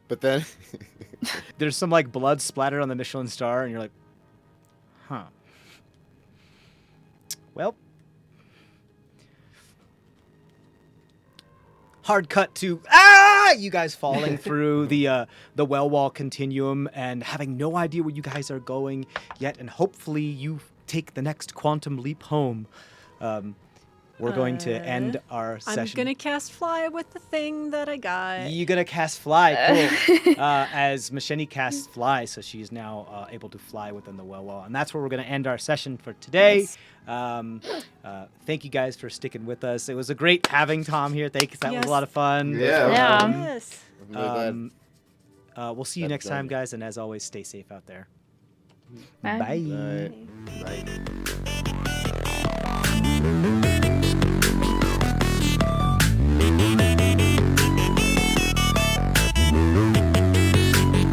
But then, There's some like blood splattered on the Michelin star, and you're like, "Huh." Well. Hard cut to you guys falling through the well wall continuum and having no idea where you guys are going yet, and hopefully you take the next quantum leap home. We're going to end our session. I'm gonna cast fly with the thing that I got. You're gonna cast fly, cool. As Masheni casts fly, so she's now able to fly within the well wall, and that's where we're gonna end our session for today. Thank you guys for sticking with us. It was a great having Tom here. Thanks, that was Yes. a lot of fun. Yeah. Yeah. Yes. I'm really glad. We'll see you That's next time, done. guys, and as always, stay safe out there. Bye. Bye. Bye. Bye.